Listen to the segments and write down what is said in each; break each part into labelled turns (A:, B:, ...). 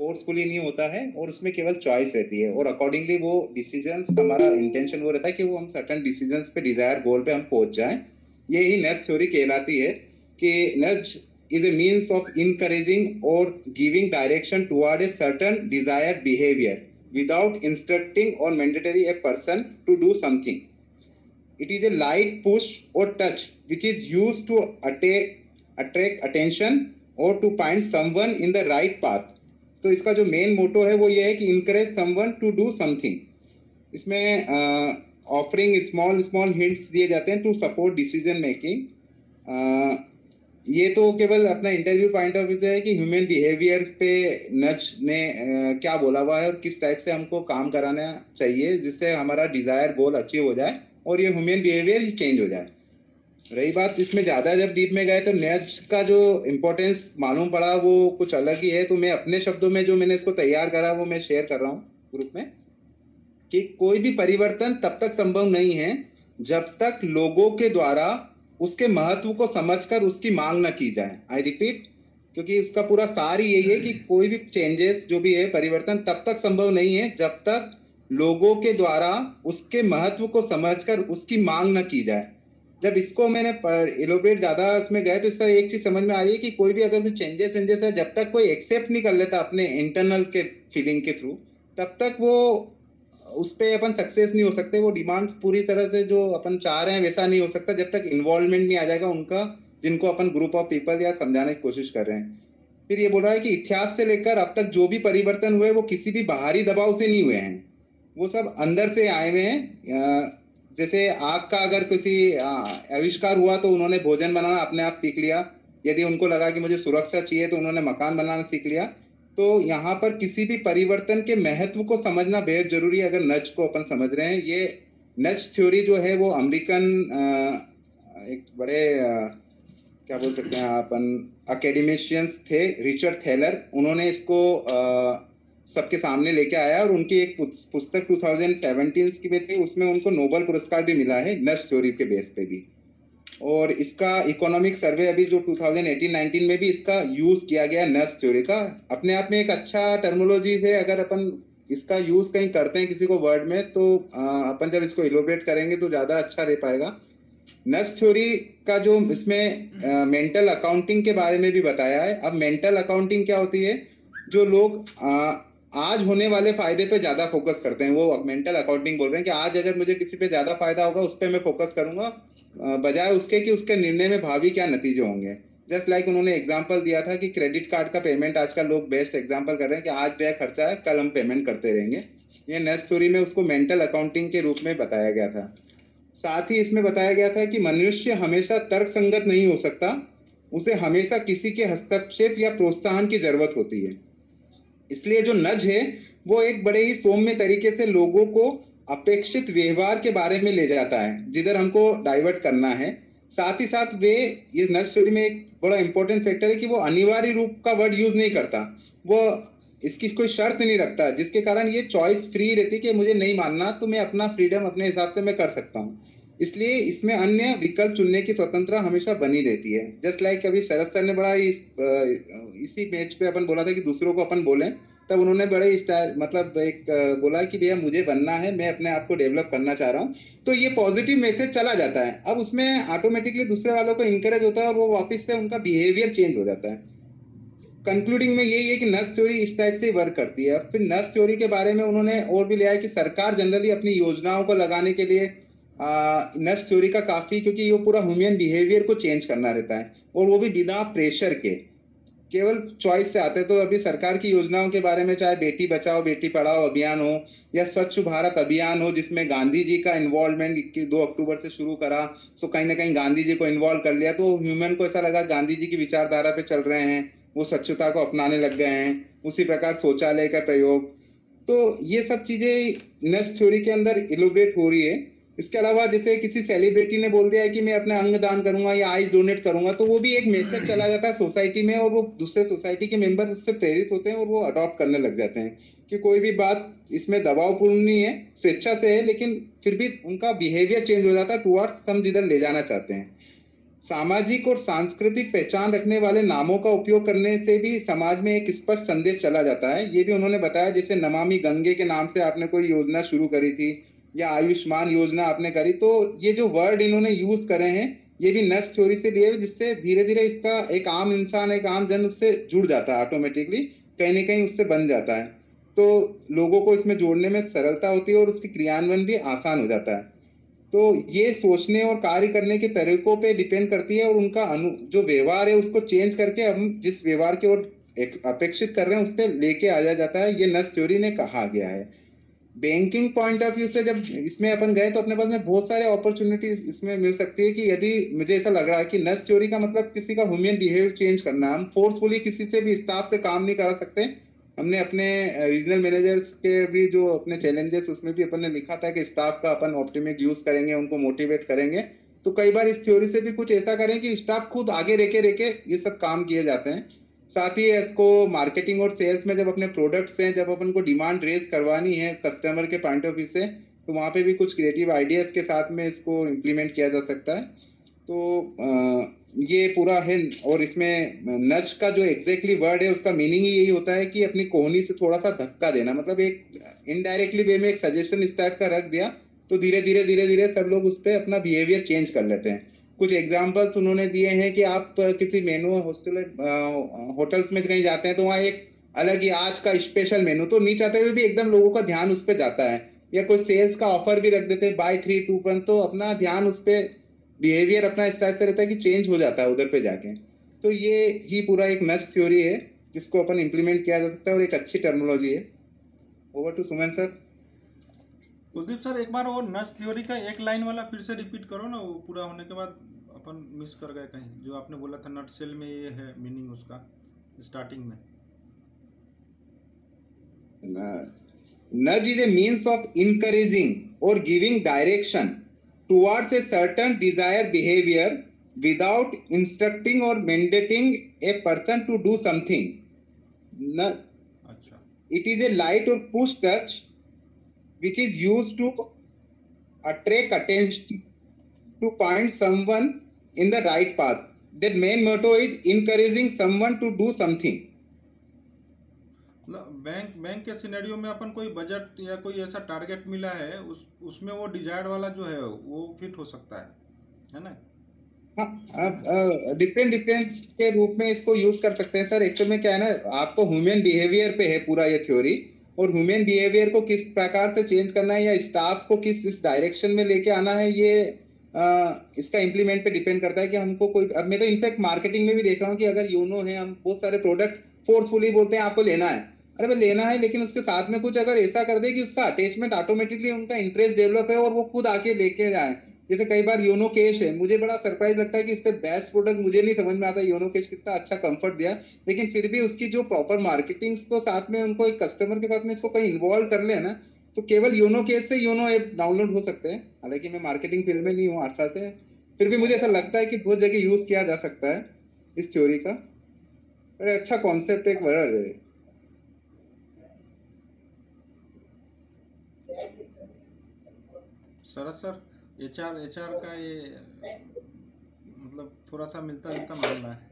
A: Forcefully नहीं होता है और उसमें केवल चॉइस रहती है और अकॉर्डिंगली वो डिसीजंस, हमारा इंटेंशन वो रहता है कि वो हम सर्टन डिसीजंस पे, डिजायर गोल पे हम पहुंच जाएं। ये ही नज थ्योरी कहलाती है कि नज is a means of encouraging or giving direction toward a certain desired behavior without instructing or mandatory a person to do something. It is a light push or touch which is used to attract attention or to point someone in the right path. तो इसका जो main motto है वो ये है कि encourage someone to do something. इसमें offering small small hints दिए जाते हैं टू सपोर्ट डिसीजन मेकिंग। ये तो केवल अपना इंटरव्यू पॉइंट ऑफ व्यू से है कि ह्यूमन बिहेवियर पे नच ने क्या बोला हुआ है और किस टाइप से हमको काम कराना चाहिए जिससे हमारा डिजायर गोल अचीव हो जाए और ये ह्यूमन बिहेवियर ही चेंज हो जाए। रही बात इसमें ज़्यादा जब डीप में गए तो नच का जो इम्पोर्टेंस मालूम पड़ा वो कुछ अलग ही है। तो मैं अपने शब्दों में जो मैंने इसको तैयार करा वो मैं शेयर कर रहा हूँ ग्रुप में, कि कोई भी परिवर्तन तब तक संभव नहीं है जब तक लोगों के द्वारा उसके महत्व को समझकर उसकी मांग न की जाए। आई रिपीट, क्योंकि उसका पूरा सार ही यही है कि कोई भी चेंजेस जो भी है, परिवर्तन तब तक संभव नहीं है जब तक लोगों के द्वारा उसके महत्व को समझकर उसकी मांग न की जाए। जब इसको मैंने इलोबरेट ज़्यादा उसमें गए तो इससे एक चीज़ समझ में आ रही है कि कोई भी अगर कोई चेंजेस वेंजेस है, जब तक कोई एक्सेप्ट नहीं कर लेता अपने इंटरनल के फीलिंग के थ्रू, तब तक वो उस पर अपन सक्सेस नहीं हो सकते। वो डिमांड पूरी तरह से जो अपन चाह रहे हैं वैसा नहीं हो सकता जब तक इन्वॉल्वमेंट नहीं आ जाएगा उनका, जिनको अपन ग्रुप ऑफ पीपल या समझाने की कोशिश कर रहे हैं। फिर ये बोल रहा है कि इतिहास से लेकर अब तक जो भी परिवर्तन हुए वो किसी भी बाहरी दबाव से नहीं हुए हैं, वो सब अंदर से आए हुए हैं। जैसे आग का अगर किसी आविष्कार हुआ तो उन्होंने भोजन बनाना अपने आप सीख लिया। यदि उनको लगा कि मुझे सुरक्षा चाहिए तो उन्होंने मकान बनाना सीख लिया। तो यहाँ पर किसी भी परिवर्तन के महत्व को समझना बेहद जरूरी है अगर नच को अपन समझ रहे हैं। ये नच थ्योरी जो है वो अमेरिकन एक बड़े क्या बोल सकते हैं अपन अकेडमिशियंस थे, रिचर्ड थैलर, उन्होंने इसको सबके सामने लेके आया और उनकी एक पुस्तक 2017 की भी थी, उसमें उनको नोबेल पुरस्कार भी मिला है नच थ्योरी के बेस पे भी। और इसका इकोनॉमिक सर्वे अभी जो 2018-19 में भी इसका यूज किया गया नच थ्योरी का। अपने आप में एक अच्छा टर्मिनोलॉजी है, अगर अपन इसका यूज कहीं करते हैं किसी को वर्ड में तो अपन जब इसको इलोबरेट करेंगे तो ज्यादा अच्छा रह पाएगा। नच थ्योरी का जो इसमें मेंटल अकाउंटिंग के बारे में भी बताया है। अब मेंटल अकाउंटिंग क्या होती है, जो लोग आज होने वाले फायदे पे ज्यादा फोकस करते हैं वो मेंटल अकाउंटिंग बोल रहे हैं कि आज अगर मुझे किसी पे ज्यादा फायदा होगा उस पर मैं फोकस करूंगा बजाय उसके कि उसके निर्णय में भावी क्या नतीजे होंगे। जस्ट लाइक उन्होंने एग्जांपल दिया था कि क्रेडिट कार्ड का पेमेंट आजकल लोग बेस्ट एग्जांपल कर रहे हैं कि आज व्यय खर्चा है, कल हम पेमेंट करते रहेंगे। ये नच थ्योरी में उसको मेंटल अकाउंटिंग के रूप में बताया गया था। साथ ही इसमें बताया गया था कि मनुष्य हमेशा तर्कसंगत नहीं हो सकता, उसे हमेशा किसी के हस्तक्षेप या प्रोत्साहन की जरूरत होती है। इसलिए जो नज है वो एक बड़े ही सौम्य तरीके से लोगों को अपेक्षित व्यवहार के बारे में ले जाता है जिधर हमको डाइवर्ट करना है। साथ ही साथ वे, ये नच थ्योरी में एक बड़ा इंपॉर्टेंट फैक्टर है कि वो अनिवार्य रूप का वर्ड यूज नहीं करता, वो इसकी कोई शर्त नहीं रखता, जिसके कारण ये चॉइस फ्री रहती है कि मुझे नहीं मानना तो मैं अपना फ्रीडम अपने हिसाब से मैं कर सकता हूँ। इसलिए इसमें अन्य विकल्प चुनने की स्वतंत्रता हमेशा बनी रहती है। जस्ट लाइक अभी शरद सर ने बड़ा इसी मैच पे अपन बोला था कि दूसरों को अपन बोलें, तब उन्होंने बड़े स्टाइल मतलब एक बोला कि भैया मुझे बनना है, मैं अपने आप को डेवलप करना चाह रहा हूँ। तो ये पॉजिटिव मैसेज चला जाता है, अब उसमें ऑटोमेटिकली दूसरे वालों को इंकरेज होता है और वो वापस से उनका बिहेवियर चेंज हो जाता है। कंक्लूडिंग में यही है कि नच थ्योरी इस टाइप से वर्क करती है। फिर नच थ्योरी के बारे में उन्होंने और भी लिया है कि सरकार जनरली अपनी योजनाओं को लगाने के लिए नच थ्योरी का काफी, क्योंकि ये पूरा ह्यूमन बिहेवियर को चेंज करना रहता है और वो भी बिना प्रेशर के, केवल चॉइस से आते हैं। तो अभी सरकार की योजनाओं के बारे में चाहे बेटी बचाओ बेटी पढ़ाओ अभियान हो या स्वच्छ भारत अभियान हो, जिसमें गांधी जी का इन्वॉल्वमेंट 2 अक्टूबर से शुरू करा, तो कहीं ना कहीं गांधी जी को इन्वॉल्व कर लिया, तो ह्यूमन को ऐसा लगा गांधी जी की विचारधारा पे चल रहे हैं, वो स्वच्छता को अपनाने लग गए हैं। उसी प्रकार शौचालय का प्रयोग, तो ये सब चीजें नच थ्योरी के अंदर इलोबरेट हो रही है। इसके अलावा जैसे किसी सेलिब्रिटी ने बोल दिया है कि मैं अपना अंग दान करूंगा या आइज डोनेट करूंगा, तो वो भी एक मैसेज चला जाता है सोसाइटी में और वो दूसरे सोसाइटी के मेंबर उससे प्रेरित होते हैं और वो अडॉप्ट करने लग जाते हैं कि कोई भी बात इसमें दबावपूर्ण नहीं है, स्वेच्छा से है, लेकिन फिर भी उनका बिहेवियर चेंज हो जाता है टुवर्ड्स हम जिधर ले जाना चाहते हैं। सामाजिक और सांस्कृतिक पहचान रखने वाले नामों का उपयोग करने से भी समाज में एक स्पष्ट संदेश चला जाता है। ये भी उन्होंने बताया, जैसे नमामि गंगे के नाम से आपने कोई योजना शुरू करी थी या आयुष्मान योजना आपने करी, तो ये जो वर्ड इन्होंने यूज करे हैं ये भी नस्ट थ्योरी से लिए, जिससे धीरे धीरे इसका एक आम इंसान, एक आम जन उससे जुड़ जाता है, ऑटोमेटिकली कहीं ना कहीं उससे बन जाता है। तो लोगों को इसमें जोड़ने में सरलता होती है और उसकी क्रियान्वयन भी आसान हो जाता है। तो ये सोचने और कार्य करने के तरीकों पे डिपेंड करती है, और उनका जो व्यवहार है उसको चेंज करके हम जिस व्यवहार की ओर अपेक्षित कर रहे हैं उस पर लेके आ जाता है, ये नस थ्योरी ने कहा गया है। बैंकिंग पॉइंट ऑफ व्यू से जब इसमें अपन गए तो अपने पास में बहुत सारे अपॉर्चुनिटी इसमें मिल सकती है कि यदि मुझे ऐसा लग रहा है कि नस थ्योरी का मतलब किसी का ह्यूमन बिहेवियर चेंज करना है, हम फोर्सफुली किसी से भी स्टाफ से काम नहीं करा सकते। हमने अपने रीजनल मैनेजर्स के भी जो अपने चैलेंजेस उसमें भी अपन ने लिखा था कि स्टाफ का अपन ऑप्टिमिक यूज करेंगे, उनको मोटिवेट करेंगे। तो कई बार इस थ्योरी से भी कुछ ऐसा करें कि स्टाफ खुद आगे रेके रेके ये सब काम किए जाते हैं। साथ ही इसको मार्केटिंग और सेल्स में जब अपने प्रोडक्ट्स हैं, जब अपन को डिमांड रेज करवानी है कस्टमर के पॉइंट ऑफ व्यू से, तो वहाँ पे भी कुछ क्रिएटिव आइडियाज के साथ में इसको इम्प्लीमेंट किया जा सकता है। तो ये पूरा है। और इसमें नच का जो एग्जैक्टली वर्ड है उसका मीनिंग ही यही होता है कि अपनी कोहनी से थोड़ा सा धक्का देना, मतलब एक इनडायरेक्टली वे में एक सजेशन इस टाइप का रख दिया, तो धीरे धीरे धीरे धीरे सब लोग उस पर अपना बिहेवियर चेंज कर लेते हैं। कुछ एग्जाम्पल्स उन्होंने दिए हैं कि आप किसी मेनू होटल्स में कहीं जाते हैं तो वहाँ एक अलग ही आज का स्पेशल मेनू, तो नहीं चाहते हुए भी एकदम लोगों का ध्यान उस पर जाता है। या कोई सेल्स का ऑफर भी रख देते हैं बाय 3 2 1, तो अपना ध्यान उस पर, बिहेवियर अपना इस टाइप से रहता है कि चेंज हो जाता है उधर पे जाके। तो ये ही पूरा एक नच थ्योरी है जिसको अपन इम्प्लीमेंट किया जा सकता है और एक अच्छी टर्मिनोलॉजी है। Over to Suman sir.
B: Kuldeep sir, एक बार वो नच थ्योरी का एक लाइन वाला फिर से रिपीट करो ना, वो पूरा होने के बाद अपन मिस कर गए कहीं, जो आपने बोला था नट सेल में ये है मीनिंग उसका स्टार्टिंग में।
A: Nudge is a means of encouraging or giving direction towards a certain desired behavior without instructing or mandating a person to do something.
B: अच्छा,
A: It is a light or push touch which is used to attract attention to point someone in the right path. That main motto is encouraging someone to do something.
B: Bank के scenario में अपन कोई budget या कोई ऐसा target मिला है, उसमें वो डिजायर्ड वाला जो है वो फिट हो सकता है ना?
A: हाँ, डिफरेंट के रूप में इसको यूज कर सकते हैं सर। एक्चुअल में क्या है ना, आपको ह्यूमन बिहेवियर पे है पूरा ये थ्योरी, और ह्यूमन बिहेवियर को किस प्रकार से चेंज करना है या स्टाफ को किस इस डायरेक्शन में लेके आना है, ये इसका इम्प्लीमेंट पे डिपेंड करता है कि हमको कोई। अब मैं तो इनफैक्ट मार्केटिंग में भी देख रहा हूँ कि अगर यूनो है, हम बहुत सारे प्रोडक्ट फोर्सफुली बोलते हैं आपको लेना है, अरे भाई लेना है, लेकिन उसके साथ में कुछ अगर ऐसा कर दे कि उसका अटैचमेंट ऑटोमेटिकली उनका इंटरेस्ट डेवलप है और वो खुद आके लेके जाए। जैसे कई बार योनो कैश है, मुझे बड़ा सरप्राइज लगता है कि इससे बेस्ट प्रोडक्ट मुझे नहीं समझ में आता योनो कैश कितना अच्छा कंफर्ट दिया, लेकिन फिर भी उसकी जो प्रॉपर मार्केटिंग को साथ में उनको एक कस्टमर के साथ में इसको कहीं इन्वॉल्व कर ले ना, तो केवल योनो कैश से योनो ऐप डाउनलोड हो सकते हैं। हालांकि मैं मार्केटिंग फील्ड में नहीं हूँ 8 साल से, फिर भी मुझे ऐसा लगता है कि बहुत जगह यूज किया जा सकता है इस थ्योरी का। अरे अच्छा कॉन्सेप्ट एक वर्ड है।
B: सरस सर, एचआर का ये मतलब थोड़ा सा मिलता जुलता मामला है।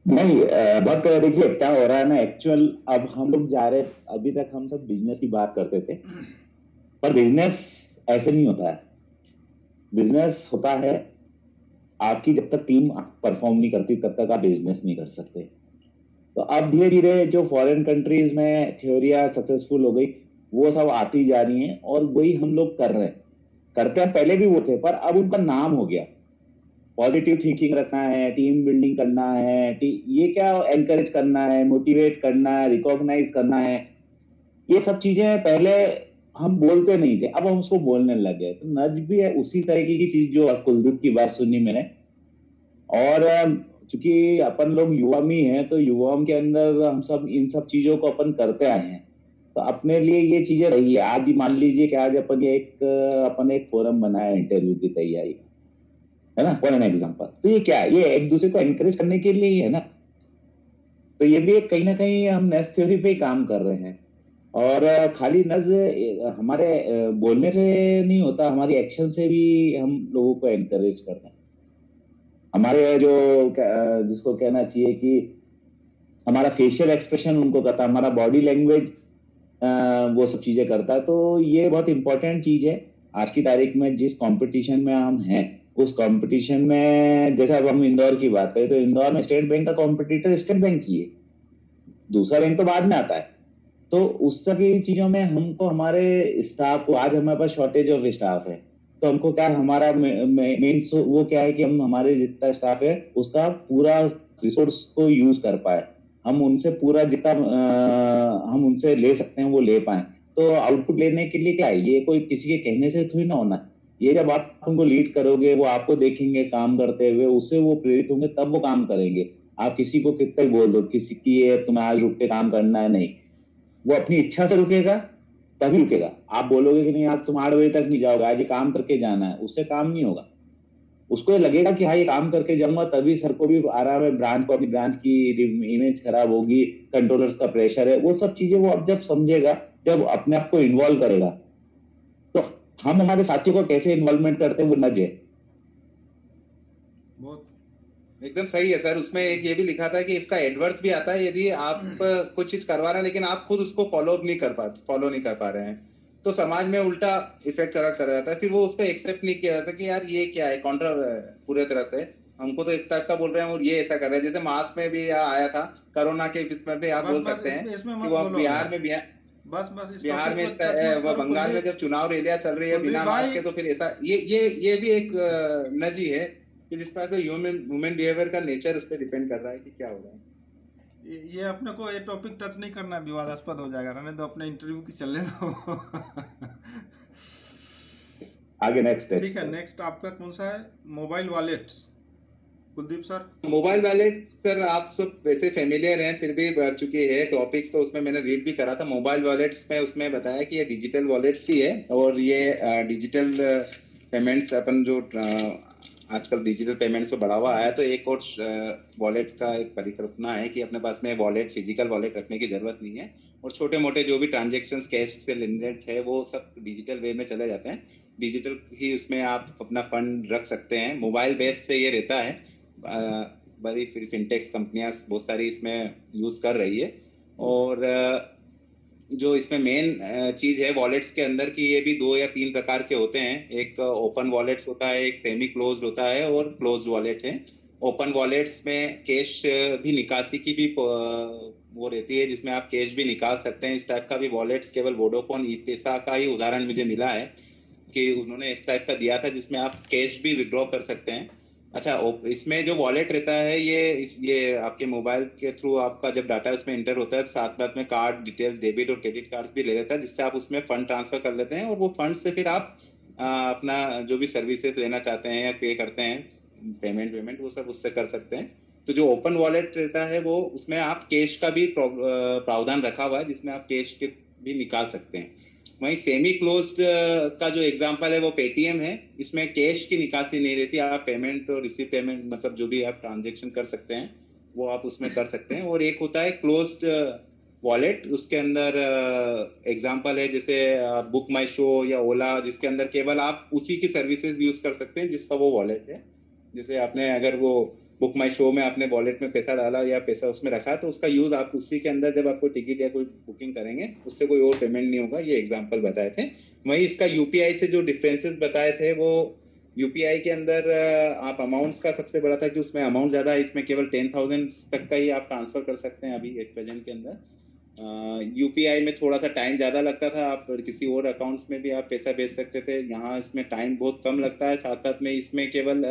C: नहीं, बहुत देखिए क्या हो रहा है ना, एक्चुअल अब हम लोग जा रहे, अभी तक हम सब बिजनेस की बात करते थे, पर बिजनेस ऐसे नहीं होता है। बिजनेस होता है आपकी जब तक टीम परफॉर्म नहीं करती तब तक आप बिजनेस नहीं कर सकते। तो अब धीरे धीरे जो फॉरेन कंट्रीज में थ्योरिया सक्सेसफुल हो गई वो सब आती जा रही हैं और वही हम लोग कर रहे हैं, करते हैं। पहले भी वो थे पर अब उनका नाम हो गया। पॉजिटिव थिंकिंग रखना है, टीम बिल्डिंग करना है, ये क्या एनकरेज करना है, मोटिवेट करना है, रिकॉग्नाइज करना है, ये सब चीजें पहले हम बोलते नहीं थे, अब हम उसको बोलने लग गए। तो नज भी है उसी तरीके की चीज जो कुलदीप की बात सुनी मैंने। और चूंकि अपन लोग युवा में हैं तो युवाओं के अंदर हम सब इन सब चीजों को अपन करते आए हैं, तो अपने लिए ये चीजें रही है। आज मान लीजिए कि आज अपन एक फोरम बनाया इंटरव्यू की तैयारी, है ना, फॉर एन एग्जांपल। तो ये क्या है, ये एक दूसरे को एनकरेज करने के लिए ही है ना। तो ये भी कहीं ना कहीं हम नेस्ट थ्योरी पे ही काम कर रहे हैं। और खाली नज हमारे बोलने से नहीं होता, हमारी एक्शन से भी हम लोगों को एनकरेज करते हैं। हमारे जो जिसको कहना चाहिए कि हमारा फेशियल एक्सप्रेशन उनको करता है, हमारा बॉडी लैंग्वेज वो सब चीजें करता है। तो ये बहुत इंपॉर्टेंट चीज है आज की तारीख में। जिस कंपटीशन में हम हैं उस कंपटीशन में, जैसे अब हम इंदौर की बात करें तो इंदौर में स्टेट बैंक का कॉम्पिटिटर स्टेट बैंक ही है, दूसरा बैंक तो बाद में आता है। तो उस तरह की चीजों में हमको हमारे स्टाफ को, आज हमारे पास शॉर्टेज ऑफ स्टाफ है, तो हमको क्या हमारा मेन वो क्या है कि हम हमारे जितना स्टाफ है उसका पूरा रिसोर्स को यूज कर पाए, हम उनसे पूरा जितना हम उनसे ले सकते हैं वो ले पाए। तो आउटपुट लेने के लिए क्या है, ये कोई किसी के कहने से थोड़ी ना होना। ये जब आप उनको लीड करोगे, वो आपको देखेंगे काम करते हुए, उससे वो प्रेरित होंगे, तब वो काम करेंगे। आप किसी को कितना बोल दो किसी की ये तुम्हें आज रुक के काम करना है, नहीं, वो अपनी इच्छा से रुकेगा तभी रुकेगा। आप बोलोगे कि नहीं आज तुम 8 बजे तक नहीं जाओगे, आज ये काम करके जाना है, उससे काम नहीं होगा। उसको ये लगेगा कि हाँ ये काम करके जाऊंगा, तभी सर को भी आराम है, ब्रांच को, अपनी ब्रांच की इमेज खराब होगी, कंट्रोलर्स का प्रेशर है, वो सब चीजें वो अब जब समझेगा, जब अपने आप को इन्वॉल्व करेगा। तो हम हमारे साथियों को कैसे इन्वॉल्वमेंट करते हैं वो नज है।
B: बहुत
A: एकदम सही है सर। उसमें एक ये भी लिखा था कि इसका एडवर्स भी आता है यदि आप कुछ चीज करवा रहे हैं लेकिन आप खुद उसको फॉलो नहीं कर पा रहे हैं, तो समाज में उल्टा इफेक्ट करा जाता है। फिर वो उसको एक्सेप्ट नहीं किया जाता कि यार ये क्या है, कॉन्ट्रा पूरे तरह से हमको तो इस टाइप का बोल रहे हैं और ये ऐसा कर रहे हैं। जैसे मार्च में भी आया था, कोरोना के इसमें भी आप बोल सकते हैं कि वो बिहार में बिहार में वो बंगाल में जब चुनाव रैलियां चल रही है बिना मास्क के, तो फिर ऐसा ये भी एक नजी है कि जिस पर ह्यूमन बिहेवियर का नेचर उस पर डिपेंड कर रहा है कि क्या हो रहा है।
B: ये अपने को ये टॉपिक टच नहीं करना, विवादास्पद हो जाएगा, रहने दो, अपने इंटरव्यू की चलने दो।
C: आगे नेक्स्ट
B: ठीक है, नेक्स्ट आपका कौन सा है? Mobile wallets, Kuldeep sir.
A: Mobile wallet sir आप सब वैसे फेमिलियर हैं, फिर भी चूंकि है टॉपिक्स तो उसमें मैंने रीड भी करा था। मोबाइल वॉलेट्स में उसमें बताया कि ये डिजिटल वॉलेट्स ही है और ये डिजिटल पेमेंट्स अपन जो आजकल डिजिटल पेमेंट्स को बढ़ावा आया, तो एक और वॉलेट का एक परिकल्पना है कि अपने पास में वॉलेट, फिजिकल वॉलेट रखने की जरूरत नहीं है और छोटे मोटे जो भी ट्रांजेक्शन्स कैश से लेनदेन है वो सब डिजिटल वे में चले जाते हैं। डिजिटल ही उसमें आप अपना फंड रख सकते हैं। मोबाइल बेस से ये रहता है, बड़ी फिर फिनटेक्स कंपनियां बहुत सारी इसमें यूज़ कर रही है। और जो इसमें मेन चीज़ है वॉलेट्स के अंदर कि ये भी 2 या 3 प्रकार के होते हैं। एक ओपन वॉलेट्स होता है, एक सेमी क्लोज्ड होता है और क्लोज्ड वॉलेट है। ओपन वॉलेट्स में कैश भी निकासी की भी वो रहती है, जिसमें आप कैश भी निकाल सकते हैं। इस टाइप का भी वॉलेट्स केवल वोडाफोन ई-पैसा का ही उदाहरण मुझे मिला है कि उन्होंने इस टाइप का दिया था जिसमें आप कैश भी विड्रॉ कर सकते हैं। अच्छा, इसमें जो वॉलेट रहता है ये आपके मोबाइल के थ्रू आपका जब डाटा उसमें इंटर होता है, साथ में कार्ड डिटेल्स, डेबिट और क्रेडिट कार्ड भी ले लेता है, जिससे आप उसमें फंड ट्रांसफर कर लेते हैं और वो फंड से फिर आप अपना जो भी सर्विसेज लेना चाहते हैं या पे करते हैं, पेमेंट वो सब उससे कर सकते हैं। तो जो ओपन वॉलेट रहता है वो उसमें आप कैश का भी प्रावधान रखा हुआ है, जिसमें आप कैश के भी निकाल सकते हैं। वहीं सेमी क्लोज्ड का जो एग्जांपल है वो पेटीएम है। इसमें कैश की निकासी नहीं रहती, आप पेमेंट और रिसीव पेमेंट मतलब जो भी आप ट्रांजेक्शन कर सकते हैं वो आप उसमें कर सकते हैं। और एक होता है क्लोज्ड वॉलेट, उसके अंदर एग्जांपल है जैसे बुक माई शो या ओला, जिसके अंदर केवल आप उसी की सर्विसेज यूज कर सकते हैं जिसका वो वॉलेट है। जैसे आपने अगर वो बुक माई शो में आपने वॉलेट में पैसा डाला या पैसा उसमें रखा तो उसका यूज आप उसी के अंदर जब आपको टिकट या कोई बुकिंग करेंगे उससे कोई और पेमेंट नहीं होगा। ये एग्जांपल बताए थे। वहीं इसका यूपीआई से जो डिफरेंसेस बताए थे, वो यूपीआई के अंदर आप अमाउंट्स का सबसे बड़ा था कि उसमें अमाउंट ज़्यादा है, इसमें केवल 10,000 तक का ही आप ट्रांसफर कर सकते हैं अभी एट प्रेजेंट के अंदर। यूपीआई में थोड़ा सा टाइम ज़्यादा लगता था, आप किसी और अकाउंट्स में भी आप पैसा भेज सकते थे। यहाँ इसमें टाइम बहुत कम लगता है। साथ साथ में इसमें केवल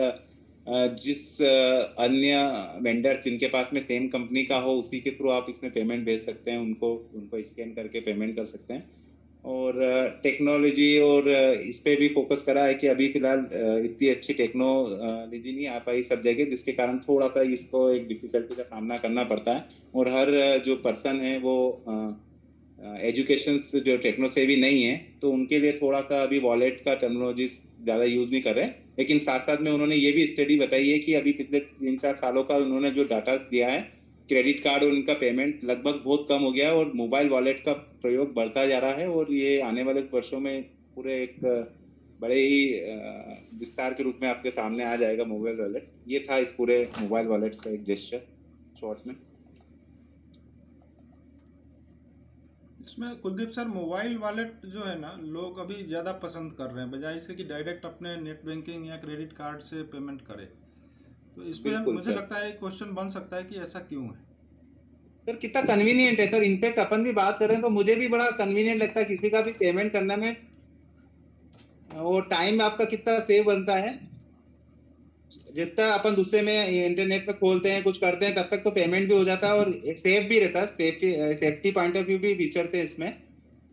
A: जिस अन्य वेंडर्स जिनके पास में सेम कंपनी का हो उसी के थ्रू आप इसमें पेमेंट भेज सकते हैं, उनको स्कैन करके पेमेंट कर सकते हैं। और टेक्नोलॉजी और इस पे भी फोकस करा है कि अभी फिलहाल इतनी अच्छी टेक्नोलॉजी नहीं आ पाई सब जगह, जिसके कारण थोड़ा सा इसको एक डिफिकल्टी का सामना करना पड़ता है। और हर जो पर्सन है वो एजुकेशन जो टेक्नो सेवी नहीं है तो उनके लिए थोड़ा सा अभी वॉलेट का टेक्नोलॉजी ज़्यादा यूज़ नहीं कर रहे। लेकिन साथ साथ में उन्होंने ये भी स्टडी बताई है कि अभी पिछले 3-4 सालों का उन्होंने जो डाटा दिया है, क्रेडिट कार्ड और उनका पेमेंट लगभग बहुत कम हो गया है और मोबाइल वॉलेट का प्रयोग बढ़ता जा रहा है। और ये आने वाले वर्षों में पूरे एक बड़े ही विस्तार के रूप में आपके सामने आ जाएगा मोबाइल वॉलेट। ये था इस पूरे मोबाइल वॉलेट का एक जेस्चर शॉर्ट में।
B: इसमें कुलदीप सर मोबाइल वॉलेट जो है ना लोग अभी ज़्यादा पसंद कर रहे हैं बजाय इसके कि डायरेक्ट अपने नेट बैंकिंग या क्रेडिट कार्ड से पेमेंट करें। तो इस पे
A: बिल्कुल
B: मुझे
A: सर।
B: लगता है एक क्वेश्चन बन सकता है कि ऐसा क्यों है।
A: सर कितना कन्वीनियंट है सर, इनफैक्ट अपन भी बात करें तो मुझे भी बड़ा कन्वीनियंट लगता है किसी का भी पेमेंट करने में। वो टाइम आपका कितना सेव बनता है, जितना अपन दूसरे में इंटरनेट पे खोलते हैं कुछ करते हैं तब तक तो पेमेंट भी हो जाता है और सेफ भी रहता है। सेफ्टी पॉइंट ऑफ व्यू भी फीचर है इसमें।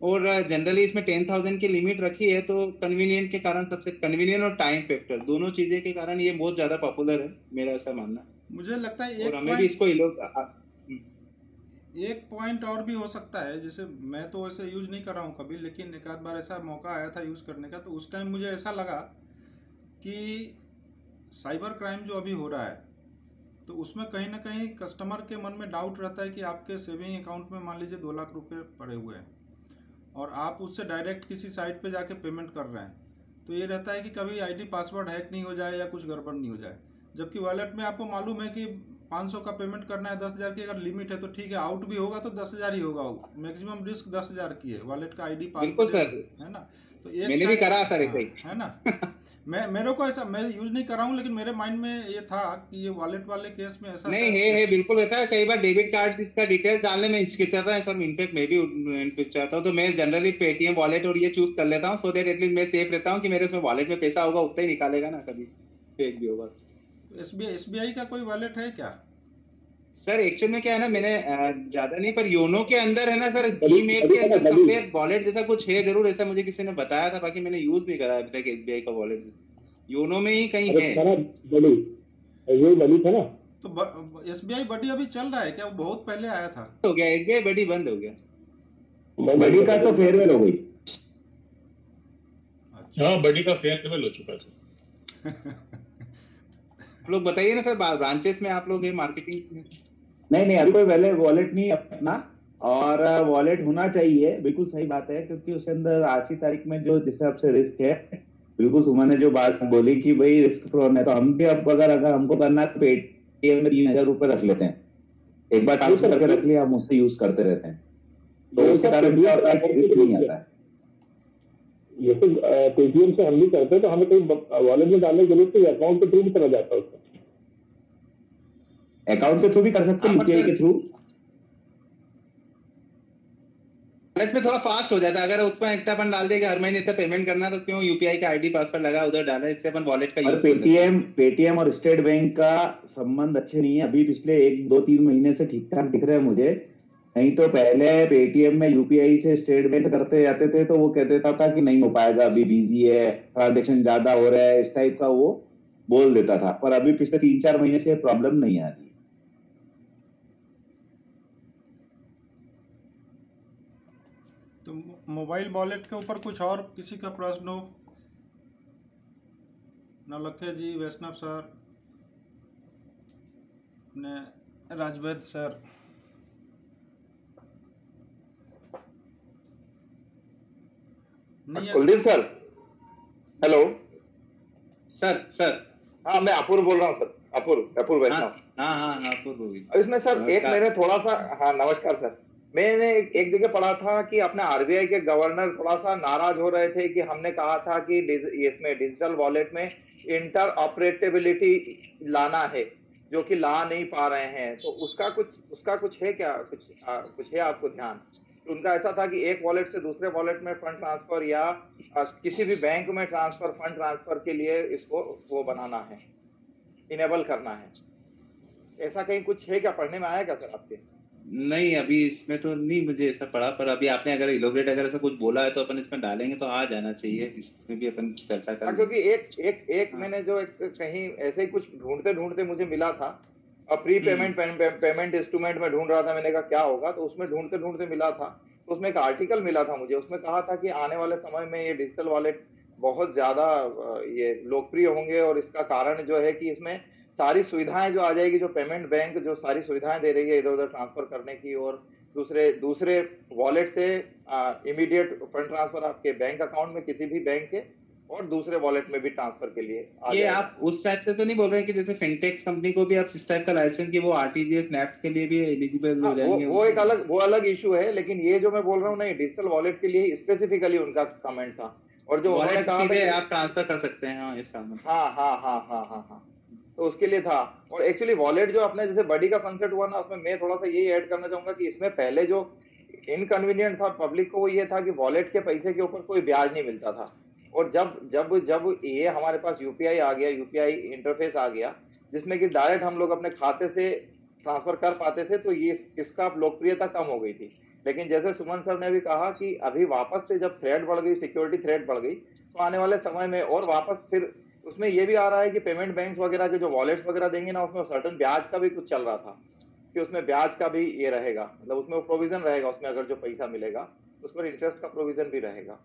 A: और जनरली इसमें 10,000 की लिमिट रखी है, तो कन्वीनियंट के कारण, सबसे कन्वीनियंट और टाइम फैक्टर दोनों चीजें के कारण ये बहुत ज्यादा पॉपुलर है, मेरा ऐसा मानना है।
B: मुझे लगता है
A: और हमें भी इसको
B: एक पॉइंट और भी हो सकता है। जैसे मैं तो वैसे यूज नहीं कर रहा हूँ कभी, लेकिन एक आध बार ऐसा मौका आया था यूज करने का, तो उस टाइम मुझे ऐसा लगा कि साइबर क्राइम जो अभी हो रहा है तो उसमें कहीं ना कहीं कस्टमर के मन में डाउट रहता है कि आपके सेविंग अकाउंट में मान लीजिए 2 लाख रुपए पड़े हुए हैं और आप उससे डायरेक्ट किसी साइट पे जाके पेमेंट कर रहे हैं, तो ये रहता है कि कभी आईडी पासवर्ड हैक नहीं हो जाए या कुछ गड़बड़ नहीं हो जाए। जबकि वॉलेट में आपको मालूम है कि 500 का पेमेंट करना है, 10,000 की अगर लिमिट है तो ठीक है, आउट भी होगा तो 10,000 ही होगा। मैक्सिमम रिस्क 10,000 की है, वॉलेट का आईडी
A: बिल्कुल
B: पासवर्ड
A: सर,
B: है ना। तो एक
A: मैंने भी करा सर ऐसे ही।
B: है ना। मेरे को ऐसा, मैं यूज नहीं कर रहा हूँ, लेकिन मेरे माइंड में ये था कि ये वॉलेट वाले केस में ऐसा
A: नहीं है बिल्कुल रहता है। कई बार डेबिट कार्ड का डिटेल्स डालने में हिचकिचाता है सर, इनफेक्ट मैं भी हिचकिचाता हूँ, तो मैं जनरली पेटीएम वॉलेट और ये चूज कर लेता हूँ, सो दैट एटलीस्ट मैं सेफ रहता हूँ कि मेरे उसमें वॉलेट में पैसा होगा उतना ही निकालेगा ना, कभी फेक भी होगा।
B: एसबीआई का कोई वॉलेट है क्या?
A: सर एक्चुअल में क्या है ना, मैंने ज्यादा नहीं, पर योनो के अंदर है ना सर, भीम ऐप के अंदर समवेयर वॉलेट जैसा कुछ है जरूर, ऐसा मुझे किसी ने बताया था, बाकी मैंने यूज नहीं करा अभी तक एसबीआई का वॉलेट। योनो में ही कहीं है
C: ये बड़ी था ना।
B: तो एसबीआई बडी अभी चल रहा है क्या? वो बहुत पहले आया था।
A: हो गया एसबीआई बड़ी बंद हो गया।
C: बड़ी का तो फेयरवेल हो गई।
D: हाँ, बड़ी का फेयरवेल हो चुका है।
A: आप लोग बताइए ना सर, ब्रांचेस में आप लोग है मार्केटिंग?
C: नहीं अभी कोई पहले वॉलेट नहीं अपना, और वॉलेट होना चाहिए, बिल्कुल सही बात है, क्योंकि उसके अंदर आज की तारीख में जो जिस हिसाब से रिस्क है, बिल्कुल सुमन ने जो बात बोली कि भाई रिस्क प्रोन है, तो हम भी अब अगर हमको करना है तो पेटीएम में 3,000 रुपए रख लेते हैं, एक बार ट्रांसफर करके रख लिया, हम उससे यूज करते रहते हैं, तो उसके कारण क्या होता है कि रिस्क नहीं आता है।
E: ये तो पेटीएम से हम भी करते हैं, तो हमें कहीं वॉलेट में डालने की जरूरत नहीं, अकाउंट के थ्रू भी चला जाता है उसका।
C: अकाउंट के थ्रू भी कर सकते हैं, यूपीआई के थ्रू।
A: वॉलेट में थोड़ा फास्ट हो जाता है, अगर उसमें इतना अपन डाल देगा हर महीने इतना पेमेंट करना, तो क्यों यूपीआई का आईडी पासवर्ड लगा उधर डाला, इससे अपन वॉलेट का यूज।
C: पेटीएम और स्टेट बैंक का संबंध अच्छे नहीं है अभी, पिछले 1-2-3 महीने से ठीक ठाक दिख रहे हैं मुझे। नहीं तो पहले पेटीएम में यूपीआई से स्टेट बैंक करते जाते थे तो वो कह देता था कि नहीं हो पाएगा, अभी बिजी है, ट्रांजेक्शन ज्यादा हो रहा है, इस टाइप का वो बोल देता था, पर अभी पिछले 3-4 महीने से प्रॉब्लम नहीं आ रही।
B: तो मोबाइल वॉलेट के ऊपर कुछ और किसी का प्रश्न हो? नौलखे जी, वैष्णव सर, ने Rajvaid sir.
E: Kuldeep sir, hello
A: sir
E: हाँ, मैं अपूर्व बोल रहा हूँ सर, अपूर्व वैष्णव।
A: हाँ अपूर्व।
E: इसमें सर एक मैंने थोड़ा सा, हाँ नमस्कार सर, मैंने एक जगह पढ़ा था कि अपने आरबीआई के गवर्नर थोड़ा सा नाराज हो रहे थे कि हमने कहा था कि इसमें डिजिटल वॉलेट में इंटर ऑपरेटेबिलिटी लाना है, जो कि ला नहीं पा रहे हैं, तो उसका कुछ है क्या, कुछ है आपको ध्यान? उनका ऐसा था कि एक वॉलेट से दूसरे वॉलेट में फंड ट्रांसफर या किसी भी बैंक में फंड ट्रांसफर के लिए इसको वो बनाना है, इनेबल करना है, ऐसा कहीं कुछ है क्या? पढ़ने में आया क्या सर आपके?
A: नहीं अभी इसमें तो नहीं मुझे ऐसा पढ़ा, पर अभी आपने अगर इलोबरेट अगर ऐसा कुछ बोला है तो अपन इसमें डालेंगे तो आ जाना चाहिए, इसमें भी अपन चर्चा करेंगे।
E: क्योंकि एक मैंने जो कहीं ऐसे ही कुछ ढूंढते मुझे मिला था, और प्री पेमेंट इंस्ट्रूमेंट में ढूंढ रहा था, मैंने कहा क्या होगा, तो उसमें ढूंढते मिला था, तो उसमें एक आर्टिकल मिला था मुझे, उसमें कहा था कि आने वाले समय में ये डिजिटल वॉलेट बहुत ज्यादा ये लोकप्रिय होंगे, और इसका कारण जो है कि इसमें सारी सुविधाएं जो आ जाएगी, जो पेमेंट बैंक जो सारी सुविधाएं दे रही है इधर उधर ट्रांसफर करने की, और दूसरे वॉलेट से इमीडिएट फंड ट्रांसफर आपके बैंक अकाउंट में किसी भी बैंक के, और दूसरे वॉलेट में भी ट्रांसफर के लिए आ
A: ये
E: जाएगा।
A: आप उस टाइप से तो नहीं बोल रहे हैं कि जैसे फिनटेक कंपनी को भी आप इस टाइप का लाइसेंस कि वो आरटीजीएस नेफ्ट के लिए भी एलिजिबल
E: हाँ,
A: हो जाएंगे?
E: वो अलग इशू है, लेकिन ये जो मैं बोल रहा हूँ ना, ये डिजिटल वॉलेट के लिए स्पेसिफिकली उनका कमेंट था। और जो उन्होंने
A: वॉलेट
E: कहा था
A: सीधे
E: कि
A: आप ट्रांसफर कर सकते हैं, हाँ इसका मतलब।
E: हाँ, तो उसके लिए था। और एक्चुअली वॉलेट जो अपने जैसे बडी का कंसेप्ट हुआ ना, उसमें मैं थोड़ा सा यही ऐड करना चाहूंगा कि इसमें पहले जो इनकन्वीनियंट था पब्लिक को, वो ये था कि वॉलेट के पैसे के ऊपर कोई ब्याज नहीं मिलता था। और जब जब जब ये हमारे पास यूपीआई आ गया, यूपीआई इंटरफेस आ गया, जिसमें कि डायरेक्ट हम लोग अपने खाते से ट्रांसफर कर पाते थे, तो ये इसका लोकप्रियता कम हो गई थी। लेकिन जैसे सुमन सर ने भी कहा कि अभी वापस से जब थ्रेट बढ़ गई, सिक्योरिटी थ्रेट बढ़ गई, तो आने वाले समय में और वापस फिर उसमें ये भी आ रहा है कि पेमेंट बैंक्स वगैरह के जो वॉलेट्स वगैरह देंगे ना, उसमें सर्टन ब्याज का भी कुछ चल रहा था कि उसमें ब्याज का भी ये रहेगा, मतलब उसमें प्रोविजन रहेगा, उसमें अगर जो पैसा मिलेगा उस पर इंटरेस्ट का प्रोविजन भी रहेगा।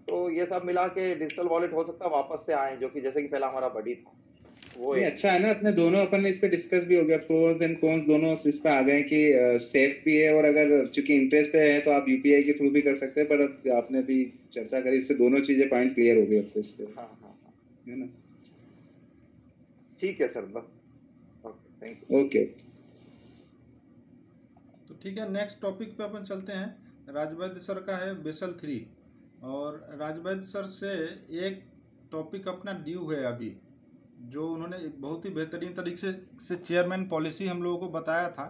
E: तो ये सब मिला के डिजिटल वॉलेट हो सकता है वापस से आए, जो कि जैसे कि पहला हमारा बडी था वो
A: ये अच्छा है ना, अपने दोनों अपन ने इस पे डिस्कस भी हो गया, प्रोज एंड कॉन्स दोनों इस पे आ गए कि सेफ भी है, और अगर चूंकि इंटरेस्ट पे है तो आप यूपीआई के थ्रू भी कर सकते हैं, पर आपने भी चर्चा करी, इससे दोनों चीजें पॉइंट क्लियर हो गए अब इससे।
E: हाँ,
A: है ना?
E: ठीक है सर, बस ओके, थैंक यू।
A: ओके,
B: तो ठीक है, नेक्स्ट टॉपिक पे अपन चलते हैं। राजवैद्य सर का है बेसल 3, और राजवैद्य सर से एक टॉपिक अपना ड्यू है अभी, जो उन्होंने बहुत ही बेहतरीन तरीके से चेयरमैन पॉलिसी हम लोगों को बताया था।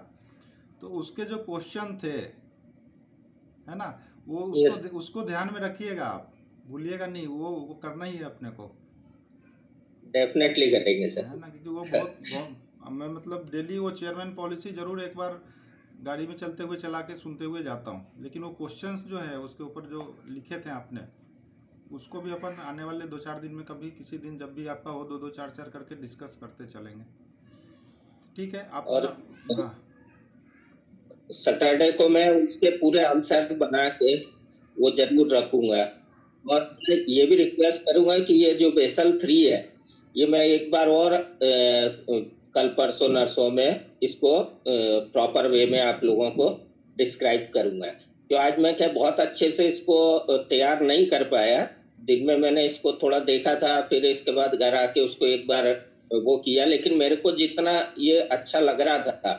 B: तो उसके जो क्वेश्चन थे, है ना, वो उसको ध्यान में रखिएगा, आप भूलिएगा नहीं, वो करना ही है अपने को।
F: डेफिनेटली करेंगे सर,
B: है ना, क्योंकि वो बहुत मैं मतलब डेली वो चेयरमैन पॉलिसी जरूर एक बार गाड़ी में चलते हुए चला के सुनते हुए जाता हूँ, लेकिन वो क्वेश्चंस जो है उसके ऊपर जो लिखे थे आपने, उसको भी अपन आने वाले 2-4 दिन में कभी किसी दिन जब भी आपका हो 2-2 4-4 करके डिस्कस करते चलेंगे। ठीक है आप?
F: और
B: हाँ,
F: सैटरडे को मैं उसके पूरे आंसर बना के वो जरूर रखूंगा। और ये भी रिक्वेस्ट करूंगा कि ये जो बेसल 3 है, ये मैं एक बार और कल परसों नरसों में इसको प्रॉपर वे में आप लोगों को डिस्क्राइब करूंगा। तो आज मैं क्या बहुत अच्छे से इसको तैयार नहीं कर पाया, दिन में मैंने इसको थोड़ा देखा था, फिर इसके बाद घर आके उसको एक बार वो किया, लेकिन मेरे को जितना ये अच्छा लग रहा था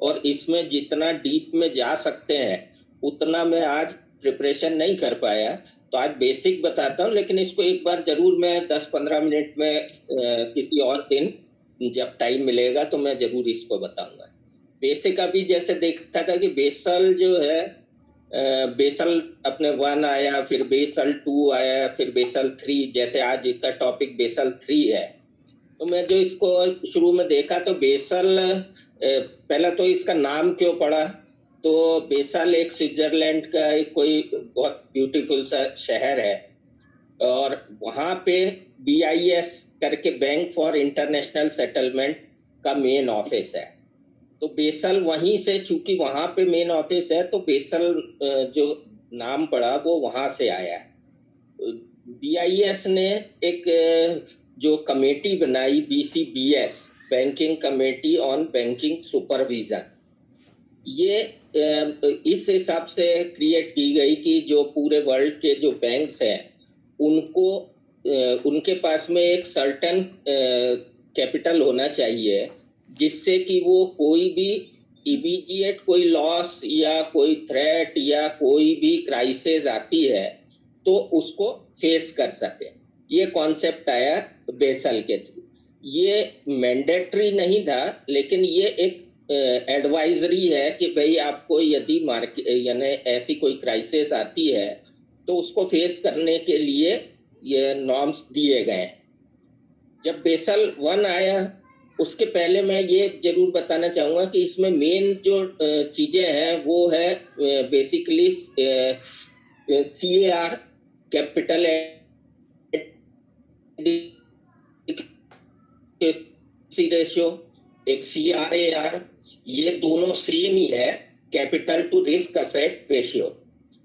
F: और इसमें जितना डीप में जा सकते हैं उतना मैं आज प्रिपरेशन नहीं कर पाया। तो आज बेसिक बताता हूँ, लेकिन इसको एक बार जरूर मैं 10-15 मिनट में किसी और दिन जब टाइम मिलेगा तो मैं जरूर इसको बताऊंगा। बेसिक अभी जैसे देखता था कि बेसल जो है, बेसल अपने 1 आया, फिर बेसल 2 आया, फिर बेसल 3, जैसे आज इसका टॉपिक बेसल 3 है। तो मैं जो इसको शुरू में देखा तो बेसल, पहला तो इसका नाम क्यों पड़ा, तो बेसल एक स्विट्जरलैंड का एक कोई बहुत ब्यूटीफुल सा शहर है, और वहाँ पे BIS करके बैंक फॉर इंटरनेशनल सेटलमेंट का मेन ऑफिस है। तो बेसल वहीं से, चूंकि वहाँ पे मेन ऑफिस है, तो बेसल जो नाम पड़ा वो वहाँ से आया। BIS ने एक जो कमेटी बनाई, BCBS, banking committee on banking supervision, ये इस हिसाब से क्रिएट की गई कि जो पूरे वर्ल्ड के जो बैंक्स हैं उनको उनके पास में एक सर्टेन कैपिटल होना चाहिए, जिससे कि वो कोई भी इमीडिएट कोई लॉस या कोई थ्रेट या कोई भी क्राइसिस आती है तो उसको फेस कर सके। ये कॉन्सेप्ट आया बेसल के थ्रू। ये मैंडेटरी नहीं था, लेकिन ये एक एडवाइजरी है कि भाई आपको यदि मार्केट यानी ऐसी कोई क्राइसिस आती है तो उसको फेस करने के लिए ये नॉर्म्स दिए गए। जब बेसल 1 आया, उसके पहले मैं ये जरूर बताना चाहूँगा कि इसमें मेन जो चीज़ें हैं वो है बेसिकली CAR, कैपिटल रेशियो, एक CRAR, ये दोनों सेम ही है, capital to risk asset ratio,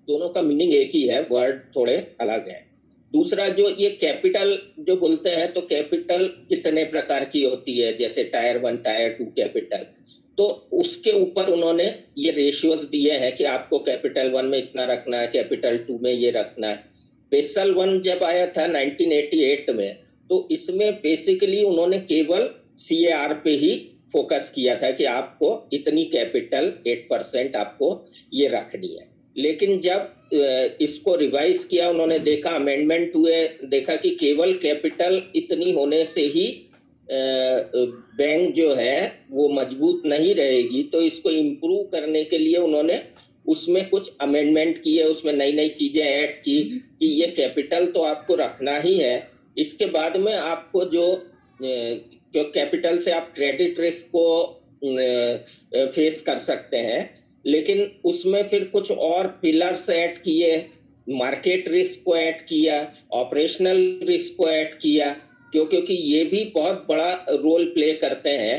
F: दोनों का मीनिंग एक ही है, वर्ड थोड़े अलग है। दूसरा जो ये कैपिटल जो बोलते हैं, तो कैपिटल कितने प्रकार की होती है, जैसे टायर 1, टायर 2 कैपिटल, तो उसके ऊपर उन्होंने ये रेशियोज दिए हैं कि आपको कैपिटल 1 में इतना रखना है, कैपिटल 2 में ये रखना है। बेसल 1 जब आया था 1988 में, तो इसमें बेसिकली उन्होंने केवल CAR पे ही फोकस किया था कि आपको इतनी कैपिटल 8% आपको ये रखनी है। लेकिन जब इसको रिवाइज किया, उन्होंने देखा, अमेंडमेंट हुए, देखा कि केवल कैपिटल इतनी होने से ही बैंक जो है वो मजबूत नहीं रहेगी, तो इसको इम्प्रूव करने के लिए उन्होंने उसमें कुछ अमेंडमेंट किए, उसमें नई नई चीजें ऐड की कि ये कैपिटल तो आपको रखना ही है, इसके बाद में आपको जो कैपिटल से आप क्रेडिट रिस्क को फेस कर सकते हैं, लेकिन उसमें फिर कुछ और पिलर्स ऐड किए, मार्केट रिस्क को ऐड किया, ऑपरेशनल रिस्क को ऐड किया, क्योंकि ये भी बहुत बड़ा रोल प्ले करते हैं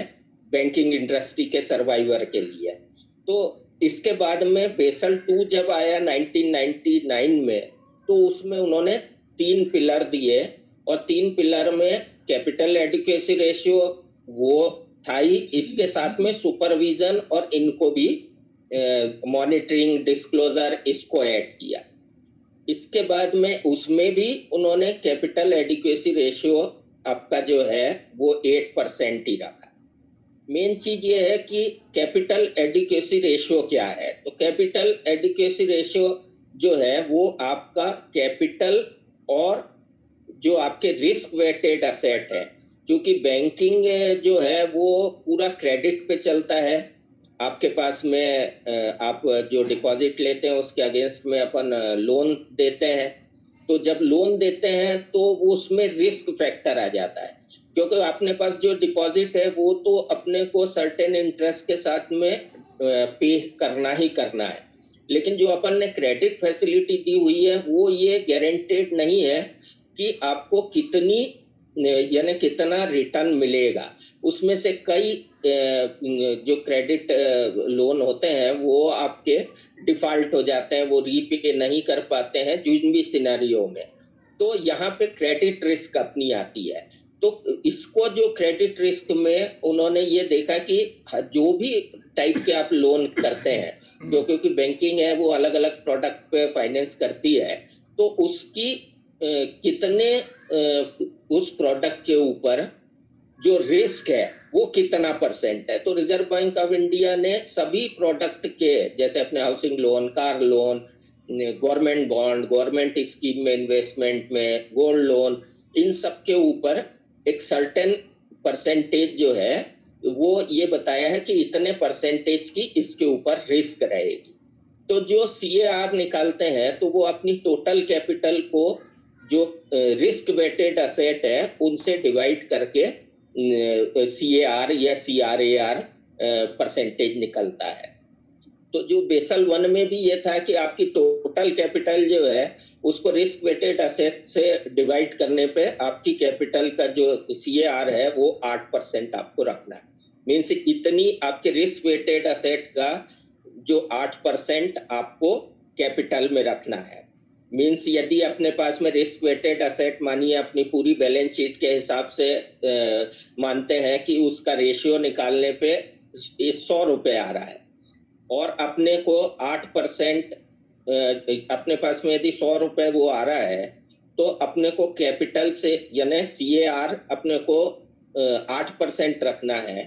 F: बैंकिंग इंडस्ट्री के सर्वाइवर के लिए। तो इसके बाद में बेसल 2 जब आया 1999 में, तो उसमें उन्होंने 3 पिलर दिए, और 3 पिलर में कैपिटल एडिक्वेसी रेशियो वो था ही, इसके साथ में सुपरविजन और इनको भी मॉनिटरिंग, डिस्क्लोजर, इसको ऐड किया। इसके बाद में उसमें भी उन्होंने कैपिटल एडिक्वेसी रेशियो आपका जो है वो 8% ही रखा। मेन चीज ये है कि कैपिटल एडिक्वेसी रेशियो क्या है। तो कैपिटल एडिक्वेसी रेशियो जो है वो आपका कैपिटल और जो आपके रिस्क वेटेड असेट है, क्योंकि बैंकिंग जो है वो पूरा क्रेडिट पे चलता है। आपके पास में आप जो डिपॉजिट लेते हैं उसके अगेंस्ट में अपन लोन देते हैं, तो जब लोन देते हैं तो वो उसमें रिस्क फैक्टर आ जाता है, क्योंकि अपने पास जो डिपॉजिट है वो तो अपने को सर्टेन इंटरेस्ट के साथ में पे करना ही करना है, लेकिन जो अपन ने क्रेडिट फैसिलिटी दी हुई है वो ये गारंटेड नहीं है कि आपको कितनी यानी कितना रिटर्न मिलेगा। उसमें से कई जो क्रेडिट लोन होते हैं वो आपके डिफॉल्ट हो जाते हैं, वो रीपे नहीं कर पाते हैं जिन भी सिनेरियो में, तो यहाँ पे क्रेडिट रिस्क अपनी आती है। तो इसको जो क्रेडिट रिस्क में उन्होंने ये देखा कि जो भी टाइप के आप लोन करते हैं, क्योंकि बैंकिंग है वो अलग अलग प्रोडक्ट पे फाइनेंस करती है, तो उसकी कितने उस प्रोडक्ट के ऊपर जो रिस्क है वो कितना % है। तो रिजर्व बैंक ऑफ इंडिया ने सभी प्रोडक्ट के, जैसे अपने housing loan, car loan, government bond, government scheme में इन्वेस्टमेंट में, गोल्ड लोन, इन सब के ऊपर एक सर्टेन % जो है वो ये बताया है कि इतने % की इसके ऊपर रिस्क रहेगी। तो जो CAR निकालते हैं तो वो अपनी टोटल कैपिटल को जो रिस्क वेटेड असेट है उनसे डिवाइड करके CAR या CRAR % निकलता है। तो जो बेसल 1 में भी ये था कि आपकी टोटल कैपिटल जो है उसको रिस्क वेटेड असेट से डिवाइड करने पे आपकी कैपिटल का जो CAR है वो 8% आपको रखना है। मीन्स इतनी आपके रिस्क वेटेड असेट का जो 8% आपको कैपिटल में रखना है। मीन्स यदि अपने पास में रिस्क वेटेड असेट मानिए अपनी पूरी बैलेंस शीट के हिसाब से मानते हैं कि उसका रेशियो निकालने पे 100 रुपये आ रहा है, और अपने को 8% अपने पास में यदि 100 रुपये वो आ रहा है, तो अपने को कैपिटल से यानी CAR अपने को 8% रखना है,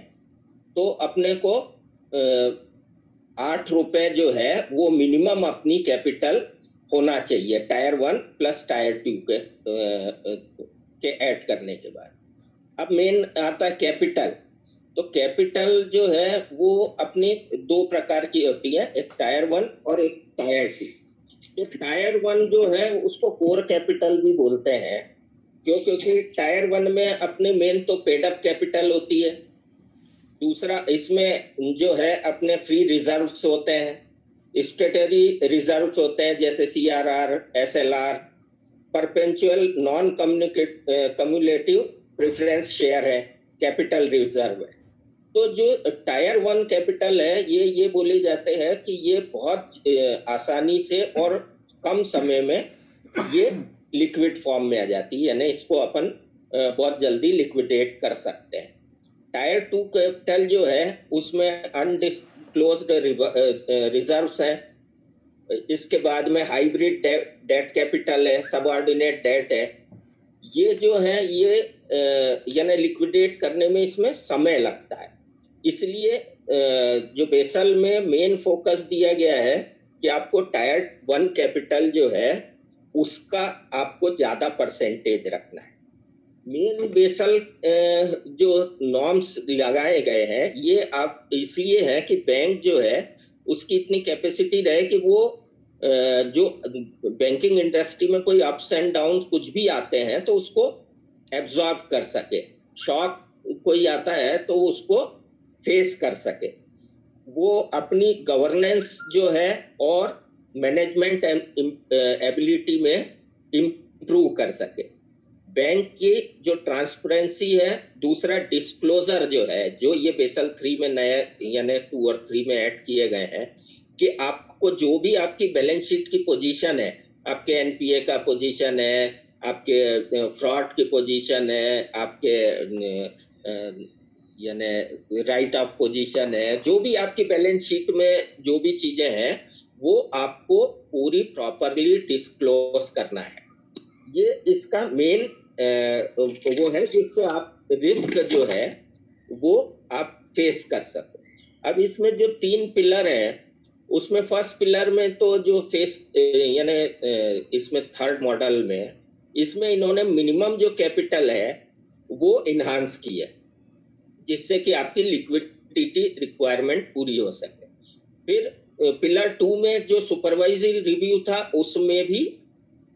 F: तो अपने को 8 रुपये जो है वो मिनिमम अपनी कैपिटल होना चाहिए टायर 1 प्लस टायर 2 के ऐड करने के बाद। अब मेन आता है कैपिटल। तो कैपिटल जो है वो अपनी 2 प्रकार की होती है, एक टायर 1 और एक टायर 2। तो टायर 1 जो है उसको कोर कैपिटल भी बोलते हैं, क्योंकि टायर 1 में अपने मेन तो पेड अप कैपिटल होती है, दूसरा इसमें जो है अपने फ्री रिजर्व्स होते हैं, स्टेटरी रिजर्व्स होते हैं जैसे CRR, SLR, perpetual non cumulative preference share है, कैपिटल रिजर्व है। तो जो टायर 1 कैपिटल है ये बोले जाते हैं कि ये बहुत आसानी से और कम समय में ये लिक्विड फॉर्म में आ जाती है, यानी इसको अपन बहुत जल्दी लिक्विडेट कर सकते हैं। टायर 2 कैपिटल जो है उसमें अनडिस्क्लोज्ड रिजर्व्स हैं, इसके बाद में हाइब्रिड डेट कैपिटल है, सबऑर्डिनेट डेट है। ये जो है ये यानी लिक्विडेट करने में इसमें समय लगता है। इसलिए जो बेसल में मेन फोकस दिया गया है कि आपको टायर 1 कैपिटल जो है उसका आपको ज्यादा परसेंटेज रखना है। मेन बेसल जो नॉर्म्स लगाए गए हैं ये आप इसलिए है कि बैंक जो है उसकी इतनी कैपेसिटी रहे कि वो जो बैंकिंग इंडस्ट्री में कोई अप्स एंड डाउन कुछ भी आते हैं तो उसको एब्जॉर्ब कर सके, शॉक कोई आता है तो उसको फेस कर सके, वो अपनी गवर्नेंस जो है और मैनेजमेंट एबिलिटी में इम्प्रूव कर सके। बैंक की जो ट्रांसपेरेंसी है, दूसरा डिस्क्लोजर जो है, जो ये बेसल 3 में नए यानी 2 और 3 में ऐड किए गए हैं कि आपको जो भी आपकी बैलेंस शीट की पोजीशन है, आपके एनपीए का पोजीशन है, आपके फ्रॉड की पोजीशन है, आपके यानी राइट ऑफ पोजीशन है, जो भी आपकी बैलेंस शीट में जो भी चीजें हैं वो आपको पूरी प्रॉपरली डिस्क्लोज करना है। ये इसका मेन वो है जिससे आप रिस्क जो है वो आप फेस कर सको। अब इसमें जो 3 पिलर हैं उसमें फर्स्ट पिलर में तो जो फेस यानी इसमें थर्ड मॉडल में इसमें इन्होंने मिनिमम जो कैपिटल है वो इन्हांस की है जिससे कि आपकी लिक्विडिटी रिक्वायरमेंट पूरी हो सके। फिर पिलर 2 में जो सुपरवाइजरी रिव्यू था उसमें भी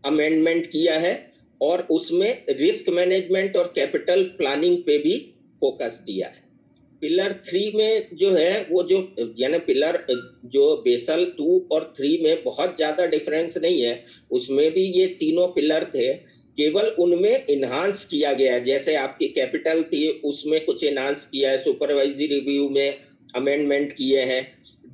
F: अमेंडमेंट किया है और उसमें रिस्क मैनेजमेंट और कैपिटल प्लानिंग पे भी फोकस दिया है। पिलर 3 में जो है वो जो यानी पिलर जो बेसल 2 और 3 में बहुत ज्यादा डिफरेंस नहीं है, उसमें भी ये तीनों पिलर थे, केवल उनमें इन्हांस किया गया है। जैसे आपकी कैपिटल थी उसमें कुछ इन्हांस किया है, सुपरवाइजरी रिव्यू में अमेंडमेंट किए हैं,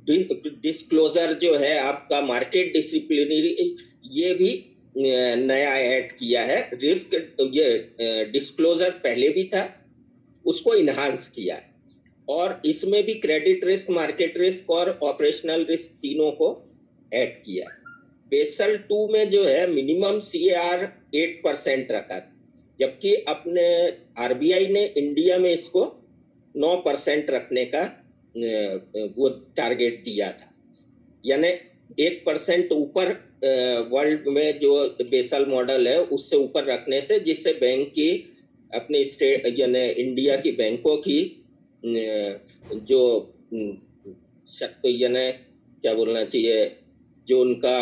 F: डिस्क्लोजर जो है आपका मार्केट डिसिप्लिनरी ये भी नया ऐड किया है। रिस्क ये डिस्क्लोजर पहले भी था, उसको इन्हांस किया है और इसमें भी क्रेडिट रिस्क, मार्केट रिस्क और ऑपरेशनल रिस्क तीनों को ऐड किया है। बेसल 2 में जो है मिनिमम CAR 8% रखा था, जबकि अपने आरबीआई ने इंडिया में इसको 9% रखने का वो टारगेट दिया था। यानी 1% ऊपर वर्ल्ड में जो बेसल मॉडल है उससे ऊपर रखने से, जिससे बैंक की अपनी स्टेट यानी इंडिया की बैंकों की जो यानी क्या बोलना चाहिए, जो उनका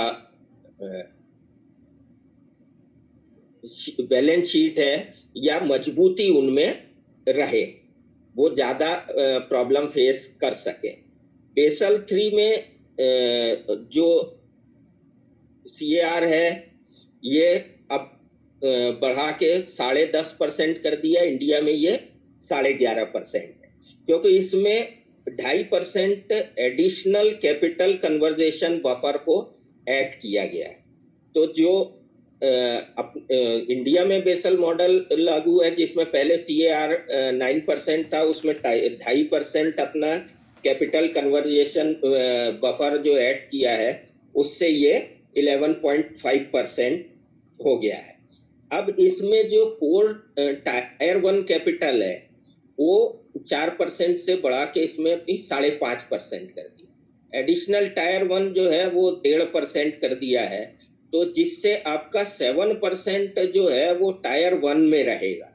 F: बैलेंस शीट है या मजबूती उनमें रहे, वो ज्यादा प्रॉब्लम फेस कर सके। बेसल 3 में जो CAR है ये अब बढ़ा के 10.5% कर दिया। इंडिया में ये 11.5% है, क्योंकि इसमें 2.5% एडिशनल कैपिटल कन्वर्जेशन बफर को ऐड किया गया है। तो जो इंडिया में बेसल मॉडल लागू है जिसमें पहले CAR 9% था, उसमें 2.5% अपना कैपिटल कन्वर्जेशन बफर जो ऐड किया है उससे ये 11.5% हो गया है। अब इसमें जो कोर टायर 1 कैपिटल है वो 4% से बढ़ा के इसमें भी 5.5% कर दिया। एडिशनल टायर 1 जो है वो 1.5% कर दिया है, तो जिससे आपका 7% जो है वो टायर 1 में रहेगा।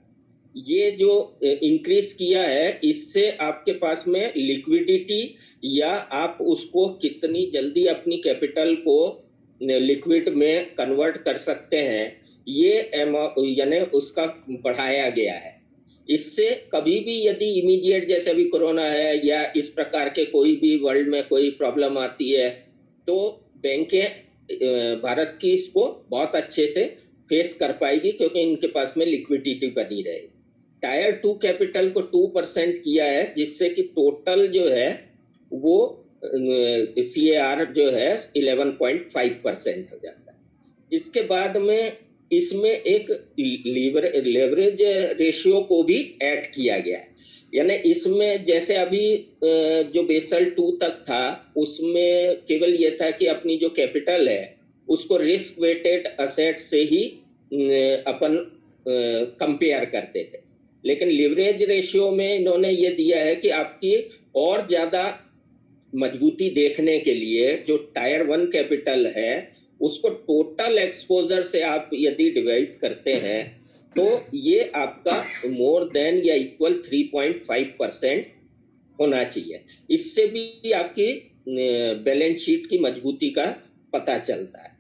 F: ये जो इंक्रीज किया है इससे आपके पास में लिक्विडिटी या आप उसको कितनी जल्दी अपनी कैपिटल को लिक्विड में कन्वर्ट कर सकते हैं ये यानी उसका बढ़ाया गया है। इससे कभी भी यदि इमीडिएट जैसे अभी कोरोना है या इस प्रकार के कोई भी वर्ल्ड में कोई प्रॉब्लम आती है तो बैंकें भारत की इसको बहुत अच्छे से फेस कर पाएगी, क्योंकि इनके पास में लिक्विडिटी बनी रहेगी। टायर 2 कैपिटल को 2% किया है, जिससे कि टोटल जो है वो CAR जो है 11.5% हो जाता है। इसके बाद में इसमें एक लेवरेज रेशियो को भी ऐड किया गया है। यानी इसमें जैसे अभी जो बेसल 2 तक था उसमें केवल ये था कि अपनी जो कैपिटल है उसको रिस्क वेटेड असेट से ही अपन कंपेयर करते थे, लेकिन लिवरेज रेशियो में इन्होंने ये दिया है कि आपकी और ज्यादा मजबूती देखने के लिए जो टायर 1 कैपिटल है उसको टोटल एक्सपोजर से आप यदि डिवाइड करते हैं तो ये आपका मोर देन या इक्वल 3.5% होना चाहिए। इससे भी आपकी बैलेंस शीट की मजबूती का पता चलता है।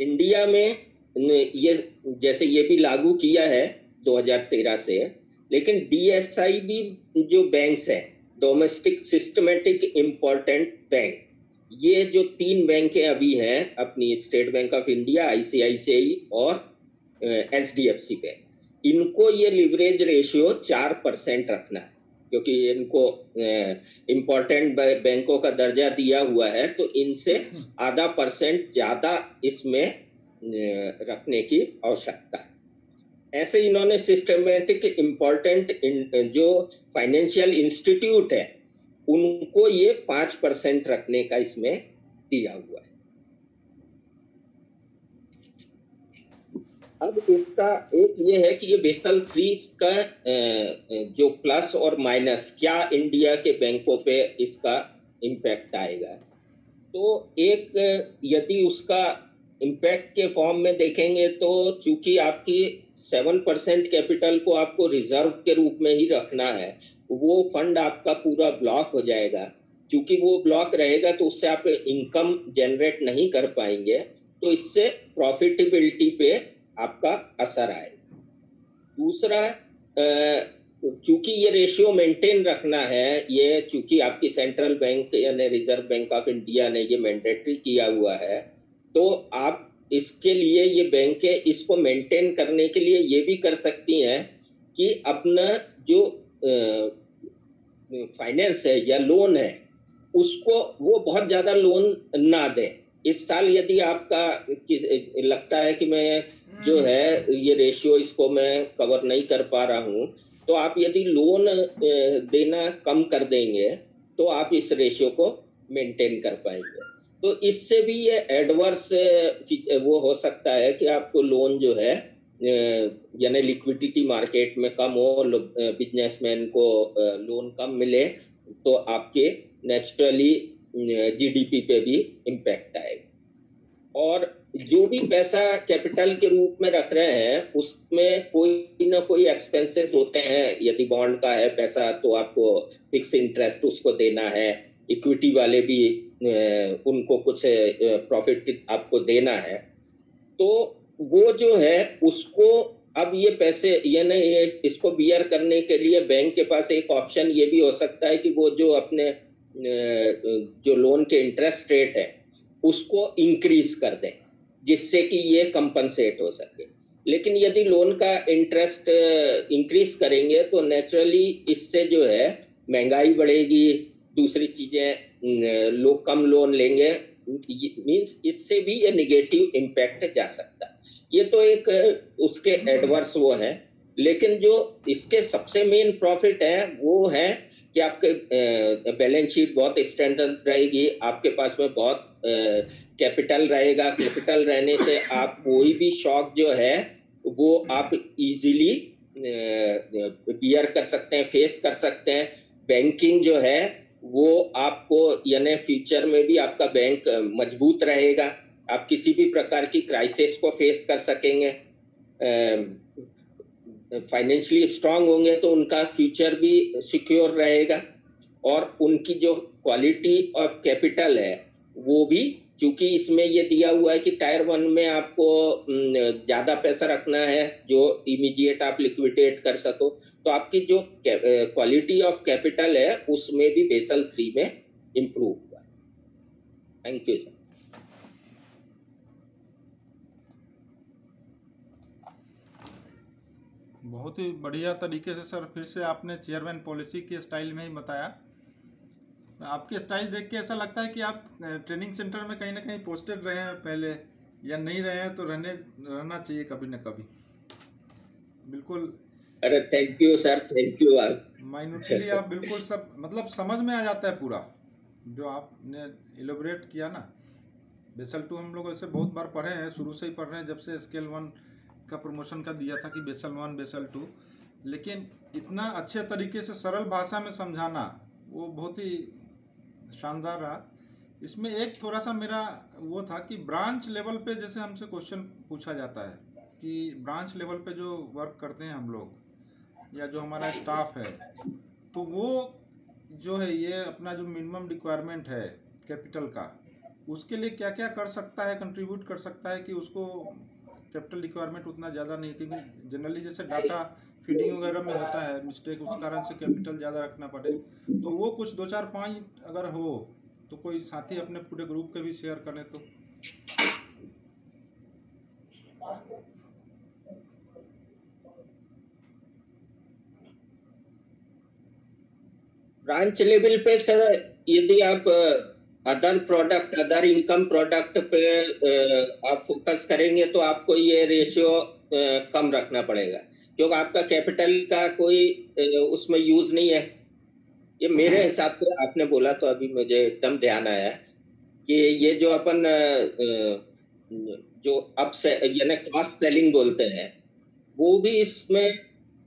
F: इंडिया में ये जैसे ये भी लागू किया है 2013 से, लेकिन DSI भी जो बैंक्स हैं, डोमेस्टिक सिस्टमेटिक इम्पोर्टेंट बैंक, ये जो 3 बैंकें अभी हैं अपनी state bank of India, ICICI और HDFC बैंक, इनको ये लिवरेज रेशियो 4% रखना है, क्योंकि इनको इम्पोर्टेंट बैंकों का दर्जा दिया हुआ है, तो इनसे आधा % ज्यादा इसमें रखने की आवश्यकता है। ऐसे इन्होंने सिस्टमेटिक इम्पोर्टेंट जो फाइनेंशियल इंस्टीट्यूट है उनको ये 5% रखने का इसमें दिया हुआ है। अब इसका एक ये है कि ये बेसल 3 का जो प्लस और माइनस क्या इंडिया के बैंकों पे इसका इम्पैक्ट आएगा। तो एक यदि उसका इम्पैक्ट के फॉर्म में देखेंगे तो चूंकि आपकी 7% कैपिटल को आपको रिजर्व के रूप में ही रखना है, वो फंड आपका पूरा ब्लॉक हो जाएगा। क्योंकि वो ब्लॉक रहेगा तो उससे आप इनकम जनरेट नहीं कर पाएंगे, तो इससे प्रॉफिटेबिलिटी पे आपका असर आएगा। दूसरा, चूंकि ये रेशियो मेंटेन रखना है, ये चूंकि आपकी सेंट्रल बैंक यानी रिजर्व बैंक ऑफ इंडिया ने ये मैंडेटरी किया हुआ है, तो आप इसके लिए ये बैंकें इसको मेंटेन करने के लिए ये भी कर सकती हैं कि अपना जो फाइनेंस है या लोन है उसको वो बहुत ज्यादा लोन ना दें। इस साल यदि आपका लगता है कि मैं जो है ये रेशियो इसको मैं कवर नहीं कर पा रहा हूँ, तो आप यदि लोन देना कम कर देंगे तो आप इस रेशियो को मेंटेन कर पाएंगे। तो इससे भी ये एडवर्स वो हो सकता है कि आपको लोन जो है यानी लिक्विडिटी मार्केट में कम हो, बिजनेसमैन को लोन कम मिले, तो आपके नेचुरली GDP पे भी इम्पैक्ट आएगा। और जो भी पैसा कैपिटल के रूप में रख रहे हैं उसमें कोई ना कोई एक्सपेंसेस होते हैं। यदि बॉन्ड का है पैसा तो आपको फिक्स इंटरेस्ट उसको देना है, इक्विटी वाले भी उनको कुछ प्रॉफिट आपको देना है। तो वो जो है उसको अब ये पैसे यानी इसको बियर करने के लिए बैंक के पास एक ऑप्शन ये भी हो सकता है कि वो जो अपने जो लोन के इंटरेस्ट रेट है उसको इंक्रीज कर दें, जिससे कि ये कंपनसेट हो सके। लेकिन यदि लोन का इंटरेस्ट इंक्रीज करेंगे तो नेचुरली इससे जो है महंगाई बढ़ेगी, दूसरी चीजें लोग कम लोन लेंगे, मींस इससे भी ये निगेटिव इम्पैक्ट जा सकता है। ये तो एक उसके एडवर्स वो है, लेकिन जो इसके सबसे मेन प्रॉफिट है वो है कि आपके बैलेंस शीट बहुत स्ट्रेंथन रहेगी, आपके पास में बहुत कैपिटल रहेगा। कैपिटल रहने से आप कोई भी शॉक जो है वो आप इजीली बियर कर सकते हैं, फेस कर सकते हैं। बैंकिंग जो है वो आपको यानी फ्यूचर में भी आपका बैंक मजबूत रहेगा, आप किसी भी प्रकार की क्राइसिस को फेस कर सकेंगे। फाइनेंशियली स्ट्रांग होंगे तो उनका फ्यूचर भी सिक्योर रहेगा, और उनकी जो क्वालिटी ऑफ कैपिटल है वो भी, क्योंकि इसमें ये दिया हुआ है कि टायर 1 में आपको ज़्यादा पैसा रखना है जो इमीडिएट आप लिक्विडेट कर सको, तो आपकी जो क्वालिटी ऑफ कैपिटल है उसमें भी बेसल 3 में इम्प्रूव हुआ। Thank you sir.
B: बहुत ही बढ़िया तरीके से सर फिर से आपने चेयरमैन पॉलिसी के स्टाइल में ही बताया। आपके स्टाइल देख के ऐसा लगता है कि आप ट्रेनिंग सेंटर में कहीं ना कहीं पोस्टेड रहे हैं पहले, या नहीं रहे हैं तो रहना चाहिए कभी न कभी। बिल्कुल
F: अरे thank you sir, thank you आप।
B: माइन्यूटली आप बिल्कुल सब मतलब समझ में आ जाता है पूरा जो आपने एलोबरेट किया ना। बेसल 2 हम लोग ऐसे बहुत बार पढ़े हैं, शुरू से ही पढ़ रहे हैं जब से स्केल 1 का प्रमोशन का दिया था कि बेसल 1 बेसल 2, लेकिन इतना अच्छे तरीके से सरल भाषा में समझाना वो बहुत ही शानदार रहा। इसमें एक थोड़ा सा मेरा वो था कि ब्रांच लेवल पे जैसे हमसे क्वेश्चन पूछा जाता है कि ब्रांच लेवल पे जो वर्क करते हैं हम लोग या जो हमारा स्टाफ है, तो वो जो है ये अपना जो मिनिमम रिक्वायरमेंट है कैपिटल का, उसके लिए क्या क्या कर सकता है, कंट्रीब्यूट कर सकता है कि उसको कैपिटल रिक्वायरमेंट उतना ज़्यादा नहीं, क्योंकि जनरली जैसे डाटा फीडिंग वगैरह में होता है मिस्टेक, उस कारण से कैपिटल ज़्यादा रखना पड़े। तो वो कुछ 2-4 पॉइंट अगर हो तो कोई साथी अपने पूरे ग्रुप के भी शेयर करें तो।
F: ब्रांच लेवल पे सर यदि आप other product, other income product पे आप फोकस करेंगे तो आपको ये रेशियो कम रखना पड़ेगा, क्योंकि आपका कैपिटल का कोई उसमें यूज नहीं है। ये मेरे हिसाब से आपने बोला तो अभी मुझे एकदम ध्यान आया कि ये जो अपन जो अब से यानी क्रॉस सेलिंग बोलते हैं वो भी इसमें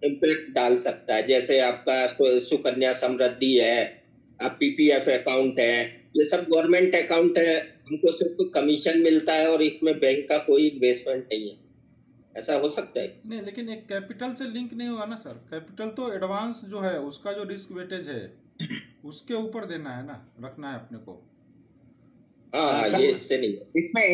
F: इम्पैक्ट डाल सकता है। जैसे आपका सुकन्या समृद्धि है, आप पीपीएफ अकाउंट है, ये सब गवर्नमेंट अकाउंट है, हमको सिर्फ कमीशन मिलता है और इसमें बैंक का कोई इन्वेस्टमेंट नहीं है, ऐसा हो सकता है?
B: नहीं, लेकिन एक कैपिटल से लिंक नहीं हुआ ना सर। कैपिटल तो एडवांस जो है उसका जो रिस्क वेटेज है उसके ऊपर देना है ना, रखना है अपने को।
F: हाँ,
A: सर,
F: ये इससे नहीं है।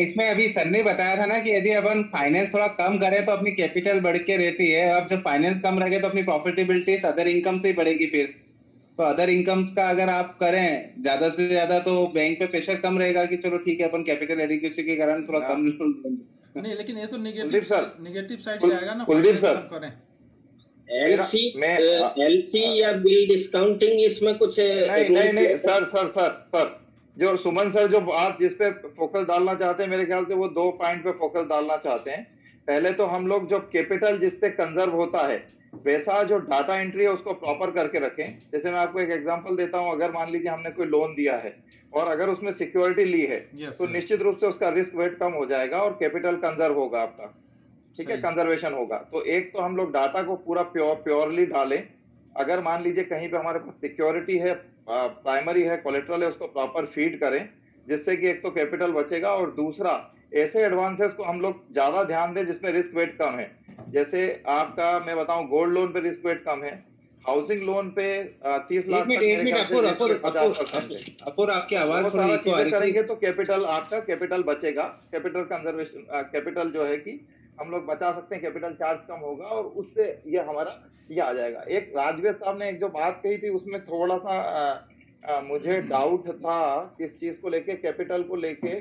A: इसमें अभी सर ने बताया था ना कि यदि अपन फाइनेंस थोड़ा कम करें तो अपनी कैपिटल बढ़ के रहती है। अब जब फाइनेंस कम रहे तो अपनी प्रॉफिटेबिलिटी अदर इनकम से ही बढ़ेगी। फिर तो अदर इनकम्स का अगर आप करें ज्यादा से ज्यादा तो बैंक पे प्रेशर कम रहेगा कि चलो ठीक है अपन कैपिटल एडिक्वेसी के कारण थोड़ा कम
B: नहीं, लेकिन ये तो
G: कुलदीप सर,
B: नेगेटिव साइड जाएगा ना,
G: कुलदीप
B: फाइनेंस
G: सर,
B: कम करें।
F: एलसी या बिल डिस्काउंटिंग इसमें कुछ
G: नहीं सर, जो सुमन सर जो बात जिस पे फोकस डालना चाहते हैं, मेरे ख्याल से वो 2 पॉइंट पे फोकस डालना चाहते हैं। पहले तो हम लोग जो कैपिटल जिससे कंजर्व होता है वैसा जो डाटा एंट्री है उसको प्रॉपर करके रखें। जैसे मैं आपको एक एग्जांपल देता हूं, अगर मान लीजिए हमने कोई लोन दिया है और अगर उसमें सिक्योरिटी ली है तो निश्चित रूप से उसका रिस्क वेट कम हो जाएगा और कैपिटल कंजर्व होगा आपका, ठीक है, कंजर्वेशन होगा। तो एक तो हम लोग डाटा को पूरा प्योरली डालें। अगर मान लीजिए कहीं पे हमारे पास सिक्योरिटी है, प्राइमरी है, कोलेट्रल है, उसको प्रॉपर फीड करें, जिससे कि एक तो कैपिटल बचेगा और दूसरा ऐसे एडवांसेस को हम लोग ज्यादा ध्यान दें जिसमें रिस्क वेट कम है। जैसे आपका मैं बताऊं, गोल्ड लोन पे रिस्क वेट कम है, हाउसिंग लोन पे 30 लाख
A: अपुर आपकी आवाज
G: करेंगे तो कैपिटल आपका कैपिटल बचेगा, कैपिटल कंजर्वेशन, कैपिटल जो है कि हम लोग बचा सकते हैं, कैपिटल चार्ज कम होगा और उससे ये हमारा ये आ जाएगा। एक राजवीर साहब ने एक जो बात कही थी उसमें थोड़ा सा मुझे डाउट था किस चीज को लेके, कैपिटल को लेके,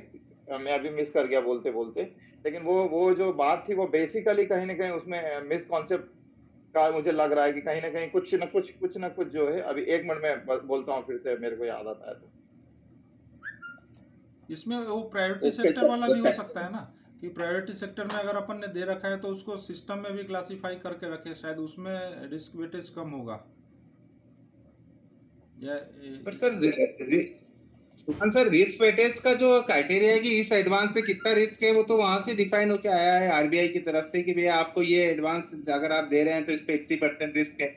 G: मैं अभी मिस कर गया बोलते बोलते, लेकिन वो जो बात थी वो बेसिकली कहीं ना कहीं उसमें मिस कॉन्सेप्ट का मुझे लग रहा है कि कहीं ना कहीं कुछ न कुछ जो है। अभी 1 मिनट में बोलता हूँ फिर से, मेरे को याद आता है तो।
B: इसमें वो प्रायोरिटी सेक्टर वाला भी हो सकता है ना, कि प्रायोरिटी सेक्टर में अगर अपन ने दे रखा है तो उसको सिस्टम में भी क्लासिफाई करके रखे, शायद उसमें रिस्क वेटेज कम होगा।
A: पर सर रिस्क वेटेज का जो क्राइटेरिया है कि इस एडवांस पे कितना रिस्क है, वो तो वहां से डिफाइन होके आया है आरबीआई की तरफ से कि भैया आपको ये एडवांस अगर आप दे रहे हैं तो इस पे 80% रिस्क है।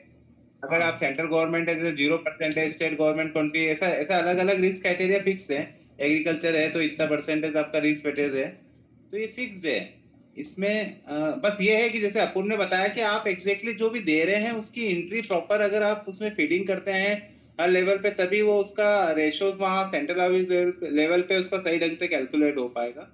A: अगर आप सेंट्रल गवर्नमेंट है जैसे 0% है, स्टेट गवर्नमेंट 20, ऐसा अलग अलग रिस्क क्राइटेरिया फिक्स है। एग्रीकल्चर है तो इतना परसेंटेज आपका रिस्क वेटेज है, तो ये फिक्स्ड है। इसमें बस ये है कि जैसे अपूर्व ने बताया कि आप एग्जैक्टली जो भी दे रहे हैं उसकी एंट्री प्रॉपर अगर आप उसमें फीडिंग करते हैं हर लेवल पे, तभी वो उसका रेशियोज वहाँ सेंट्रल ऑफिस लेवल पे उसका सही ढंग से कैलकुलेट हो पाएगा।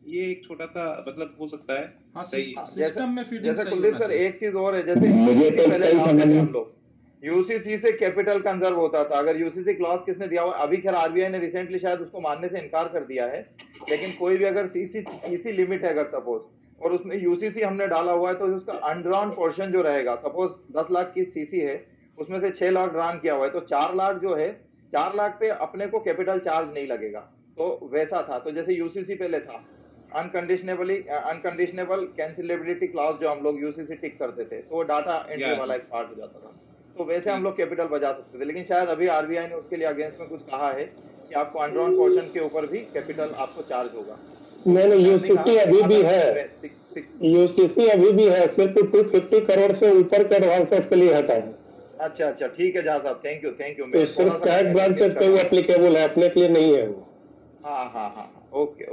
A: ये एक छोटा सा मतलब हो सकता है।
B: हाँ, सिस्टम में फीडिंग
G: जैसे कुलदीप सर एक चीज और है, जैसे
C: मुझे तो
G: पहले हम लोग यूसीसी से कैपिटल कंजर्व होता था। अगर यूसीसी क्लॉज किसने दिया हुआ, अभी खैर आरबीआई ने रिसेंटली शायद उसको मानने से इनकार कर दिया है, लेकिन कोई भी अगर सीसी लिमिट है अगर सपोज और उसमें यूसीसी हमने डाला हुआ है तो उसका अनड्रॉन पोर्शन जो रहेगा, सपोज 10 लाख की सीसी है उसमें से 6 लाख ड्रॉन किया हुआ है तो 4 लाख जो है 4 लाख पे अपने को कैपिटल चार्ज नहीं लगेगा। तो वैसा था, तो जैसे यूसीसी पहले था
E: अनकंडीशनेबल कैंसिलेबिलिटी क्लॉज जो हम लोग यूसीसी टिक करते थे, तो वो डाटा एंट्री
A: Yeah.
E: वाला एक पार्ट हो जाता था। तो वैसे हम लोग कैपिटल बचा सकते थे, लेकिन शायद अभी आरबीआई ने उसके लिए अगेंस्ट में कुछ कहा है कि आपको अनड्रॉन पोर्शन के ऊपर भी कैपिटल आपको चार्ज होगा।
H: नहीं, यूसीसी अभी भी है, यूसीसी अभी भी है, सिर्फ 250 करोड़ से ऊपर के एडवांसेस के लिए हटा है।
E: अच्छा, ठीक है जहाँ साहब, थैंक यू।
H: तो सिर्फ कैश ब्रांचेस पे वो एप्लीकेबल है, अपने के लिए नहीं है वो।
E: हाँ, ओके।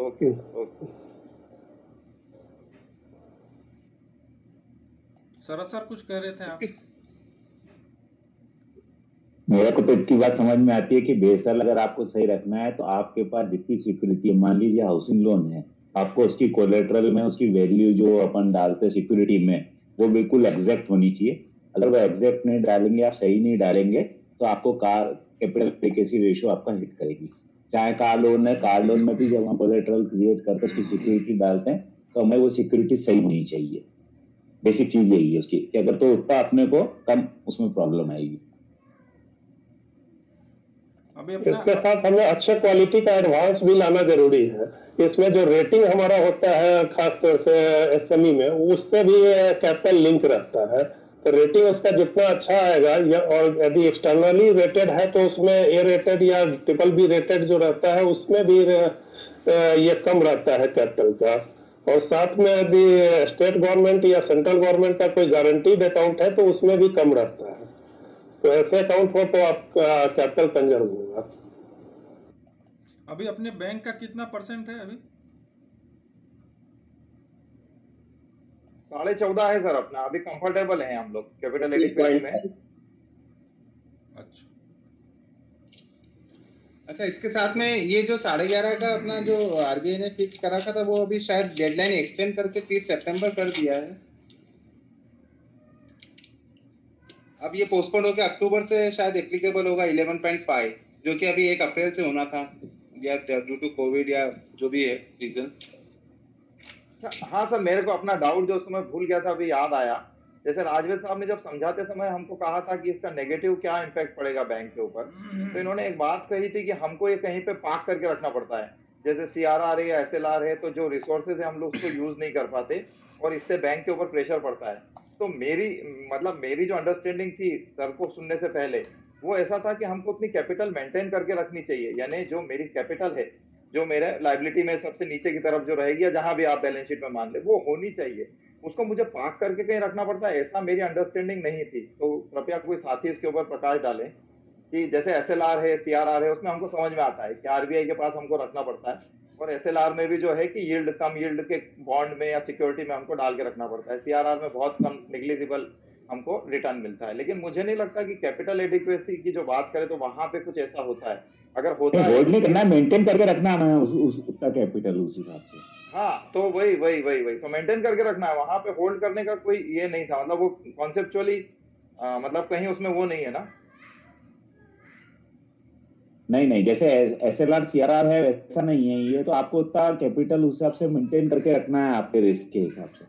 B: शरद सर कुछ कह रहे थे आप?
C: मेरे को तो इतनी बात समझ में आती है कि बेसल अगर आपको सही रखना है तो आपके पास जितनी सिक्योरिटी है, मान लीजिए हाउसिंग लोन है, आपको उसकी कोलेटरल में उसकी वैल्यू जो अपन डालते हैं सिक्योरिटी में, वो बिल्कुल एग्जैक्ट होनी चाहिए। अगर वो एग्जैक्ट नहीं डालेंगे, आप सही नहीं डालेंगे, तो आपको कार कैपिटल एडिक्वेसी रेशियो आपका हिट करेगी। चाहे कार लोन है, कार लोन में भी जब हम कोलेटरल क्रिएट करके उसकी सिक्योरिटी डालते हैं तो हमें वो सिक्योरिटी सही होनी चाहिए। बेसिक चीज यही है उसकी कि अगर तो उतना अपने को कम उसमें प्रॉब्लम आएगी।
H: इसके साथ हमें अच्छे क्वालिटी का एडवांस भी लाना जरूरी है। इसमें जो रेटिंग हमारा होता है खासतौर से एसएमई में, उससे भी कैपिटल लिंक रहता है। तो रेटिंग उसका जितना अच्छा आएगा, या और यदि एक्सटर्नली रेटेड है तो उसमें ए रेटेड या ट्रिपल बी रेटेड जो रहता है उसमें भी ये कम रहता है कैपिटल का। और साथ में यदि स्टेट गवर्नमेंट या सेंट्रल गवर्नमेंट का कोई गारंटीड अकाउंट है तो उसमें भी कम रहता है। तो ऐसे अकाउंट हो तो आपका कैपिटल कंजर्व होगा।
B: अभी अपने बैंक का कितना % है अभी?
E: 14.5 है सर अपना, अभी कंफर्टेबल है हम लोग कैपिटल एडिक्वेसी में।
A: अच्छा, इसके साथ में ये जो 11.5 का अपना जो आरबीआई ने फिक्स करा था वो अभी शायद डेडलाइन एक्सटेंड करके 30 सितंबर कर दिया है। अब ये पोस्टपोन होकर अक्टूबर से शायद एप्लीकेबल होगा 11.5, जो कि अभी 1 अप्रैल से होना था, या ड्यू टू कोविड या जो भी है रीजन।
E: हाँ सर, मेरे को अपना डाउट जो समय भूल गया था अभी याद आया। जैसे राजवेद साहब ने जब समझाते समय हमको कहा था कि इसका नेगेटिव क्या इम्पैक्ट पड़ेगा बैंक के ऊपर, तो इन्होंने एक बात कही थी कि हमको ये कहीं पे पार्क करके रखना पड़ता है। जैसे सीआरआर है या एसएलआर है, तो जो रिसोर्सेज है हम लोग उसको यूज नहीं कर पाते और इससे बैंक के ऊपर प्रेशर पड़ता है। तो मेरी जो अंडरस्टैंडिंग थी सर को सुनने से पहले, वो ऐसा था कि हमको अपनी कैपिटल मेंटेन करके रखनी चाहिए। यानी जो मेरी कैपिटल है, जो मेरे लायबिलिटी में सबसे नीचे की तरफ जो रहेगी, या जहां भी आप बैलेंस शीट में मान ले, वो होनी चाहिए। उसको मुझे पार्क करके कहीं रखना पड़ता है, ऐसा मेरी अंडरस्टैंडिंग नहीं थी। तो कृपया कोई साथी इसके ऊपर प्रकाश डालें कि जैसे एसएलआर है, सीआरआर है, उसमें हमको समझ में आता है कि आरबीआई के पास हमको रखना पड़ता है, और एसएलआर में भी जो है कि यील्ड कम यील्ड के बॉन्ड में या सिक्योरिटी में हमको डाल के रखना पड़ता है। सीआरआर में बहुत कम नेग्लिजिबल हमको रिटर्न मिलता है। लेकिन मुझे नहीं लगता कि कैपिटल एडिक्वेसी की जो बात करें तो वहां पे कुछ ऐसा होता है। अगर होता है,
C: होल्ड नहीं करना, मेंटेन करके रखना है उसका कैपिटल उस हिसाब से।
E: हाँ, तो वही तो मेंटेन करके रखना है, वहां पे होल्ड करने का कोई ये नहीं था। मतलब वो कॉन्सेप्चुअली मतलब कहीं उसमें वो नहीं है ना।
C: नहीं, जैसे एसएलआर सीआरआर है वैसा नहीं है ये, तो आपको उतना कैपिटल उस हिसाब से मेंटेन करके रखना है आपके रिस्क के हिसाब से।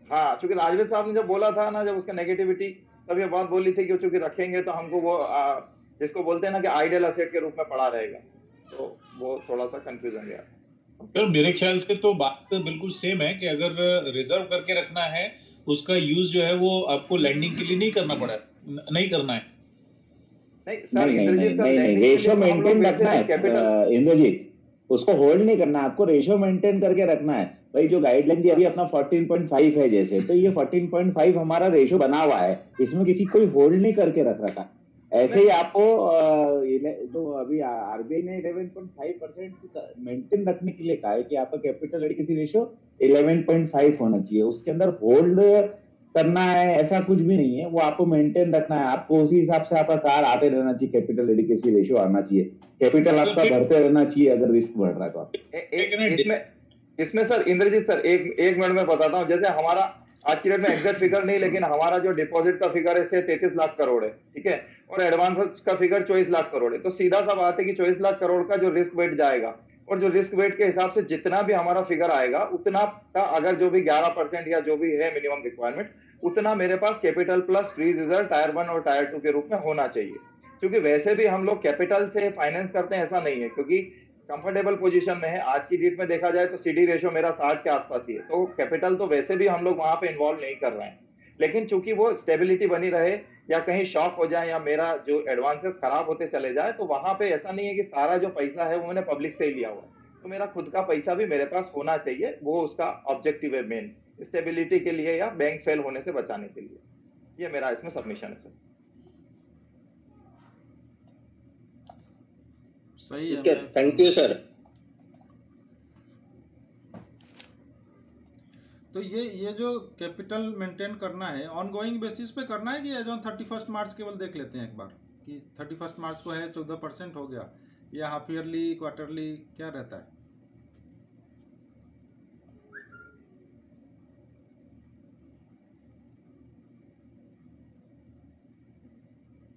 E: हाँ, चूंकि राजवेद साहब ने जब बोला था ना, जब उसका नेगेटिविटी, तब ये बात बोली थी कि चूंकि रखेंगे तो हमको वो जिसको बोलते हैं ना कि आइडियल असेट के रूप में पड़ा रहेगा, तो वो थोड़ा सा कंफ्यूजन गया।
D: सर मेरे ख्याल से तो बात बिल्कुल सेम है कि अगर रिजर्व करके रखना है, उसका यूज जो है वो आपको लैंडिंग के लिए नहीं करना करना है।
C: नहीं, रेशियो मेंटेन रखना है इंद्रजीत, उसको होल्ड नहीं करना, आपको रेशियो मेंटेन करके रखना है। भाई जो गाइडलाइन दी अभी अपना 14.5 है जैसे, तो ये 14.5 हमारा रेशियो बना हुआ है, इसमें किसी कोई होल्ड नहीं करके रख रखा। ऐसे ही आपको तो अभी आरबीआई ने 11.5% मेंटेन रखने के लिए कहा है कि आपका कैपिटल एडिक्वेसी रेशियो 11.5 होना चाहिए। उसके अंदर होल्ड करना है ऐसा कुछ भी नहीं है, वो आपको मेंटेन रखना है। आपको उसी हिसाब से आपका कार आते रहना चाहिए, कैपिटल एडिक्वेसी रेशियो आना चाहिए, कैपिटल आपका बढ़ते रहना चाहिए अगर रिस्क बढ़ रहा है तो।
E: इसमें सर इंद्रजीत सर एक मिनट में बताता हूँ। जैसे हमारा आज की डेट में एग्जैक्ट फिगर नहीं, लेकिन हमारा जो डिपॉजिट का फिगर है 33 लाख करोड़ है, ठीक है, और एडवांस का फिगर 24 लाख करोड़ है। तो सीधा सा बात है कि 24 लाख करोड़ का जो रिस्क वेट जाएगा, और जो रिस्क वेट के हिसाब से जितना भी हमारा फिगर आएगा, उतना का अगर जो भी 11% या जो भी है मिनिमम रिक्वायरमेंट, उतना मेरे पास capital plus free reserve tier 1 और टायर 2 के रूप में होना चाहिए। क्योंकि वैसे भी हम लोग कैपिटल से फाइनेंस करते हैं ऐसा नहीं है, क्योंकि
G: कंफर्टेबल पोजीशन में है। आज की डेट में देखा जाए तो CD रेशो मेरा 60 के आसपास ही है, तो कैपिटल तो वैसे भी हम लोग वहां पे इन्वॉल्व नहीं कर रहे हैं, लेकिन चूंकि वो स्टेबिलिटी बनी रहे या कहीं शॉक हो जाए या मेरा जो एडवांसेस खराब होते चले जाए, तो वहां पे ऐसा नहीं है कि सारा जो पैसा है वो मैंने पब्लिक से ही लिया हुआ है, तो मेरा खुद का पैसा भी मेरे पास होना चाहिए। वो उसका ऑब्जेक्टिव है मेन, स्टेबिलिटी के लिए या बैंक फेल होने से बचाने के लिए। ये मेरा इसमें सबमिशन है सर।
B: सही है।
F: Thank you sir.
B: तो ये जो कैपिटल मेंटेन करना है ऑनगोइंग बेसिस पे करना है कि एज ऑन 31 मार्च केवल देख लेते हैं एक बार कि 31 मार्च को है 14% हो गया, या हाफ ईयरली क्वार्टरली क्या रहता है?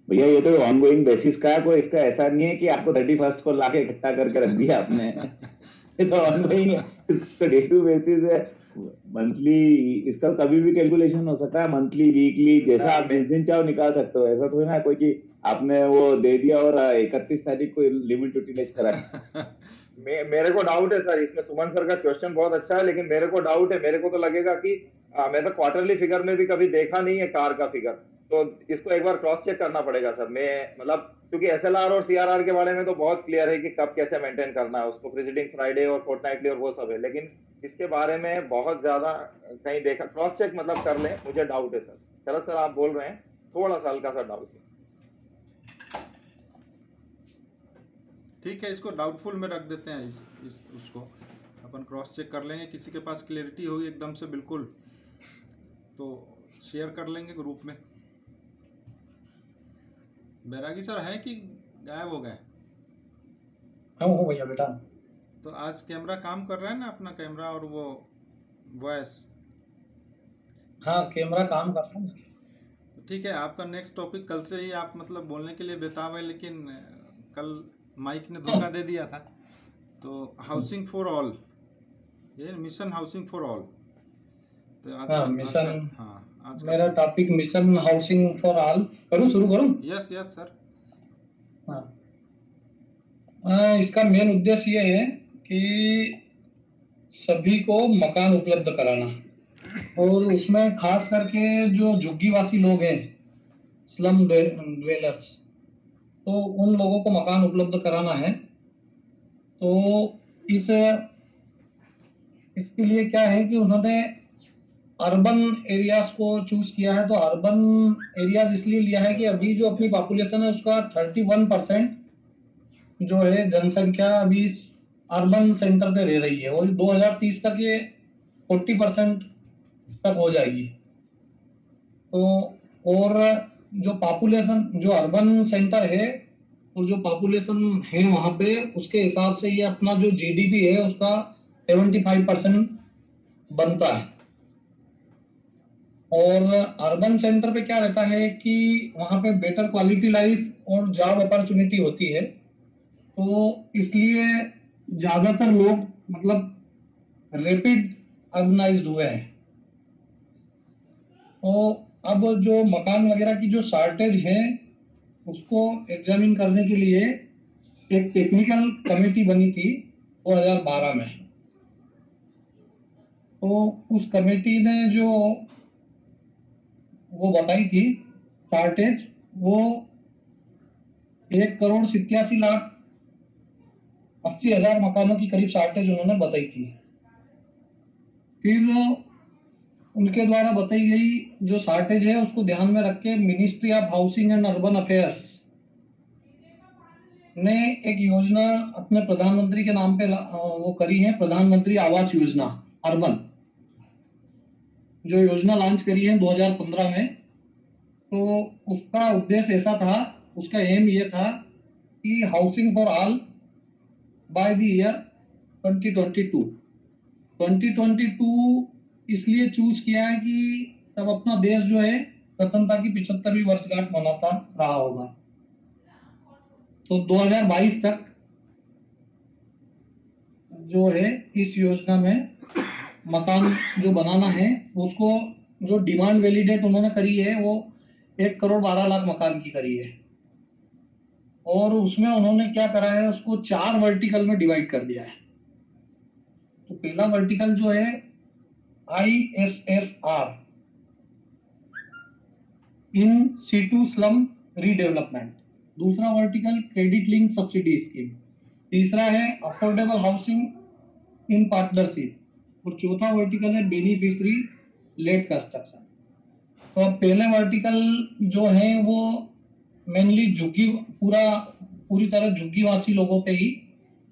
C: भैया ये तो ऑनगोइंग बेसिस का है, कोई इसका ऐसा नहीं है कि आपको 31 को लाके इकट्ठा करके रख दिया आपने। ये तो ऑनगोइंग है, इसका डे टू बेसिस है, मंथली, इसका कभी भी कैलकुलेशन हो सकता है, मंथली वीकली जैसा आप जिस दिन चाहो निकाल सकते हो। ऐसा थोड़ी ना कोई कि आपने वो दे दिया और 31 तारीख को लिमिट यूटिलाइज करा।
G: मेरे को डाउट है सर इसमें, सुमन सर का क्वेश्चन बहुत अच्छा है, लेकिन मेरे को डाउट है। मेरे को तो लगेगा कि मैं तो क्वार्टरली फिगर में भी कभी देखा नहीं है कार का फिगर, तो इसको एक बार क्रॉस चेक करना पड़ेगा सर। मैं मतलब क्योंकि SLR और CRR के बारे में तो बहुत क्लियर है कि कब कैसे मेंटेन करना है उसको, प्रेसिडिंग फ्राइडे और फोर्टनाइटली और वो सब है, लेकिन इसके बारे में बहुत ज्यादा कहीं देखा, क्रॉस चेक मतलब कर लें, मुझे डाउट है सर। शरद सर आप बोल रहे हैं, थोड़ा सा हल्का सा डाउट है।
B: ठीक है, इसको डाउटफुल में रख देते हैं, उसको अपन क्रॉस चेक कर लेंगे। किसी के पास क्लियरिटी होगी एकदम से बिल्कुल तो शेयर कर लेंगे ग्रुप में। बैरागी सर हैं कि गायब हो गए?
I: हो भैया बेटा।
B: तो आज कैमरा काम कर रहा है ना, अपना कैमरा और वो वॉइस?
I: हाँ कैमरा काम कर रहा है।
B: ठीक है, आपका नेक्स्ट टॉपिक कल से ही आप मतलब बोलने के लिए बेताब है, लेकिन कल माइक ने धोखा दे दिया था। तो हाउसिंग फॉर ऑल, ये मिशन हाउसिंग फॉर ऑल। तो आज
I: मिशन,
B: आज
I: मेरा topic mission housing for all. शुरू करूं?
B: Yes sir.
I: इसका मेन उद्देश्य ये है कि सभी को मकान उपलब्ध कराना, और उसमें खास करके जो झुग्गीवासी लोग हैं, स्लम ड्वेलर्स, तो उन लोगों को मकान उपलब्ध कराना है। तो इसके लिए क्या है कि उन्होंने अर्बन एरियाज को चूज किया है। तो अर्बन एरियाज इसलिए लिया है कि अभी जो अपनी पॉपुलेशन है उसका 31% जो है जनसंख्या अभी अर्बन सेंटर पे रह रही है, और 2030 तक ये 40% तक हो जाएगी। तो और जो पॉपुलेशन जो अर्बन सेंटर है और जो पॉपुलेशन है वहाँ पे, उसके हिसाब से ये अपना जो GDP है उसका 75% बनता है। और अर्बन सेंटर पे क्या रहता है कि वहाँ पे बेटर क्वालिटी लाइफ और जॉब अपॉर्चुनिटी होती है, तो इसलिए ज़्यादातर लोग मतलब रैपिड अर्बनाइज्ड हुए हैं। तो अब जो मकान वगैरह की जो शॉर्टेज है उसको एग्जामिन करने के लिए एक टेक्निकल कमेटी बनी थी 2012 में। तो उस कमेटी ने जो वो बताई थी शॉर्टेज, वो 1,87,80,00,000 मकानों की करीब शॉर्टेज उन्होंने बताई थी। फिर उनके द्वारा बताई गई जो शॉर्टेज है उसको ध्यान में रख के ministry of housing and urban affairs ने एक योजना अपने प्रधानमंत्री के नाम पे वो करी है, प्रधानमंत्री आवास योजना अर्बन, जो योजना लॉन्च करी है 2015 में। तो उसका उद्देश्य ऐसा था, उसका एम ये था कि housing for all by the year 2022 इसलिए चूज किया है कि तब अपना देश जो है स्वतंत्रता की 75वीं वर्षगांठ मनाता रहा होगा। तो 2022 तक जो है इस योजना में मकान जो बनाना है उसको जो डिमांड वैलिडेट उन्होंने करी है वो 1,12,00,000 मकान की करी है। और उसमें उन्होंने क्या करा है, उसको 4 वर्टिकल में डिवाइड कर दिया है। तो पहला वर्टिकल जो है ISSR, in situ slum redevelopment, दूसरा vertical credit link subsidy scheme, तीसरा है अफोर्डेबल हाउसिंग इन पार्टनरशिप, और चौथा वर्टिकल है बेनिफिशियरी लेड कंस्ट्रक्शन। तो अब पहले वर्टिकल जो है वो मेनली झुग्गी, पूरी तरह झुग्गीवासी लोगों पे ही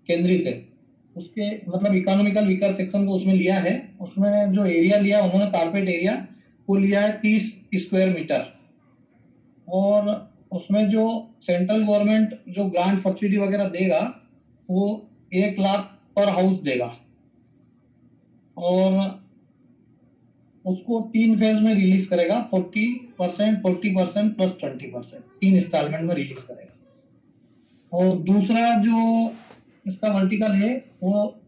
I: केंद्रित है। उसके मतलब इकोनॉमिकल वीकर सेक्शन को उसमें लिया है। उसमें जो एरिया लिया उन्होंने, कारपेट एरिया वो लिया है 30 स्क्वायर मीटर, और उसमें जो सेंट्रल गवर्नमेंट जो ग्रांट सब्सिडी वगैरह देगा वो 1 लाख पर हाउस देगा, और उसको 3 फेज में रिलीज करेगा, 40%, 40% प्लस 20%, 3 इंस्टॉलमेंट में रिलीज करेगा। और दूसरा जो इसका वर्टिकल है वो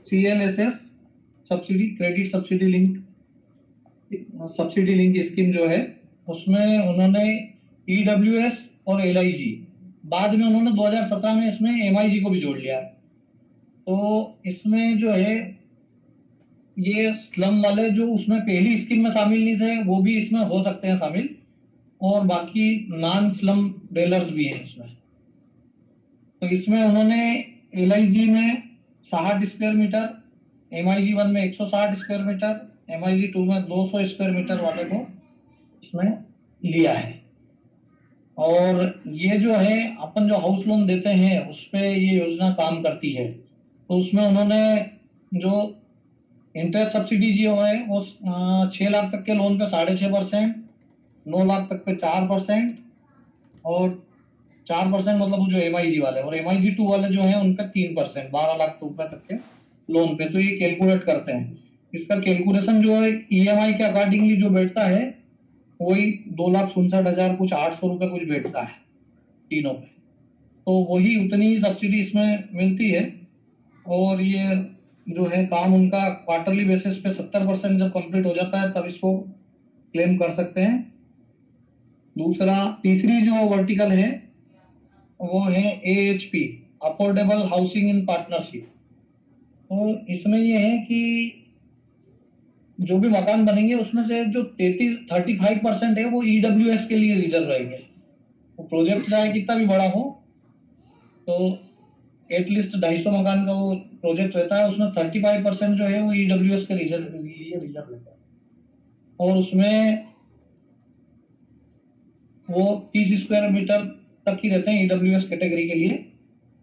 I: CLSS subsidy, credit subsidy link scheme जो है, उसमें उन्होंने EWS और LIG, बाद में उन्होंने 2017 में इसमें MIG को भी जोड़ लिया है। तो इसमें जो है ये स्लम वाले जो उसमें पहली स्कीम में शामिल नहीं थे वो भी इसमें हो सकते हैं शामिल, और बाकी नॉन स्लम डेलर्स भी हैं इसमें। तो इसमें उन्होंने LIG में 60 स्क्वायर मीटर, MIG 1 में 160 स्क्वायर मीटर, MIG 2 में 200 स्क्वायर मीटर वाले को इसमें लिया है। और ये जो है अपन जो हाउस लोन देते हैं उस पर ये योजना काम करती है। तो उसमें उन्होंने जो इंटरेस्ट सब्सिडी जो है वो 6 लाख तक के लोन पे 6.5%, 9 लाख तक पे 4%, और 4% मतलब वो जो MIG वाले, और MIG 2 वाले जो हैं उनका 3%, 12 लाख रुपए तक के लोन पे। तो ये कैलकुलेट करते हैं, इसका कैलकुलेशन जो है EMI के अकॉर्डिंगली जो बैठता है वही 2,67,000 कुछ 800 रुपये कुछ बैठता है तीनों पे। तो वही उतनी ही सब्सिडी इसमें मिलती है। और ये जो है काम उनका क्वार्टरली बेसिस पे 70% जब कंप्लीट हो जाता है तब इसको क्लेम कर सकते हैं। तीसरी जो वर्टिकल है वो है AHP, affordable housing in partnership. तो इसमें ये है कि जो भी मकान बनेंगे उसमें से जो 35% है वो EWS के लिए रिजर्व रहेंगे। वो प्रोजेक्ट चाहे कितना भी बड़ा हो, तो एटलीस्ट 250 मकान का वो प्रोजेक्ट रहता है, उसमें 35% जो है वो EWS के लिए रिजर्व रहता है। और उसमें वो 30 स्क्वायर मीटर तक ही रहते हैं EWS कैटेगरी के लिए।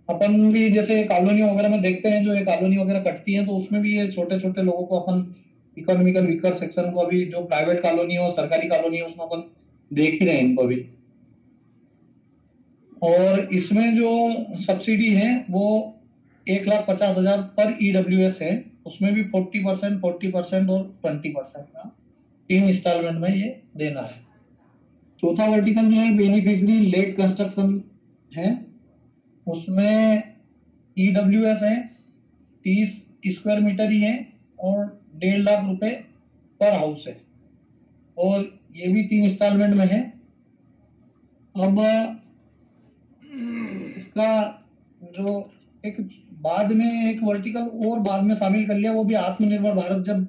I: अपन भी जैसे कॉलोनी वगैरह में देखते हैं, जो ये कॉलोनी वगैरह कटती है तो उसमें भी ये छोटे छोटे लोगों को अपन इकोनॉमिकल वीकर सेक्शन को, अभी जो प्राइवेट कॉलोनी और सरकारी कॉलोनी है उसमें अपन देख ही रहे हैं इनको भी। और इसमें जो सब्सिडी है वो 1,50,000 पर EWS है, उसमें भी 40%, 40% और 20% का 3 इंस्टॉलमेंट में ये देना है। चौथा वर्टिकल जो है बेनिफिशियरी लेड कंस्ट्रक्शन है, उसमें EWS है, 30 स्क्वायर मीटर ही है और 1.5 लाख रुपए पर हाउस है, और ये भी 3 इंस्टॉलमेंट में है। अब इसका जो एक बाद में एक वर्टिकल और बाद में शामिल कर लिया, वो भी आत्मनिर्भर भारत, जब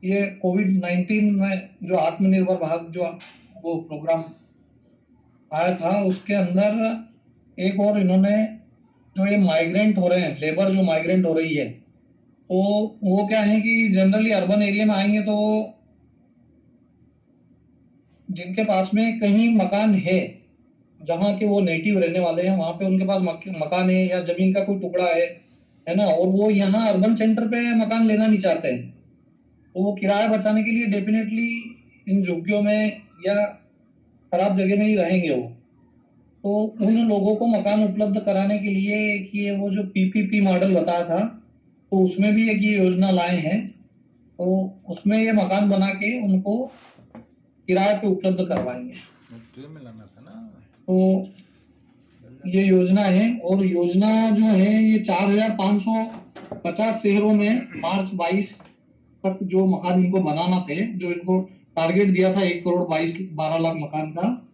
I: ये कोविड-19 में जो आत्मनिर्भर भारत जो वो प्रोग्राम आया था उसके अंदर एक और इन्होंने जो ये माइग्रेंट हो रहे हैं, लेबर जो माइग्रेंट हो रही है, तो वो क्या है कि जनरली अर्बन एरिया में आएंगे तो जिनके पास में कहीं मकान है जहाँ के वो नेटिव रहने वाले हैं, वहाँ पे उनके पास मकान है या जमीन का कोई टुकड़ा है ना, और वो यहाँ अर्बन सेंटर पे मकान लेना नहीं चाहते हैं, तो वो किराया बचाने के लिए डेफिनेटली इन झुग्गियों में या खराब जगह में ही रहेंगे वो। तो उन लोगों को मकान उपलब्ध कराने के लिए कि वो जो PPP मॉडल बताया था, तो उसमें भी एक ये योजना लाए हैं। तो उसमें ये मकान बना के उनको किराए पे उपलब्ध करवाएंगे। तो ये योजना है, और योजना जो है ये 4,550 शहरों में मार्च 22 तक जो मकान इनको बनाना थे, जो इनको टारगेट दिया था 1 करोड़ 12 लाख मकान का,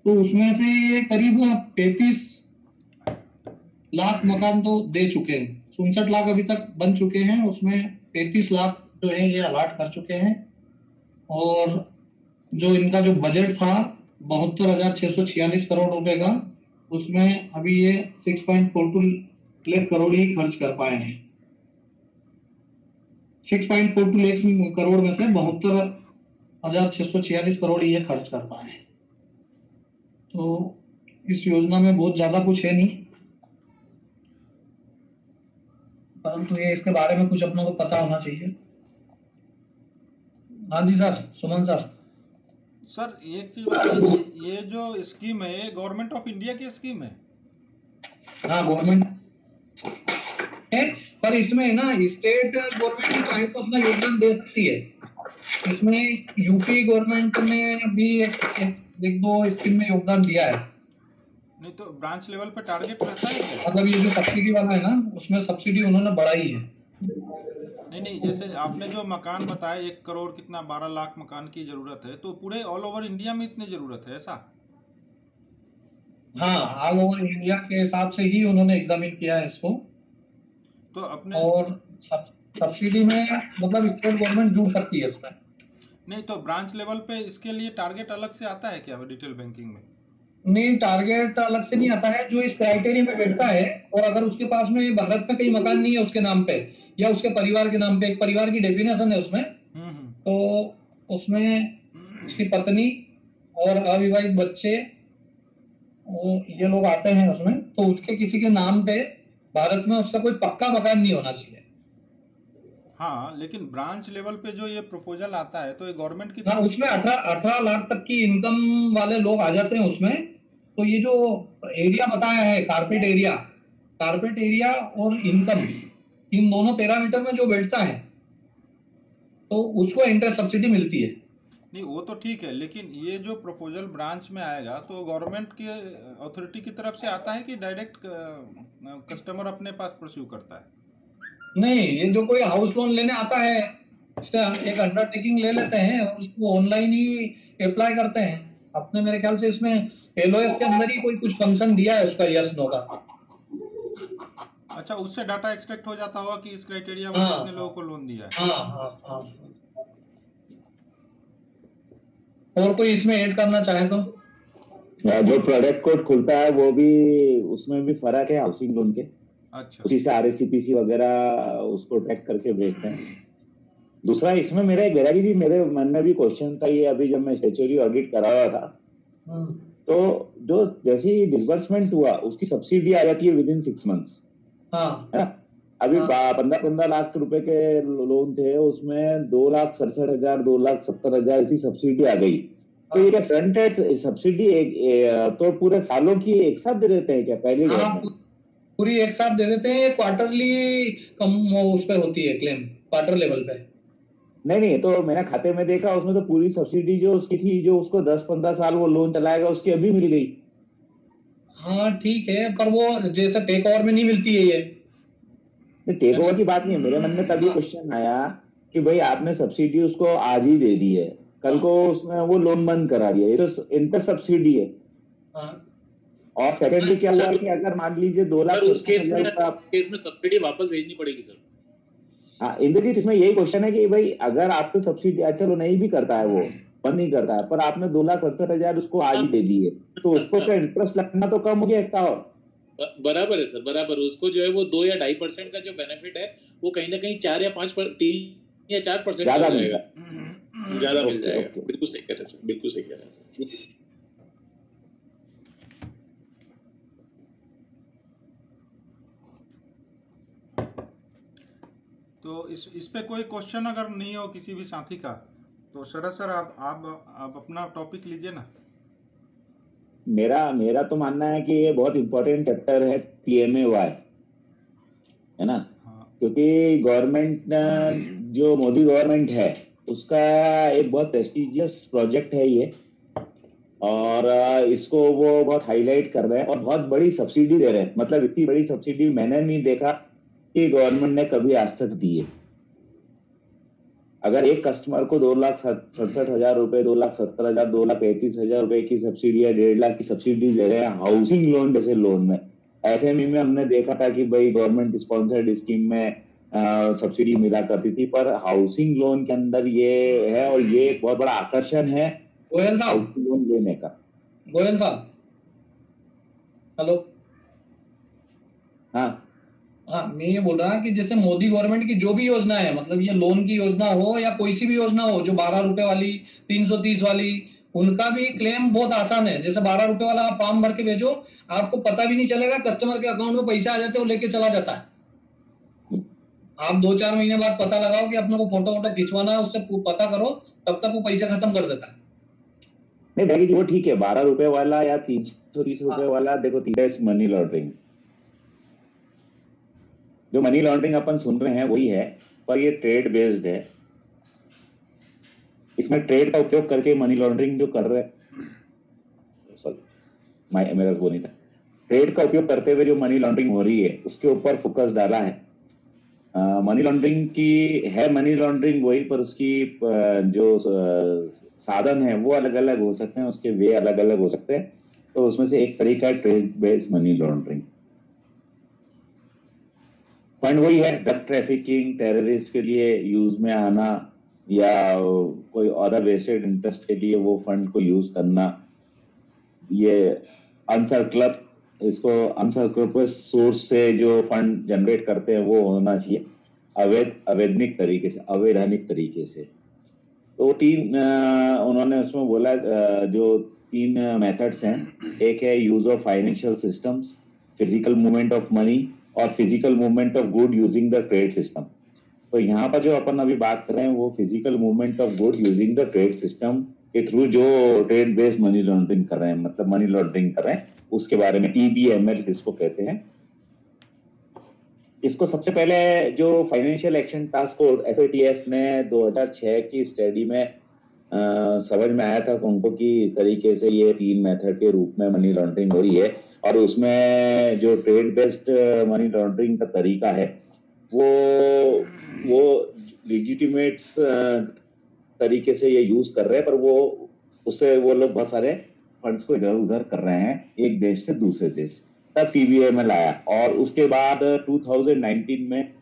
I: तो उसमें से ये करीब 35 लाख मकान तो दे चुके हैं, 67 लाख अभी तक बन चुके हैं, उसमें 33 लाख जो है ये अलॉट कर चुके हैं। और जो इनका जो बजट था 72,646 करोड़ रुपए का, उसमें अभी ये 6.42 लाख करोड़ ही खर्च कर पाए हैं। 6.42 लाख करोड़ में से 72,646 करोड़ ये खर्च कर पाए हैं। तो इस योजना में बहुत ज्यादा कुछ है नहीं, परंतु ये इसके बारे में कुछ अपनों को पता होना चाहिए। हाँ जी सर, सुमन सर।
B: सर एक चीज बताइए, ये जो स्कीम है ये गवर्नमेंट ऑफ इंडिया की स्कीम है?
I: हाँ गवर्नमेंट है, पर इसमें ना स्टेट गवर्नमेंट भी चाहे तो अपना योगदान दे सकती है। इसमें यूपी गवर्नमेंट ने भी एक दो स्कीम में योगदान दिया है।
B: नहीं तो ब्रांच लेवल पे टारगेट रहता है क्या?
I: मतलब ये जो सब्सिडी वाला है ना, उसमें सब्सिडी उन्होंने बढ़ाई है।
B: नहीं, जैसे आपने जो मकान बताया 1 करोड़ कितना 12 लाख मकान की जरूरत है, तो पूरे ऑल ओवर इंडिया में इतनी जरूरत है ऐसा?
I: हाँ, ऑल ओवर इंडिया के हिसाब से ही उन्होंने एग्जामिन किया है इसको।
B: तो अपने
I: और सब्सिडी में मतलब स्टेट गवर्नमेंट जुड़ सकती है इसमें।
B: नहीं तो ब्रांच लेवल पे इसके लिए टारगेट अलग से आता है क्या डिटेल बैंकिंग में?
I: नहीं, टारगेट अलग से नहीं आता है, जो इस क्राइटेरिया में बैठता है। और अगर उसके पास में भारत में कई मकान नहीं है उसके नाम पे या उसके परिवार के नाम पे, एक परिवार की डेफिनेशन है उसमें, तो उसमें उसकी पत्नी और अविवाहित बच्चे ये लोग आते हैं उसमें, तो उसके किसी के नाम पे भारत में उसका कोई पक्का मकान नहीं होना चाहिए।
B: हाँ, लेकिन ब्रांच लेवल पे जो ये प्रपोजल आता है तो ये गवर्नमेंट की
I: हाँ, उसमें 18 लाख तक की इनकम वाले लोग आ जाते हैं उसमें। तो ये जो एरिया बताया है कारपेट एरिया और इनकम, इन दोनों पैरामीटर में जो बैठता है तो उसको इंटरेस्ट सब्सिडी मिलती है।
B: नहीं वो तो ठीक है, लेकिन ये जो प्रपोजल ब्रांच में आएगा तो गवर्नमेंट के अथॉरिटी की तरफ से आता है कि डायरेक्ट कस्टमर अपने पास परस्यू करता है?
I: नहीं, ये जो कोई हाउस लोन लेने आता है उससे एक अंडरटेकिंग ले लेते हैं और उसको ऑनलाइन ही अप्लाई करते हैं अपने। मेरे ख्याल से इसमें एलओएस के अंदर ही कोई कुछ फंक्शन दिया है उसका, यस नो का।
B: अच्छा, उससे डाटा एक्सट्रैक्ट हो जाता होगा कि इस क्राइटेरिया में
I: हाँ,
B: कितने लोगों को लोन दिया है।
I: हाँ। और कोई इसमें ऐड करना चाहे तो?
C: जो प्रोडक्ट कोड खुलता है वो भी, उसमें भी फर्क है हाउसिंग लोन के।
B: अच्छा,
C: उसी से आरएससीपीसी वगैरह उसको ट्रैक करके भेजते हैं। दूसरा इसमें मेरा एक वेराइटी भी मेरे मन में भी क्वेश्चन था, ये अभी जब मैं स्टैट्यूटरी ऑडिट करा रहा था तो जो जैसे ही डिसबर्समेंट हुआ उसकी सब्सिडी आ जाती है विद इन 6 मंथ्स।
I: हाँ,
C: है ना? अभी 15 लाख रुपए के लोन थे, उसमें 2,67,000 2,70,000 ऐसी सब्सिडी आ गई। तो ये क्या फ्रंट एंड सब्सिडी तो पूरे सालों की एक साथ दे देते हैं क्या पहले?
I: पूरी एक साथ दे देते हैं। क्वार्टरली कम उस पे होती है क्लेम, क्वार्टर लेवल पे।
C: नहीं, तो मैंने खाते में देखा उसमें तो पूरी सब्सिडी जो उसकी थी, जो उसको 10-15 साल वो लोन चलाएगा, उसकी अभी मिल गई।
I: हाँ ठीक है, पर वो जैसे टेक ओवर में नहीं मिलती है ये।
C: टेक ओवर की बात नहीं है, मेरे मन में तभी क्वेश्चन आया कि भाई आपने सब्सिडी उसको आज ही दे दी है, कल को उसने वो लोन बंद करा दिया, ये तो इंटर सब्सिडी है। और सेकेंडली क्या हुआ कि अगर मान लीजिए 2 लाख
D: उस केस में सब्सिडी वापस भेजनी पड़ेगी सर।
C: हाँ इंद्रजीत, इसमें यही क्वेश्चन है कि भाई अगर आपको सब्सिडी चलो नहीं भी करता है, वो बंद नहीं करता है, पर आपने 2,68,000 उसको आज ही दे दिए, तो उसको क्या इंटरेस्ट लगना तो कम हो गया एक और।
D: बराबर है सर, बराबर। उसको जो है वो 2 या 2.5% का जो बेनिफिट है वो कहीं ना कहीं 4 या 3 या 4%
C: ज्यादा
D: मिल जाएगा। बिल्कुल सही कह रहे हैं सर, बिल्कुल सही कह रहे हैं।
B: तो इस पे कोई क्वेश्चन अगर नहीं हो किसी भी साथी का, तो शरद सर आप अपना टॉपिक लीजिए ना।
C: मेरा तो मानना है कि ये बहुत इंपॉर्टेंट चैप्टर है PMAY, है ना? हाँ। क्योंकि गवर्नमेंट जो मोदी गवर्नमेंट है उसका एक बहुत प्रेस्टिजियस प्रोजेक्ट है ये, और इसको वो बहुत हाईलाइट कर रहे हैं और बहुत बड़ी सब्सिडी दे रहे हैं। मतलब इतनी बड़ी सब्सिडी मैंने नहीं देखा कि गवर्नमेंट ने कभी आज तक दी है। अगर एक कस्टमर को 2,67,000 रुपए, 2,70,000, 2,35,000 रुपए की सब्सिडी या 1.5 लाख की सब्सिडी दे रहे हैं हाउसिंग लोन जैसे लोन में, एसएमई में हमने देखा था कि भाई गवर्नमेंट स्पॉन्सर्ड स्कीम में सब्सिडी मिला करती थी, पर हाउसिंग लोन के अंदर ये है, और ये एक बहुत बड़ा आकर्षण है
I: गोयल साहब,
C: हाउसिंग लोन लेने का।
I: गोयल साहब, हेलो। हाँ, मैं ये बोल रहा कि जैसे मोदी गवर्नमेंट की जो भी योजना है, मतलब ये लोन की योजना हो या कोई सी भी योजना हो, जो 12 रुपए वाली, 330 वाली, उनका भी क्लेम बहुत आसान है। जैसे 12 रुपए वाला आप फॉर्म भर के भेजो, आपको पता भी नहीं चलेगा, कस्टमर के अकाउंट में पैसा आ जाते हैं, वो लेके चला जाता है। आप 2-4 महीने बाद पता लगाओ कि अपने को फोटो वोटो खिंचवाना है, उससे पता करो, तब तक वो पैसा खत्म कर देता है।
C: नहीं भाई जी, वो ठीक है, 12 रुपए वाला या 330 रुपए वाला, देखो 3 मनी लॉन्ड्रिंग, जो मनी लॉन्ड्रिंग अपन सुन रहे हैं वही है, पर ये ट्रेड बेस्ड है। इसमें ट्रेड का उपयोग करके मनी लॉन्ड्रिंग जो कर रहे हैं, सॉरी मेरा वो नहीं था, ट्रेड का उपयोग करते हुए जो मनी लॉन्ड्रिंग हो रही है उसके ऊपर फोकस डाला है। मनी लॉन्ड्रिंग की है, मनी लॉन्ड्रिंग वही, पर उसकी जो साधन है वो अलग अलग हो सकते हैं, उसके वे अलग अलग हो सकते हैं। तो उसमें से एक तरीका है trade based money laundering. Fund वही है, ड्रग ट्रैफिकिंग, टेररिस्ट के लिए यूज में आना, या कोई अदर वेस्टेड इंटरेस्ट के लिए वो फंड को यूज करना। ये अनसर्कुलर, इसको अनसर्कुलर सोर्स से जो फंड जनरेट करते हैं वो होना चाहिए, अवैधानिक तरीके से, अवैधानिक तरीके से। तो 3 उन्होंने उसमें बोला, जो 3 मेथड्स हैं, एक है use of financial systems, physical movement of money, और physical movement of good using the trade system. तो यहाँ पर जो अपन अभी बात कर रहे हैं वो physical movement of good using the trade system के थ्रू जो ट्रेड बेस्ड मनी लॉन्ड्रिंग कर रहे हैं, मतलब मनी लॉन्ड्रिंग कर रहे हैं, उसके बारे में TBML जिसको कहते हैं। इसको सबसे पहले जो financial action task force FATF ने 2006 की स्टडी में समझ में आया था उनको कि इस तरीके से ये 3 मेथड के रूप में मनी लॉन्ड्रिंग हो रही है, और उसमें जो ट्रेड बेस्ड मनी लॉन्ड्रिंग का तरीका है वो लेजिटिमेट तरीके से ये यूज कर रहे हैं, पर वो उससे वो लोग बहुत सारे फंड्स को इधर उधर कर रहे हैं एक देश से दूसरे देश। तब TBML आया, और उसके बाद 2019 में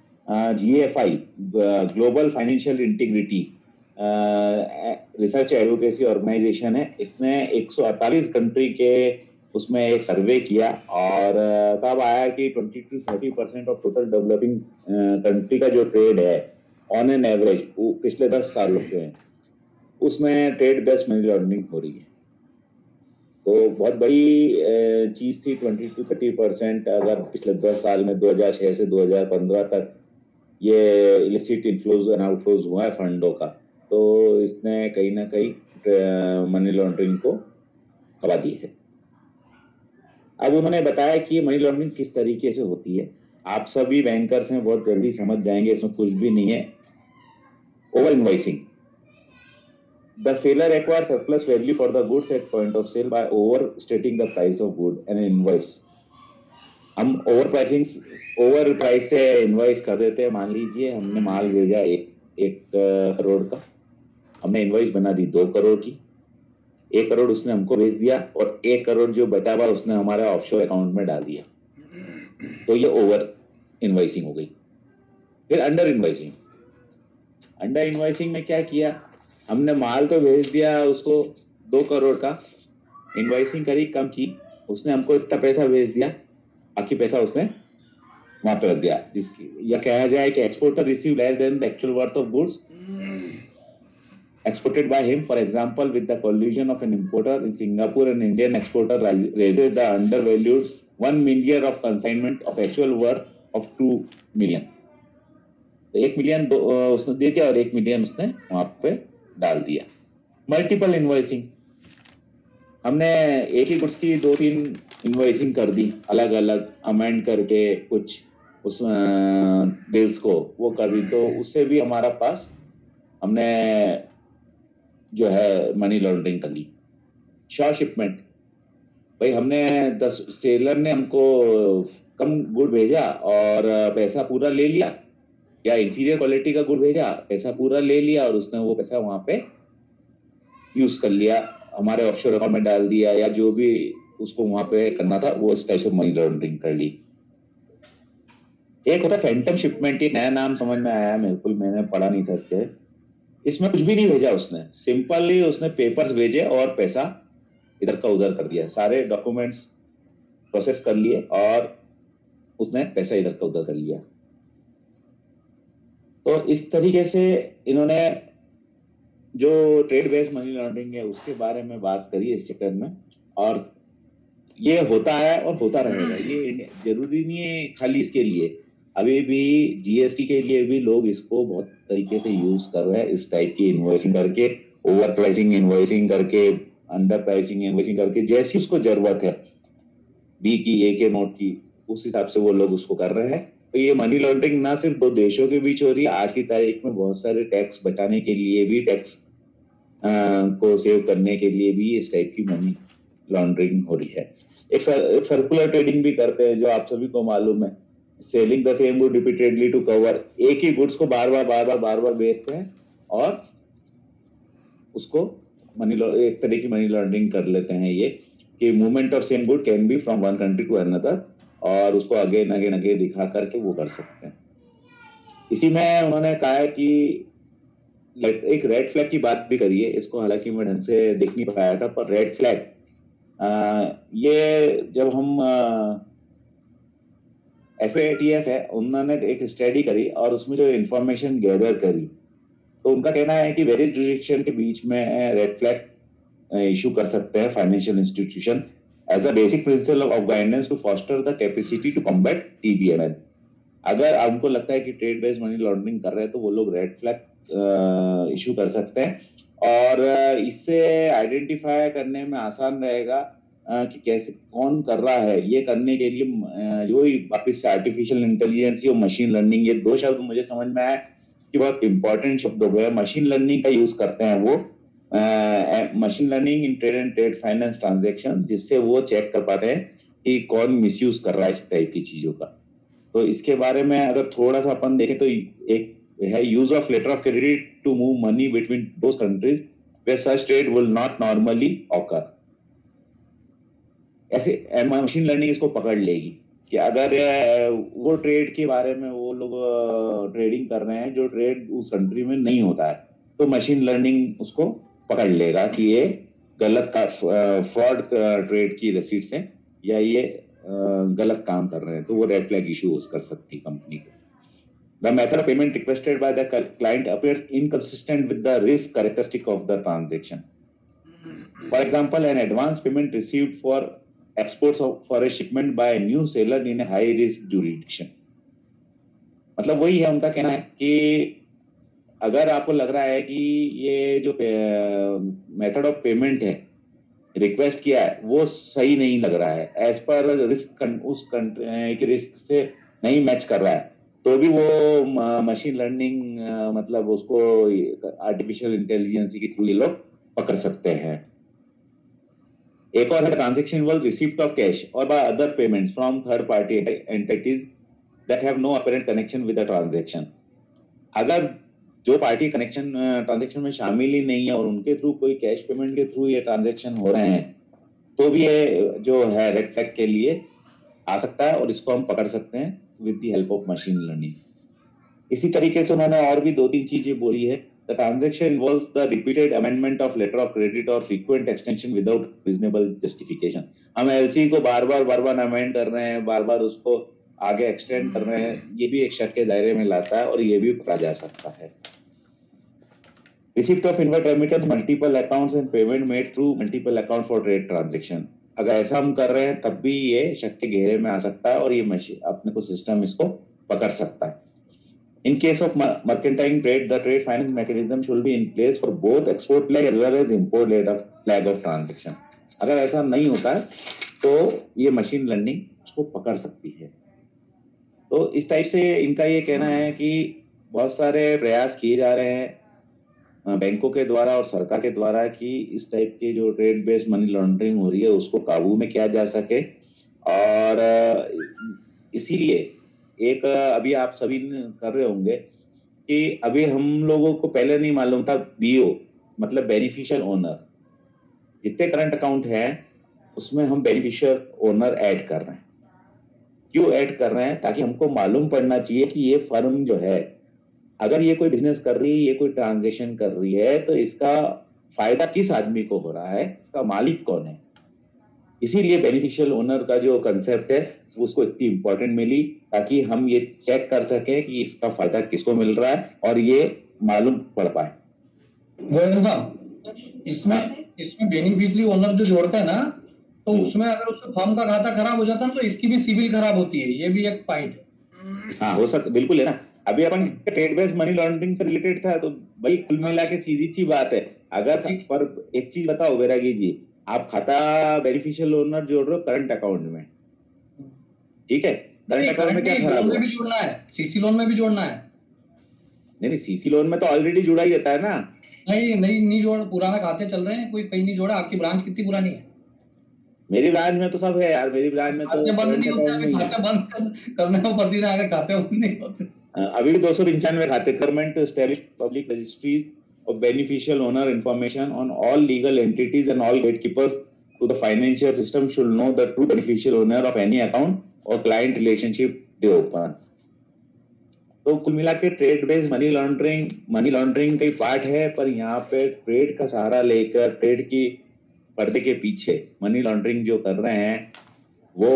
C: GFI, Global Financial Integrity research advocacy organisation है, इसने 148 कंट्री के उसमें एक सर्वे किया, और तब आया कि 20-30% ऑफ टोटल डेवलपिंग कंट्री का जो ट्रेड है ऑन एन एवरेज पिछले 10 सालों के हैं, उसमें ट्रेड बेस्ड मनी लॉन्ड्रिंग हो रही है। तो बहुत बड़ी चीज थी 20-30%। अगर पिछले 10 साल में 2006 से 2015 तक ये इलिसिट इनफ्लोज एंड आउटफ्लोज हुआ है फंडों का, तो इसने कहीं ना कहीं मनी लॉन्ड्रिंग को हवा दी है। अब उन्होंने बताया कि मनी लॉन्ड्रिंग किस तरीके से होती है। आप सभी बैंकर्स हैं, बहुत जल्दी समझ जाएंगे, इसमें कुछ भी नहीं है। Over invoicing, the seller acquire surplus value for the goods at point of sale by over stating the price of good and invoice. हम ओवर प्राइस से इनवॉइस कर देते हैं। मान लीजिए हमने माल भेजा 1 करोड़ का, हमने इनवॉइस बना दी 2 करोड़ की, 1 करोड़ उसने हमको भेज दिया, और 1 करोड़ जो बचा हुआ उसने हमारे ऑफशोर अकाउंट में डाल दिया, तो ये ओवर इनवॉइसिंग हो गई। फिर अंडर इनवॉइसिंग, अंडर इनवॉइसिंग में क्या किया, हमने माल तो भेज दिया उसको 2 करोड़ का, इनवॉइसिंग करी कम की, उसने हमको इतना पैसा भेज दिया, बाकी पैसा उसने वहां पे रख दिया, जिसकी या कहा जाए कि exporter receive less than the actual worth of goods exported by him. For example, with the collusion of an importer in Singapore, an Indian exporter raises the undervalued 1 million of consignment of actual worth of 2 million. तो 1 million उसने दे दिया और 1 million उसने वहां पे डाल दिया। Multiple invoicing, हमने एक ही गुड्स की 2-3 इनवॉइसिंग कर दी, अलग अलग अमेंड करके कुछ उस बिल्स को वो कर दी, तो उससे भी हमारा पास हमने जो है मनी लॉन्ड्रिंग कर ली। शॉर्ट शिपमेंट, भाई हमने 10 सेलर ने हमको कम गुड भेजा और पैसा पूरा ले लिया, या इंफीरियर क्वालिटी का गुड भेजा, पैसा पूरा ले लिया, और उसने वो पैसा वहां पे यूज कर लिया, हमारे ऑफशोर अकाउंट में डाल दिया, या जो भी उसको वहां पे करना था, वो इस टाइप से मनी लॉन्ड्रिंग कर ली। एक होता फैंटम शिपमेंट, ये नया नाम समझ में आया मेरे को, मैंने पढ़ा नहीं था इसके। इसमें कुछ भी नहीं भेजा उसने, सिंपली उसने पेपर्स भेजे और पैसा इधर का उधर कर दिया, सारे डॉक्यूमेंट्स प्रोसेस कर लिए और उसने पैसा इधर का उधर कर लिया। तो इस तरीके से इन्होंने जो ट्रेड बेस्ड मनी लॉन्ड्रिंग है उसके बारे में बात करी इस चक्कर में, और ये होता है और होता रहेगा। ये जरूरी नहीं है खाली इसके लिए, अभी भी जीएसटी के लिए भी लोग इसको बहुत तरीके से यूज कर रहे हैं, इस टाइप की इन्वॉइसिंग करके, ओवर प्राइसिंग इन्वॉइसिंग करके, अंडर प्राइसिंग इन्वॉइसिंग करके, जैसी उसको जरूरत है बी की, ए के नोट की, उस हिसाब से वो लोग उसको कर रहे हैं। तो ये मनी लॉन्ड्रिंग ना सिर्फ दो देशों के बीच हो रही है, आज की तारीख में बहुत सारे टैक्स बचाने के लिए भी, टैक्स को सेव करने के लिए भी इस टाइप की मनी लॉन्ड्रिंग हो रही है। एक सर्कुलर ट्रेडिंग भी करते हैं जो आप सभी को मालूम है, selling the same good repeatedly to cover, एक ही गुड्स को बार बार बेचते हैं और उसको एक तरह की मनी लॉन्ड्रिंग कर लेते हैं। ये कि movement of same good can be from one country to another, और उसको अगेन दिखा करके वो कर सकते हैं। इसी में उन्होंने कहा है कि एक रेड फ्लैग की बात भी करी है, इसको हालांकि मैं ढंग से देख नहीं पाया था, पर रेड फ्लैग ये जब हम FATF है, उन्होंने एक स्टडी करी और उसमें जो इंफॉर्मेशन गैदर करी, तो उनका कहना है कि वेरियस जुरिडिक्शन के बीच में रेड फ्लैग इशू कर सकते हैं financial institution as a basic principle of guidance to foster the capacity to combat TBML। अगर हमको लगता है कि ट्रेड बेस्ड मनी लॉन्ड्रिंग कर रहे हैं तो वो लोग रेड फ्लैग इशू कर सकते हैं, और इससे आइडेंटिफाई करने में आसान रहेगा कि कैसे कौन कर रहा है। ये करने के लिए जो वापिस से आर्टिफिशियल इंटेलिजेंस और मशीन लर्निंग, ये दो शब्द मुझे समझ में आया कि बहुत इंपॉर्टेंट शब्द हो गए। मशीन लर्निंग का यूज करते हैं वो, machine learning in trade and trade finance transaction, जिससे वो चेक कर पाते हैं कि कौन मिसयूज कर रहा है इस टाइप की चीजों का। तो इसके बारे में अगर थोड़ा सा अपन देखें तो एक है use of letter of credit to move money between those countries where such trade will not normally occur. ऐसे मशीन लर्निंग इसको पकड़ लेगी कि अगर वो ट्रेड के बारे में वो लोग ट्रेडिंग कर रहे हैं जो ट्रेड उस कंट्री में नहीं होता है, तो मशीन लर्निंग उसको पकड़ लेगा कि ये गलत का फ्रॉड ट्रेड की रसीट्स हैं या ये गलत काम कर रहे हैं, तो वो रेड फ्लैग इशू कर सकती कंपनी को। The method of payment requested by the client appears inconsistent with the risk characteristic of the transaction. For example, an advance payment received for exports for a shipment by a new seller in a high risk jurisdiction. मतलब वही है उनका कहना है कि अगर आपको लग रहा है कि ये जो मेथड ऑफ पेमेंट है रिक्वेस्ट किया है वो सही नहीं लग रहा है, एज पर रिस्क उस कंट्री के रिस्क से नहीं मैच कर रहा है, तो भी वो मशीन लर्निंग मतलब उसको आर्टिफिशियल इंटेलिजेंस के थ्रू ये लोग पकड़ सकते हैं। एक और है transaction involve receipt of cash और by other payments from third party entities that have no apparent connection with the transaction. अगर जो पार्टी कनेक्शन ट्रांजैक्शन में शामिल ही नहीं है और उनके थ्रू कोई कैश पेमेंट के थ्रू ये ट्रांजैक्शन हो रहे हैं, तो भी ये जो है रेड फ्लैग के लिए आ सकता है और इसको हम पकड़ सकते हैं with the help of machine learning। इसी तरीके से उन्होंने और भी दो तीन चीजें बोली है। The transaction involves the repeated amendment of letter of credit or frequent extension without reasonable justification। हम LC को बार बार अमेंड कर रहे हैं, बार बार उसको आगे एक्सटेंड कर रहे हैं, ये भी एक शक के दायरे में लाता है और ये भी पकड़ा जा सकता है। Receipt of inward remittance, multiple accounts and payment made through multiple accounts for trade transaction। अगर ऐसा हम कर रहे हैं तब भी ये शक के घेरे में आ सकता है और ये मशीन अपने को सिस्टम इसको पकड़ सकता है। In case of mercantile trade, the trade finance mechanism should be in place for both export leg as well as import leg of transaction। अगर ऐसा नहीं होता है तो ये मशीन लर्निंग उसको पकड़ सकती है। तो इस टाइप से इनका ये कहना है कि बहुत सारे प्रयास किए जा रहे हैं बैंकों के द्वारा और सरकार के द्वारा कि इस टाइप की जो ट्रेड बेस्ड मनी लॉन्ड्रिंग हो रही है उसको काबू में किया जा सके। और इसीलिए एक अभी आप सभी कर रहे होंगे कि अभी हम लोगों को पहले नहीं मालूम था BO मतलब बेनिफिशियल ओनर। जितने करंट अकाउंट हैं उसमें हम बेनिफिशियल ओनर ऐड कर रहे हैं। क्यों ऐड कर रहे हैं? ताकि हमको मालूम पड़ना चाहिए कि ये फर्म जो है, अगर ये कोई बिजनेस कर रही है, ये कोई ट्रांजेक्शन कर रही है, तो इसका फायदा किस आदमी को हो रहा है, इसका मालिक कौन है। इसीलिए बेनिफिशियल ओनर का जो कंसेप्ट है उसको इतनी इंपॉर्टेंट मिली, ताकि हम ये चेक कर सकें कि इसका फायदा किसको मिल रहा है और ये मालूम पड़ पाए।
I: गोयल साहब, इसमें बेनिफिशियरी ओनर जो जोड़ता है ना, तो उसमें अगर उसका फर्म का खाता खराब हो जाता है तो इसकी भी सिविल खराब होती है, ये भी एक पॉइंट है।
C: हाँ, हो सकता, बिल्कुल है ना। अभी अपन ट्रेड बेस्ड मनी लॉन्ड्रिंग से रिलेटेड था, तो भाई कुल मिला के सीधी सी बात है। अगर पर एक चीज बताओ वैरागी जी, आप खाता बेनिफिशियल ओनर जोड़ रहे हो करंट अकाउंट में, ठीक है, करंट अकाउंट में क्या खराब
I: में भी जोड़ना है, सीसी लोन में भी जोड़ना है।
C: नहीं, सीसी लोन में तो ऑलरेडी जुड़ा ही रहता है ना।
I: नहीं जोड़, पुराना खाते चल रहे हैं, कोई कहीं नहीं जोड़ा। आपकी ब्रांच कितनी पुरानी है?
C: मेरी ब्रांच में तो सब है यार, मेरी ब्रांच में तो
I: बंद नहीं होते, अभी खाते बंद करने में पसीना आगे खाते बंद नहीं होते।
C: अभी भी 295 खाते। Government to establish public registries of beneficial owner information on all legal entities and all gatekeepers to the financial system should know the true beneficial owner of any account or client relationship they open. तो कुल मिला के trade based money laundering का ही part है, पर यहाँ पे trade का सहारा लेकर ट्रेड की पर्दे के पीछे मनी लॉन्ड्रिंग जो कर रहे हैं वो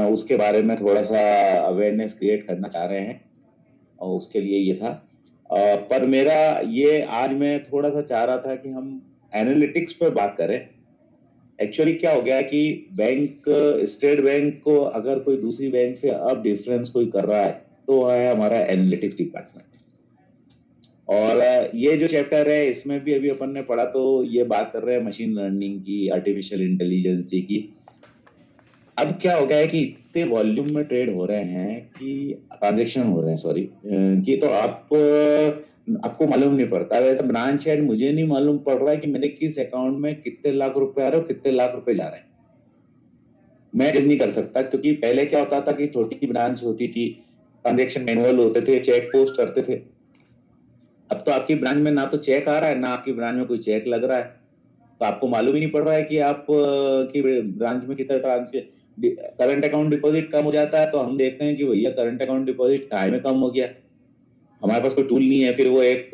C: उसके बारे में थोड़ा सा अवेयरनेस क्रिएट करना चाह रहे हैं, और उसके लिए ये था। पर मेरा ये आज मैं थोड़ा सा चाह रहा था कि हम एनालिटिक्स पर बात करें। एक्चुअली क्या हो गया कि स्टेट बैंक को अगर कोई दूसरी बैंक से अब डिफरेंस कोई कर रहा है तो है हमारा एनालिटिक्स डिपार्टमेंट। और ये जो चैप्टर है इसमें भी अभी अपन ने पढ़ा, तो ये बात कर रहे हैं मशीन लर्निंग की, आर्टिफिशियल इंटेलिजेंस की। अब क्या हो गया है कि इतने वॉल्यूम में ट्रेड हो रहे हैं कि ट्रांजेक्शन हो रहे हैं, सॉरी, कि तो आपको मालूम नहीं पड़ता। वैसे ब्रांच हेड मुझे नहीं मालूम पड़ रहा है कि मेरे किस अकाउंट में कितने लाख रुपए आ रहे हो, कितने लाख रुपए जा रहे हैं, मैं जज नहीं कर सकता। क्योंकि पहले क्या होता था कि छोटी ब्रांच होती थी, ट्रांजेक्शन मैनुअल होते थे, चेक पोस्ट करते थे। अब तो आपकी ब्रांच में ना तो चेक आ रहा है, ना आपकी ब्रांच में कोई चेक लग रहा है, तो आपको मालूम ही नहीं पड़ रहा है कि आप की ब्रांच में कितना ट्रांजेक्शन। करंट अकाउंट डिपॉजिट कम हो जाता है तो हम देखते हैं कि भैया करंट अकाउंट डिपॉजिट काय में कम हो गया, हमारे पास कोई टूल नहीं है। फिर वो एक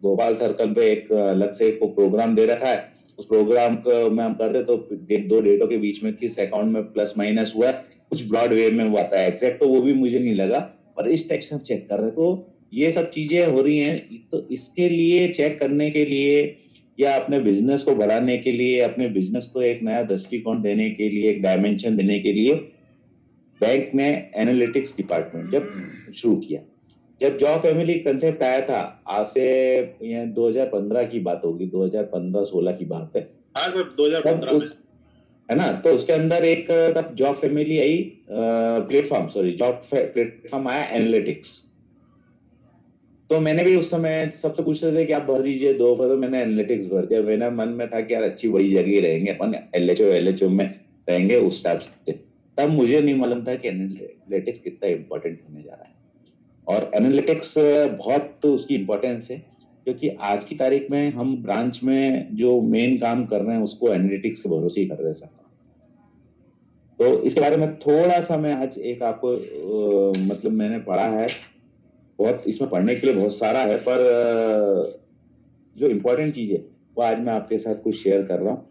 C: भोपाल सर्कल पे एक अलग से एक प्रोग्राम दे रखा है, उस प्रोग्राम को में हम करते तो दो डेटों के बीच में किस अकाउंट में प्लस माइनस हुआ, कुछ ब्रॉड वे में वो आता है। एग्जैक्ट तो वो भी मुझे नहीं लगा, पर इस टाइप से हम चेक कर रहे। तो ये सब चीजें हो रही हैं। तो इसके लिए चेक करने के लिए या अपने बिजनेस को बढ़ाने के लिए, अपने बिजनेस को एक नया दृष्टिकोण देने के लिए, एक डायमेंशन देने के लिए बैंक ने एनालिटिक्स डिपार्टमेंट जब शुरू किया। जब जॉब फैमिली कंसेप्ट आया था, आज से 2015 की बात होगी, 2015-16 की बात है।
D: हाँ सर, 2015 में
C: है ना। तो उसके अंदर एक तब job family I, job platform आया एनालिटिक्स। तो मैंने भी उस समय सबसे पूछ रहे थे कि आप भर दीजिए 2, तो मैंने एनालिटिक्स भर दिया। मेरे मन में था कि यार अच्छी बड़ी जगह रहेंगे अपन, एलएचओ में रहेंगे उस टाइप से। तब मुझे नहीं मालूम था कि एनालिटिक्स कितना इंपॉर्टेंट होने जा रहा है। और एनालिटिक्स बहुत उसकी इंपॉर्टेंस है, क्योंकि आज की तारीख में हम ब्रांच में जो मेन काम कर रहे हैं उसको एनालिटिक्स के भरोसे ही कर रहे हैं। तो इसके बारे में थोड़ा सा मैं आज एक आपको मतलब मैंने पढ़ा है, बहुत इसमें पढ़ने के लिए बहुत सारा है, पर जो इम्पोर्टेंट चीज है वो आज मैं आपके साथ कुछ शेयर कर रहा हूँ।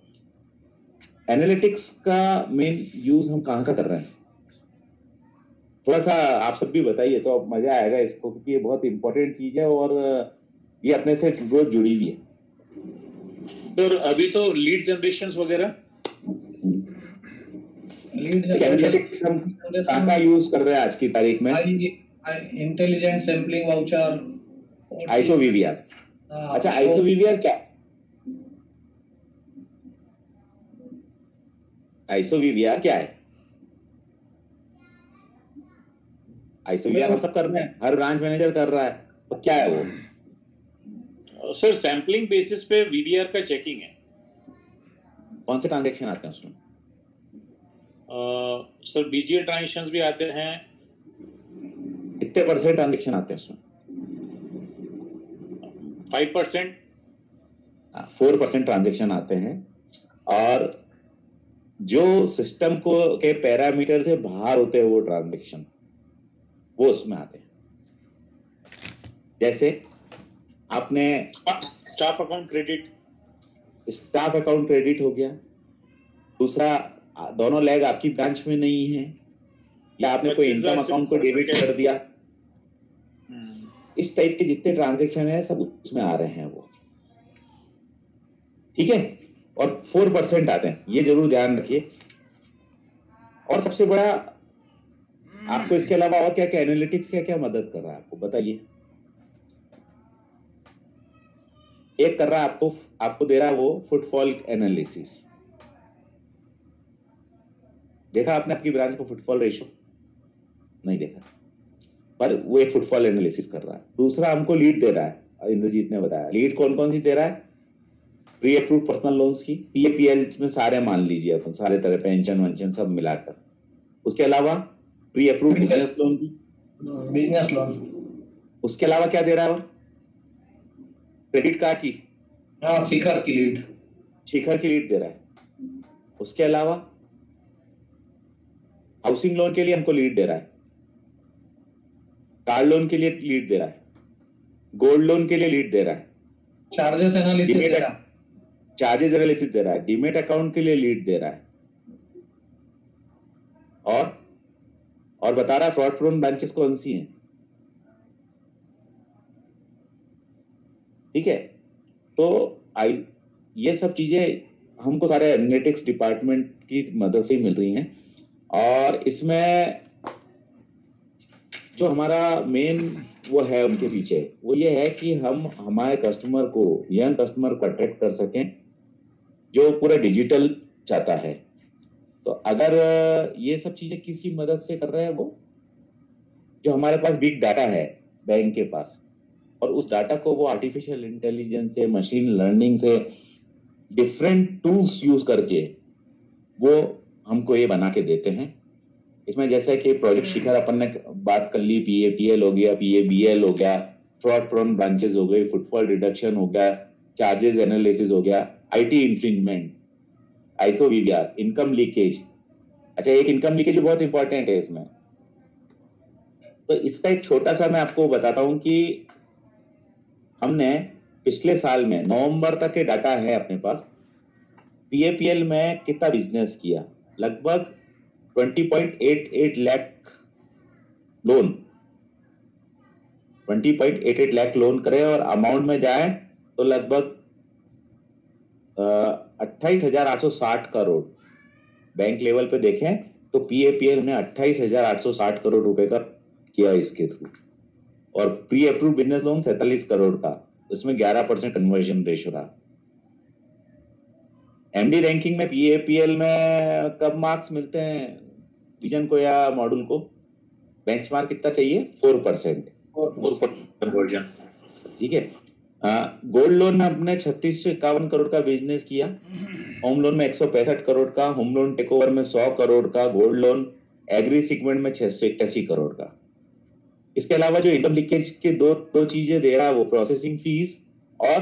C: एनालिटिक्स का मेन यूज हम कहाँ का कर रहे हैं, थोड़ा सा आप सब भी बताइए तो मजा आएगा इसको, क्योंकि ये बहुत इम्पोर्टेंट चीज है और ये अपने से रोज जुड़ी हुई है।
D: सर अभी तो लीड जनरेशन वगैरह
C: एनालिटिक्स हम कहाँ का यूज कर रहे हैं आज की तारीख में?
I: इंटेलिजेंट सैंपलिंग वाउचर,
C: आईसोवीवीआर। अच्छा, आईसोवीवीआर क्या? आईसोवीवीआर क्या है? आईसोवीवीआर हम सब कर रहे हैं, हर ब्रांच मैनेजर कर रहा है, तो क्या है वो?
D: सर सैंपलिंग बेसिस पे वीवीआर का चेकिंग है।
C: कौन से ट्रांजैक्शन आते हैं उसमें?
D: सर बीजीएल ट्रांजैक्शंस भी आते हैं।
C: कितने % ट्रांजैक्शन आते हैं उसमें?
D: 5%।
C: 4% ट्रांजैक्शन आते हैं। और जो सिस्टम को के पैरामीटर से बाहर होते हैं वो ट्रांजैक्शन, वो उसमें आते हैं। जैसे आपने
D: स्टाफ अकाउंट
C: क्रेडिट हो गया। दूसरा, दोनों लेग आपकी ब्रांच में नहीं है, या आपने कोई इनकम अकाउंट को डेबिट कर दिया। इस टाइप के जितने ट्रांजैक्शन है सब उसमें आ रहे हैं वो, ठीक है। और 4% आते हैं, ये जरूर ध्यान रखिए। और सबसे बड़ा, आपको इसके अलावा और क्या क्या एनालिटिक्स क्या मदद कर रहा है आपको बताइए। एक कर रहा है आपको दे रहा है वो फुटफॉल एनालिसिस। देखा आपने आपकी ब्रांच को फुटफॉल रेशियो? नहीं देखा, पर वो एक फुटफॉल एनालिसिस कर रहा है। दूसरा हमको लीड दे रहा है, इंद्रजीत ने बताया। लीड कौन कौन सी दे रहा है? प्री अप्रूव्ड पर्सनल लोन्स की, पीएपीएल में सारे मान लीजिए अपन, सारे तरह पेंशन वेंशन सब मिलाकर। उसके अलावा प्री अप्रूव्ड बिजनेस लोन की,
I: बिजनेस लोन।
C: उसके अलावा क्या दे रहा है? क्रेडिट कार्ड की,
I: हाँ, शिखर की लीड
C: दे रहा है। उसके अलावा हाउसिंग लोन के लिए हमको लीड दे रहा है, कार लोन के लिए लीड दे रहा है, गोल्ड लोन के लिए लीड दे रहा है,
I: चार्जेस एनालिसिस दे रहा है, डीमेट अकाउंट के लिए लीड दे रहा है, और बता रहा है फ्रॉड प्रोन ब्रांचेस कौन सी हैं। ठीक है, तो ये सब चीजें हमको सारे एनालिटिक्स डिपार्टमेंट की मदद से मिल रही हैं। और इसमें जो हमारा मेन वो है उनके पीछे, वो ये है कि हम हमारे कस्टमर को, यंग कस्टमर को अट्रैक्ट कर सकें जो पूरा डिजिटल चाहता है। तो अगर ये सब चीजें किसी मदद से कर रहे हैं वो, जो हमारे पास बिग डाटा है बैंक के पास, और उस डाटा को वो आर्टिफिशियल इंटेलिजेंस से, मशीन लर्निंग से, डिफरेंट टूल्स यूज करके वो हमको ये बना के देते हैं। इसमें जैसे कि प्रोजेक्ट शिखर अपन ने बात कर ली, पीएपीएल हो गया, पीएबीएल हो गया, फ्रॉड प्रोन ब्रांचेस हो गई, फुटफॉल रिडक्शन हो गया, चार्जेस एनालिसिस हो गया, आईटी इंफ्रिंजमेंट, आइसोवीआर, इनकम लीकेज। अच्छा, एक इनकम लीकेज बहुत इंपॉर्टेंट है इसमें। तो इसका एक छोटा सा मैं आपको बताता हूं कि हमने पिछले साल में नवंबर तक के डाटा है अपने पास, पीएपीएल में कितना बिजनेस किया। लगभग 20.88 लाख लोन, 20.88 लाख लोन करे, और अमाउंट में जाए तो लगभग 28,860 करोड़। बैंक लेवल पे देखें तो पीएपीएल ने 28,860 करोड़ रुपए का किया इसके थ्रू, और pre approve business loan 47 crore का, उसमें 11% कन्वर्जन रेशियो रहा। एमडी रैंकिंग में पीएपीएल में कब मार्क्स मिलते हैं विजन को या मॉड्यूल को? बेंचमार्क कितना चाहिए? 4% कन्वर्जन। ठीक है। गोल्ड लोन में हमने 3651 करोड़ का बिजनेस किया, होम लोन में 165 करोड़ का, होम लोन टेकओवर में 100 करोड़ का, गोल्ड लोन एग्री सेगमेंट में 681 करोड़ का। इसके अलावा जो इनकम लीकेज के दो चीजें दे रहा है वो प्रोसेसिंग फीस और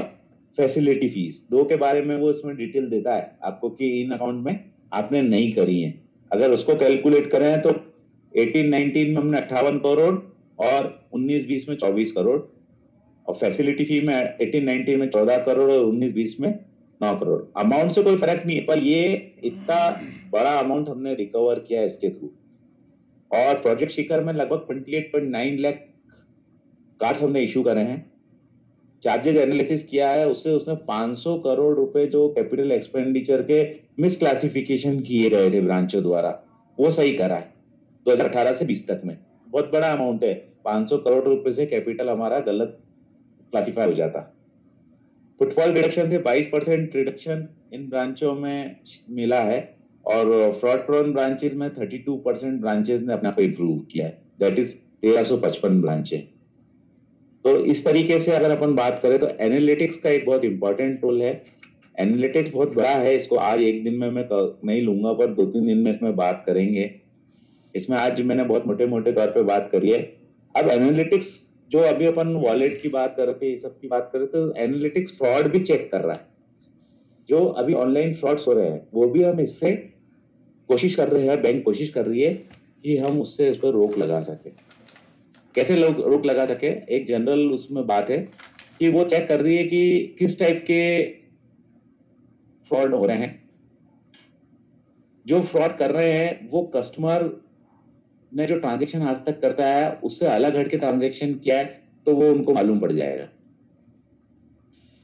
I: फैसिलिटी फीस, दो के बारे में वो इसमें डिटेल देता है आपको कि इन अकाउंट में आपने नहीं करी है। अगर उसको कैलकुलेट करें तो 18-19 में हमने 58 करोड़ और 19-20 में 24 करोड़, और फैसिलिटी फी में 18-19 में 14 करोड़ और 19-20 में 9 करोड़। अमाउंट से कोई फर्क नहीं है, पर ये इतना बड़ा अमाउंट हमने रिकवर किया है इसके थ्रू। और प्रोजेक्ट शिखर में लगभग 28.9 लाख कार्ड्स हमने इशू करे हैं। चार्जेस एनालिसिस किया है, उसने 500 करोड़ रुपए जो कैपिटल एक्सपेंडिचर के मिसक्लासिफिकेशन किए गए थे ब्रांचों द्वारा, वो सही करा है 2018 से 20 तक में। बहुत बड़ा अमाउंट है, 500 करोड़ रुपए से कैपिटल हमारा गलत क्लासिफाई हो जाता। फुटफॉल रिडक्शन से 22% रिडक्शन इन ब्रांचों में मिला है, और फ्रॉड प्रोन ब्रांचेस में 32% ब्रांचेस ने अपना को इम्प्रूव किया है, दैट इज 1355 ब्रांचें। तो इस तरीके से अगर अपन बात करें तो एनालिटिक्स का एक बहुत इंपॉर्टेंट रोल है। एनालिटिक्स बहुत बड़ा है, इसको आज एक दिन में मैं नहीं लूंगा, पर 2-3 दिन में इसमें बात करेंगे। इसमें आज मैंने बहुत मोटे मोटे तौर पे बात करी है। अब एनालिटिक्स जो अभी अपन वॉलेट की बात कर रहे थे, ये सब की बात कर रहे थे, तो एनालिटिक्स फ्रॉड भी चेक कर रहा है। जो अभी ऑनलाइन फ्रॉड्स हो रहे हैं वो भी हम इससे
C: कोशिश कर रहे हैं, बैंक कोशिश कर रही है कि हम उससे उस पर रोक लगा सके। कैसे लोग रोक लगा सके? एक जनरल उसमें बात है कि वो चेक कर रही है कि किस टाइप के फ्रॉड हो रहे हैं। जो फ्रॉड कर रहे हैं वो कस्टमर ने जो ट्रांजैक्शन आज तक करता है उससे अलग हट के ट्रांजैक्शन किया है, तो वो उनको मालूम पड़ जाएगा।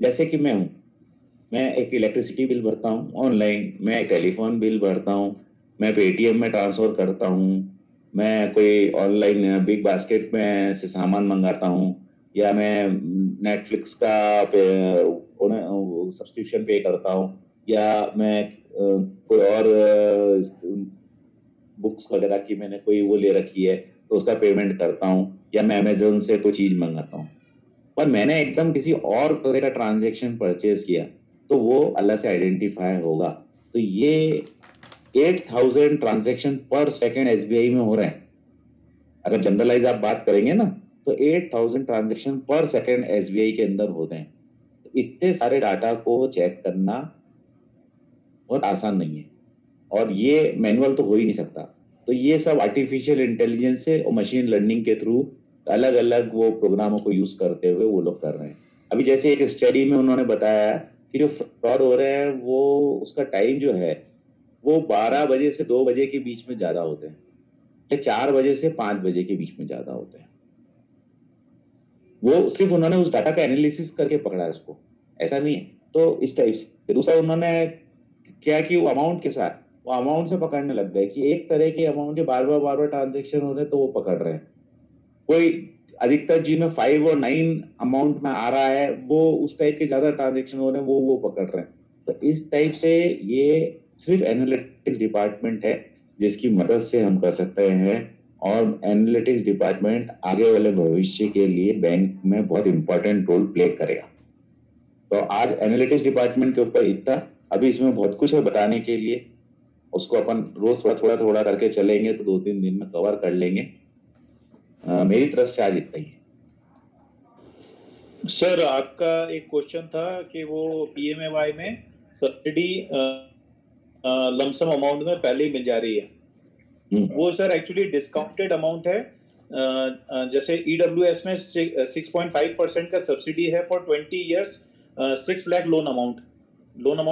C: जैसे कि मैं एक इलेक्ट्रिसिटी बिल भरता हूँ ऑनलाइन, मैं एक टेलीफोन बिल भरता हूँ, मैं पेटीएम में ट्रांसफर करता हूँ, मैं कोई ऑनलाइन बिग बास्केट में से सामान मंगाता हूँ, या मैं नेटफ्लिक्स का सब्सक्रिप्शन पे करता हूँ, या मैं कोई और बुक्स वगैरह की मैंने कोई वो ले रखी है तो उसका पेमेंट करता हूँ, या मैं अमेजोन से कोई चीज मंगाता हूँ। पर मैंने एकदम किसी और तरह का ट्रांजैक्शन परचेज किया तो वो अलग से आइडेंटिफाई होगा। तो ये 8000 ट्रांजैक्शन पर सेकेंड एसबीआई में हो रहे हैं। अगर जनरलाइज आप बात करेंगे ना तो 8000 ट्रांजैक्शन पर सेकेंड एसबीआई के अंदर होते हैं। तो इतने सारे डाटा को चेक करना बहुत आसान नहीं है, और ये मैनुअल तो हो ही नहीं सकता। तो ये सब आर्टिफिशियल इंटेलिजेंस से और मशीन लर्निंग के थ्रू अलग अलग वो प्रोग्रामों को यूज करते हुए वो लोग कर रहे हैं। अभी जैसे एक स्टडी में उन्होंने बताया कि जो फ्रॉड हो रहे हैं वो उसका टाइम जो है वो 12 बजे से 2 बजे के बीच में ज्यादा होते हैं, या 4 बजे से 5 बजे के बीच में ज्यादा होते हैं। वो सिर्फ उन्होंने उस डाटा का एनालिसिस करके पकड़ा है उसको, ऐसा नहीं है। तो इस टाइप से दूसरा उन्होंने क्या कि वो अमाउंट के साथ वो अमाउंट से पकड़ने लग गए कि एक तरह के अमाउंट के बार बार ट्रांजेक्शन हो रहे हैं तो वो पकड़ रहे हैं। कोई अधिकतर जिनमें 5 और 9 अमाउंट में आ रहा है वो उस टाइप के ज्यादा ट्रांजेक्शन हो रहे हैं वो पकड़ रहे हैं। तो इस टाइप से ये सिर्फ एनालिटिक्स डिपार्टमेंट है जिसकी मदद से हम कर सकते हैं, और एनालिटिक्स डिपार्टमेंट आगे वाले भविष्य के लिए बैंक में बहुत इंपॉर्टेंट रोल प्ले करेगा। तो आज एनालिटिक्स डिपार्टमेंट के ऊपर इतना, अभी इसमें बहुत कुछ है बताने के लिए, उसको अपन रोज थोड़ा करके चलेंगे तो 2-3 दिन में कवर कर लेंगे। मेरी तरफ से आज इतना ही है।
D: सर आपका एक क्वेश्चन था कि वो पीएमएवाई में सब्सिडी लमसम अमाउंट में पहले ही मिल जा रही है। वो सर एक्चुअली डिस्काउंटेड अमाउंट है। जैसे ईडब्ल्यूएस में 6.5% का सब्सिडी है for 20 years, 6 lakh loan amount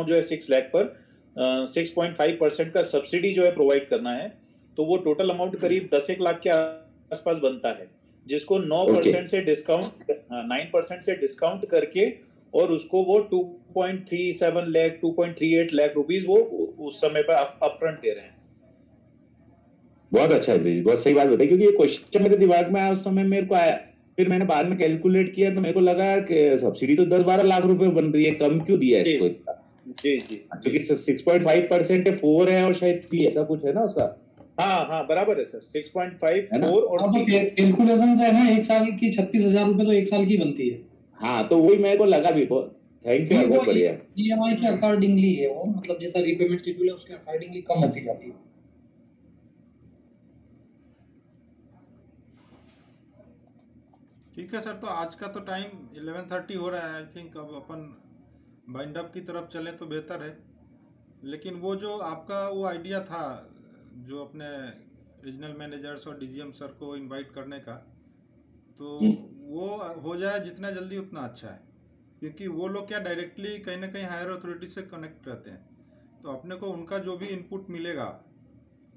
D: जो है 6 लाख पर 6.5% का सब्सिडी जो है प्रोवाइड करना है। तो वो टोटल अमाउंट करीब 10 लाख के आसपास बनता है, जिसको 9% से डिस्काउंट 9% से डिस्काउंट करके और उसको वो 2.37 लाख 2.38 लाख रुपीस वो उस समय पर अपफ्रंट दे रहे हैं।
C: बहुत अच्छा है जी, बहुत सही बात बताई, क्योंकि ये क्वेश्चन मेरे दिमाग में आया उस समय मेरे को आया, फिर मैंने बाद में कैलकुलेट किया तो मेरे को लगा कि सब्सिडी तो 10-12 लाख रुपए बन रही है, कम क्यों दिया है इसको इतना?
D: जी
C: क्योंकि 6.5% है, 4 है और शायद 3 ऐसा कुछ है ना उसका।
D: हाँ बराबर है सर, 6.5 4 और
I: कैलकुलेशन से है ना, 1 साल की 36,000 रुपए तो 1 साल की बनती है।
C: हाँ तो वही मेरे को लगा भी, थैंक यू, बहुत बढ़िया।
I: ईएमआई के अकॉर्डिंगली है वो, मतलब जैसा रीपेमेंट शेड्यूल है उसके अकॉर्डिंगली कम होती जाती है।
B: ठीक है सर, तो आज का तो टाइम 11:30 हो रहा है। आई थिंक अब अपन बाइंड अप की तरफ चलें तो बेहतर है। लेकिन वो जो आपका वो आइडिया था जो अपने रीजनल मैनेजर्स और डीजीएम सर को इनवाइट करने का, तो वो हो जाए जितना जल्दी उतना अच्छा है, क्योंकि वो लोग क्या डायरेक्टली कहीं ना कहीं हायर अथॉरिटी से कनेक्ट रहते हैं। तो अपने को उनका जो भी इनपुट मिलेगा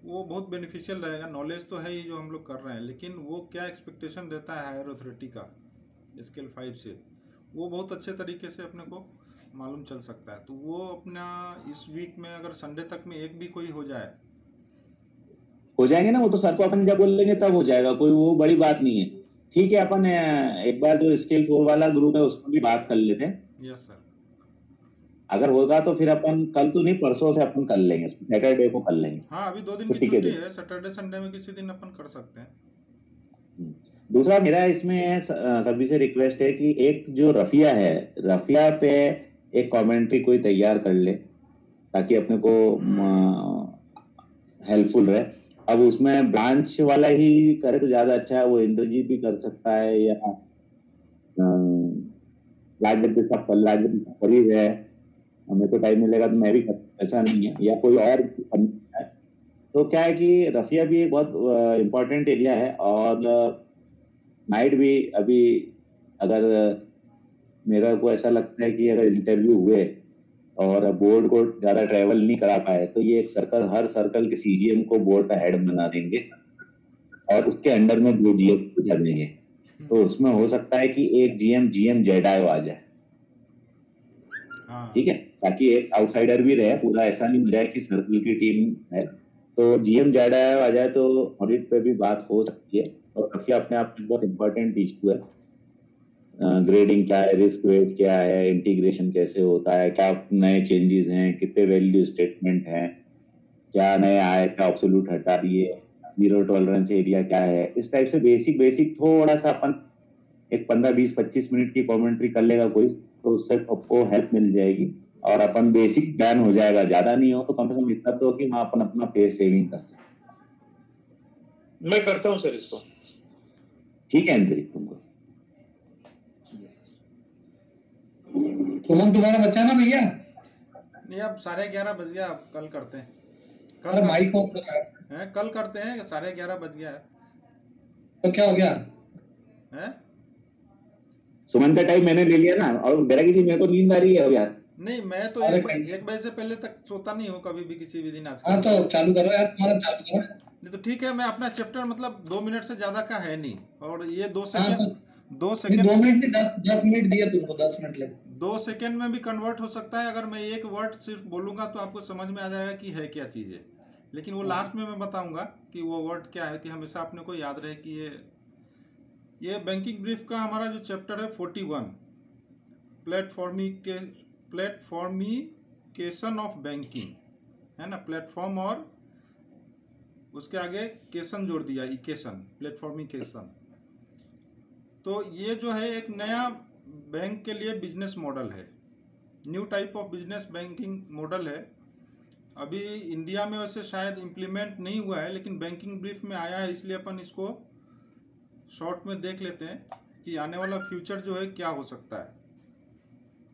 B: वो बहुत बेनिफिशियल रहेगा। नॉलेज तो है ही जो हम लोग कर रहे हैं, लेकिन वो क्या एक्सपेक्टेशन रहता है हायर अथॉरिटी का स्केल 5 से, वो बहुत अच्छे तरीके से अपने को मालूम चल सकता है। तो वो अपना इस वीक में अगर संडे तक में एक भी कोई हो
C: जाएंगे ना, वो तो सर को अपन जब बोल लेंगे तब हो जाएगा, कोई वो बड़ी बात नहीं है। ठीक है, अपन एक बार जो स्केल 4 वाला ग्रुप है उसमें भी बात कर लेते हैं।
B: Yes sir.
C: अगर होगा तो फिर अपन कल तो नहीं, परसों से अपन कर लेंगे, सैटरडे को कर लेंगे।
B: हाँ, अभी 2 दिन की छुट्टी है, सैटरडे संडे में किसी दिन अपन कर सकते हैं।
C: दूसरा मेरा इसमें सभी से रिक्वेस्ट है कि एक जो रफिया है, रफिया पे एक कमेंट्री कोई तैयार कर ले ताकि अपने को हेल्पफुल रहे। अब उसमें ब्रांच वाला ही करे तो ज्यादा अच्छा है, वो इंद्रजीत भी कर सकता है या राजनीति सब कर ही रहे, हमें तो टाइम मिलेगा तो मैं भी कर, ऐसा नहीं है, या कोई और तो क्या है कि रफिया भी एक बहुत इम्पोर्टेंट एरिया है, और नाइट भी अभी अगर मेरा को ऐसा लगता है कि अगर इंटरव्यू हुए और बोर्ड को ज़्यादा ट्रैवल नहीं करा पाए तो ये एक सर्कल, हर सर्कल के सीजीएम को बोर्ड का हेड बना देंगे और उसके अंडर में 2 जीएम कर देंगे। तो उसमें हो सकता है कि एक जीएम जेडायो आ जाए, ठीक है, ताकि एक आउटसाइडर भी रहे, पूरा ऐसा नहीं हो जाए कि सर्कल की टीम है। तो जीएम जेडायो आ जाए तो ऑडिट पे भी बात हो सकती है। और काफी अपने आप में बहुत इंपॉर्टेंट इशू है, ग्रेडिंग क्या है, रिस्क वेट क्या है, इंटीग्रेशन कैसे होता है, क्या नए चेंजेस हैं, कितने वैल्यू स्टेटमेंट हैं, क्या नए आए, क्या ऑब्सोल्यूट हटा दिए, जीरो टॉलरेंस एरिया क्या है, इस टाइप से बेसिक थोड़ा सा अपन एक 15-20-25 मिनट की कमेंट्री कर लेगा कोई, तो उससे आपको हेल्प मिल जाएगी और अपन बेसिक ज्ञान हो जाएगा। ज्यादा नहीं हो तो कम से कम इतना तो कि वहां अपन अपना फेस सेविंग कर सकते।
D: मैं करता हूँ सर इसको।
C: ठीक है अंतरिक, तुमको
I: सुमन तुम्हारा बच्चा ना भैया?
B: नहीं, अब 11:30 बज गया, अब कल करते हैं।
I: अरे माइक ऑफ कर
B: हैं, कल करते हैं, 11:30 बज गया है।
I: तो क्या हो गया
B: हैं?
C: सुमन का टाइम मैंने ले लिया ना, और मेरा किसी, मेरे को नींद आ रही है यार।
B: नहीं, मैं तो 1 बजे से पहले तक सोता नहीं हूँ कभी भी, किसी भी दिन। आज
I: हाँ तो चालू करो यार, तुम्हारा चालू करो।
B: नहीं तो ठीक है, मैं अपना चैप्टर, मतलब 2 मिनट से ज्यादा का है नहीं, और ये 2
I: हाँ,
B: सेकंड
I: तो
B: 2 सेकंड
I: 2 मिनट नहीं, 10 मिनट दिए तुमको, 10 मिनट लगे।
B: 2 सेकंड में भी कन्वर्ट हो सकता है। अगर मैं एक वर्ड सिर्फ बोलूंगा तो आपको समझ में आ जाएगा कि है क्या चीज़ है, लेकिन वो लास्ट में मैं बताऊंगा कि वो वर्ड क्या है, कि हमेशा अपने को याद रहे कि ये बैंकिंग ब्रीफ का हमारा जो चैप्टर है 41, प्लेटफॉर्मिकेशन ऑफ बैंकिंग, है ना। प्लेटफॉर्म और उसके आगे केशन जोड़ दिया, इकेशन, प्लेटफॉर्मिकेशन। तो ये जो है एक नया बैंक के लिए बिजनेस मॉडल है, new type of business banking model है। अभी इंडिया में वैसे शायद इम्प्लीमेंट नहीं हुआ है, लेकिन बैंकिंग ब्रीफ में आया है, इसलिए अपन इसको शॉर्ट में देख लेते हैं कि आने वाला फ्यूचर जो है क्या हो सकता है।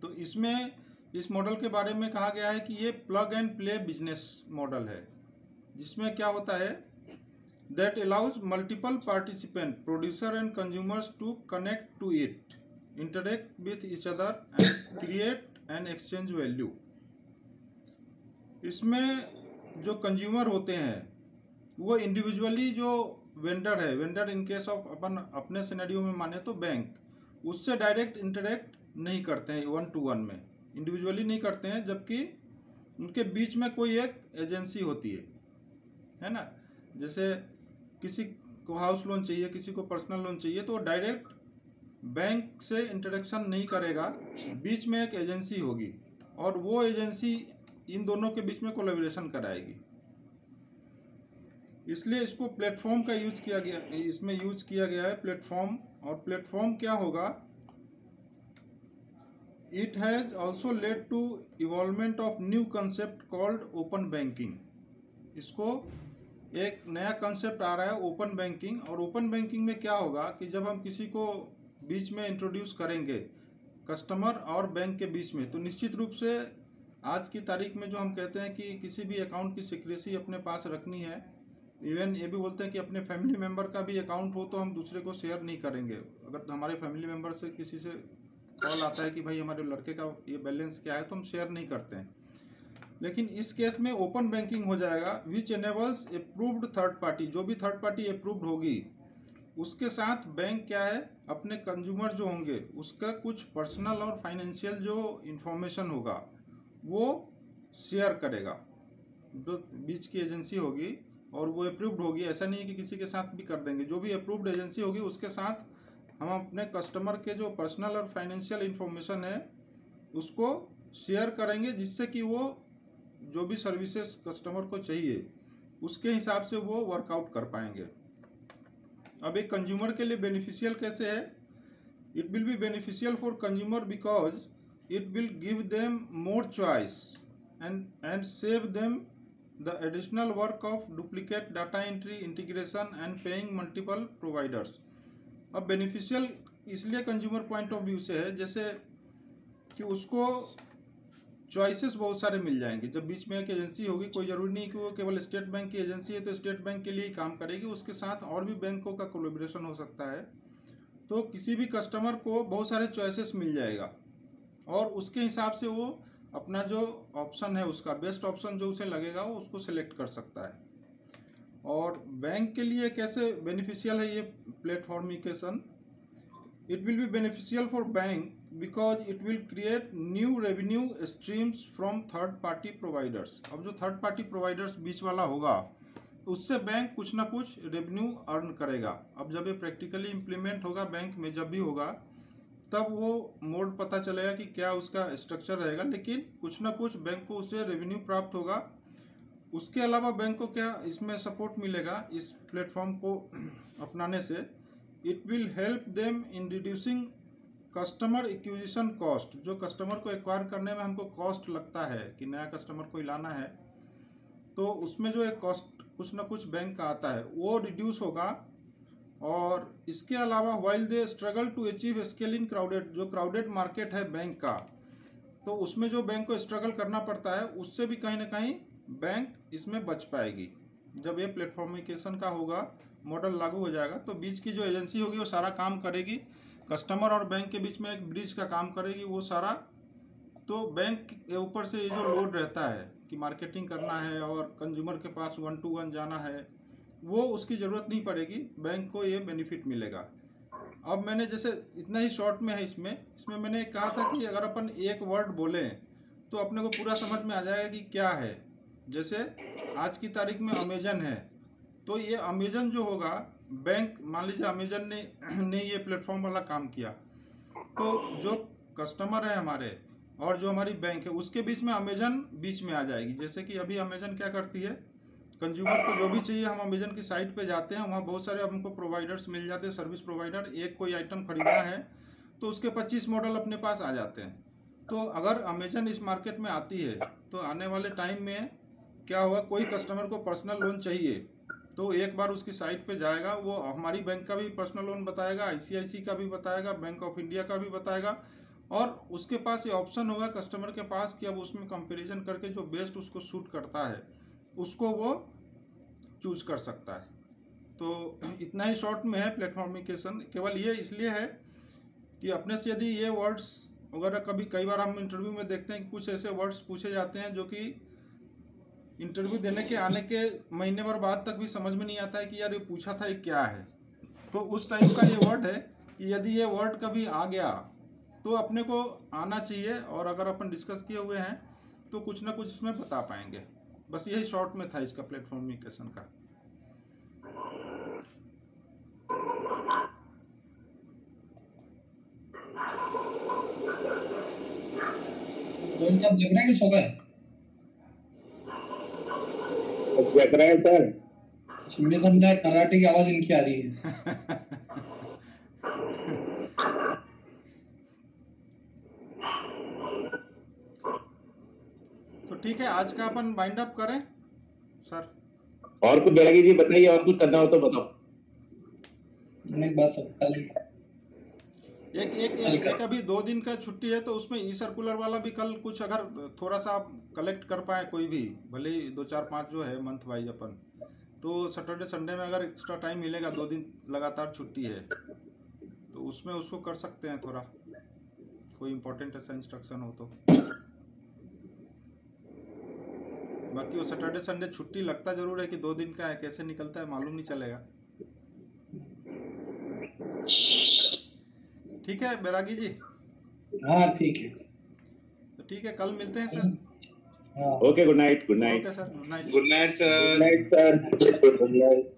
B: तो इसमें इस मॉडल के बारे में कहा गया है कि ये plug and play business model है, जिसमें क्या होता है, that allows multiple participant, producer and consumers to connect to it, interact with each other and create and exchange value। इसमें जो कंज्यूमर होते हैं वो इंडिविजुअली, जो वेंडर है, वेंडर इन केस ऑफ अपन अपने सिनेरियो में माने तो बैंक, उससे डायरेक्ट इंटरेक्ट नहीं करते हैं, 1 to 1 में इंडिविजुअली नहीं करते हैं, जबकि उनके बीच में कोई एक एजेंसी होती है ना। जैसे किसी को हाउस लोन चाहिए, किसी को पर्सनल लोन चाहिए, तो डायरेक्ट बैंक से इंटरेक्शन नहीं करेगा, बीच में एक एजेंसी होगी और वो एजेंसी इन दोनों के बीच में कोलैबोरेशन कराएगी। इसलिए इसको प्लेटफॉर्म का यूज किया गया, इसमें यूज किया गया है प्लेटफॉर्म। और प्लेटफॉर्म क्या होगा, it has also led to evolvement of new concept called open banking. इसको एक नया कंसेप्ट आ रहा है, ओपन बैंकिंग। और ओपन बैंकिंग में क्या होगा कि जब हम किसी को बीच में इंट्रोड्यूस करेंगे, कस्टमर और बैंक के बीच में, तो निश्चित रूप से आज की तारीख में जो हम कहते हैं कि किसी भी अकाउंट की सिक्रेसी अपने पास रखनी है, इवन ये भी बोलते हैं कि अपने फैमिली मेम्बर का भी अकाउंट हो तो हम दूसरे को शेयर नहीं करेंगे। अगर हमारे फैमिली मेम्बर से किसी से कॉल आता है कि भाई हमारे लड़के का ये बैलेंस क्या है, तो हम शेयर नहीं करते हैं। लेकिन इस केस में ओपन बैंकिंग हो जाएगा, विच एनेबल्स अप्रूव्ड थर्ड पार्टी, जो भी थर्ड पार्टी अप्रूव्ड होगी उसके साथ बैंक क्या है, अपने कंज्यूमर जो होंगे उसका कुछ पर्सनल और फाइनेंशियल जो इंफॉर्मेशन होगा वो शेयर करेगा। जो बीच की एजेंसी होगी और वो अप्रूव्ड होगी, ऐसा नहीं है कि किसी के साथ भी कर देंगे, जो भी अप्रूव्ड एजेंसी होगी उसके साथ हम अपने कस्टमर के जो पर्सनल और फाइनेंशियल इंफॉर्मेशन है उसको शेयर करेंगे, जिससे कि वो जो भी सर्विसेज कस्टमर को चाहिए उसके हिसाब से वो वर्कआउट कर पाएंगे। अब एक कंज्यूमर के लिए बेनिफिशियल कैसे है, it will be beneficial for consumer because it will give them more choice and save them the additional work of duplicate data entry, integration and paying multiple providers. अब beneficial इसलिए consumer point of view से है, जैसे कि उसको choices बहुत सारे मिल जाएंगे। जब बीच में एक एजेंसी होगी, कोई ज़रूरी नहीं कि वो केवल स्टेट बैंक की एजेंसी है तो स्टेट बैंक के लिए ही काम करेगी, उसके साथ और भी बैंकों का कोलैबोरेशन हो सकता है। तो किसी भी कस्टमर को बहुत सारे चॉइसेस मिल जाएगा और उसके हिसाब से वो अपना जो ऑप्शन है, उसका बेस्ट ऑप्शन जो उसे लगेगा वो उसको सिलेक्ट कर सकता है। और बैंक के लिए कैसे बेनिफिशियल है ये प्लेटफॉर्मिकेशन? It will be beneficial for bank because it will create new revenue streams from third party providers। अब जो थर्ड पार्टी प्रोवाइडर्स बीच वाला होगा उससे बैंक कुछ ना कुछ रेवेन्यू अर्न करेगा। अब जब ये प्रैक्टिकली इम्प्लीमेंट होगा बैंक में, जब भी होगा तब वो मोड पता चलेगा कि क्या उसका स्ट्रक्चर रहेगा, लेकिन कुछ ना कुछ बैंक को उससे रेवेन्यू प्राप्त होगा। उसके अलावा बैंक को क्या इसमें सपोर्ट मिलेगा इस प्लेटफॉर्म को अपनाने से? It will help them in reducing customer acquisition cost. जो कस्टमर को एक्वायर करने में हमको कॉस्ट लगता है कि नया कस्टमर को लाना है, तो उसमें जो एक कॉस्ट कुछ ना कुछ बैंक का आता है वो रिड्यूस होगा। और इसके अलावा while they struggle to achieve scale in crowded, जो क्राउडेड मार्केट है बैंक का, तो उसमें जो बैंक को स्ट्रगल करना पड़ता है उससे भी कहीं ना कहीं बैंक इसमें बच पाएगी। जब ये प्लेटफॉर्मिकेशन का होगा, मॉडल लागू हो जाएगा, तो बीच की जो एजेंसी होगी वो सारा काम करेगी, कस्टमर और बैंक के बीच में एक ब्रिज का काम करेगी वो सारा। तो बैंक के ऊपर से ये जो लोड रहता है कि मार्केटिंग करना है और कंज्यूमर के पास 1 to 1 जाना है, वो उसकी ज़रूरत नहीं पड़ेगी, बैंक को ये बेनिफिट मिलेगा। अब मैंने जैसे इतना ही शॉर्ट में है इसमें मैंने कहा था कि अगर अपन एक वर्ड बोलें तो अपने को पूरा समझ में आ जाएगा कि क्या है। जैसे आज की तारीख में अमेजन है, तो ये अमेजन जो होगा, बैंक मान लीजिए अमेजन ने ये प्लेटफॉर्म वाला काम किया, तो जो कस्टमर है हमारे और जो हमारी बैंक है उसके बीच में अमेजन बीच में आ जाएगी। जैसे कि अभी अमेजन क्या करती है, कंज्यूमर को जो भी चाहिए हम अमेजन की साइट पे जाते हैं, वहाँ बहुत सारे हमको प्रोवाइडर्स मिल जाते हैं, सर्विस प्रोवाइडर। एक कोई आइटम खरीदना है तो उसके 25 मॉडल अपने पास आ जाते हैं। तो अगर अमेजन इस मार्केट में आती है तो आने वाले टाइम में क्या होगा, कोई कस्टमर को पर्सनल लोन चाहिए तो एक बार उसकी साइट पे जाएगा, वो हमारी बैंक का भी पर्सनल लोन बताएगा, आईसीआईसी का भी बताएगा, बैंक ऑफ इंडिया का भी बताएगा, और उसके पास ये ऑप्शन होगा कस्टमर के पास कि अब उसमें कंपैरिजन करके जो बेस्ट उसको सूट करता है उसको वो चूज कर सकता है। तो इतना ही शॉर्ट में है प्लेटफॉर्मिकेशन। केवल ये इसलिए है कि अपने से यदि ये वर्ड्स वगैरह कई बार हम इंटरव्यू में देखते हैं कि कुछ ऐसे वर्ड्स पूछे जाते हैं जो कि इंटरव्यू देने के आने के महीने भर बाद तक भी समझ में नहीं आता है कि यार ये पूछा था ये क्या है। तो उस टाइप का ये वर्ड है कि यदि ये वर्ड कभी आ गया तो अपने को आना चाहिए, और अगर अपन डिस्कस किए हुए हैं तो कुछ ना कुछ इसमें बता पाएंगे। बस यही शॉर्ट में था इसका प्लेटफॉर्मिकेशन का।
I: सब जग रहे हैं कि सो गए?
C: जग रहे हैं सर।
I: मुझे समझा कराटे की आवाज इनकी आ रही है।
B: तो ठीक है, आज का अपन वाइंड अप करें सर।
C: और कुछ बैरागी जी बताइए, और कुछ करना हो तो बताओ।
I: नहीं बस कल
B: एक अभी 2 दिन का छुट्टी है तो उसमें ई सर्कुलर वाला भी कल कुछ अगर थोड़ा सा आप कलेक्ट कर पाए, कोई भी भले ही 2 4 5 जो है मंथ वाइज अपन, तो सैटरडे संडे में अगर एक्स्ट्रा टाइम मिलेगा, 2 दिन लगातार छुट्टी है तो उसमें उसको कर सकते हैं थोड़ा, कोई इम्पोर्टेंट ऐसा इंस्ट्रक्शन हो तो। बाकी वो सैटरडे संडे छुट्टी लगता जरूर है कि 2 दिन का है, कैसे निकलता है मालूम नहीं चलेगा। ठीक है बैरागी जी?
I: हाँ ठीक है।
B: तो ठीक है, कल मिलते हैं sir.
C: Okay, good night. Good night
B: okay sir, good night.
A: Good night sir.
C: Good night sir. Good night.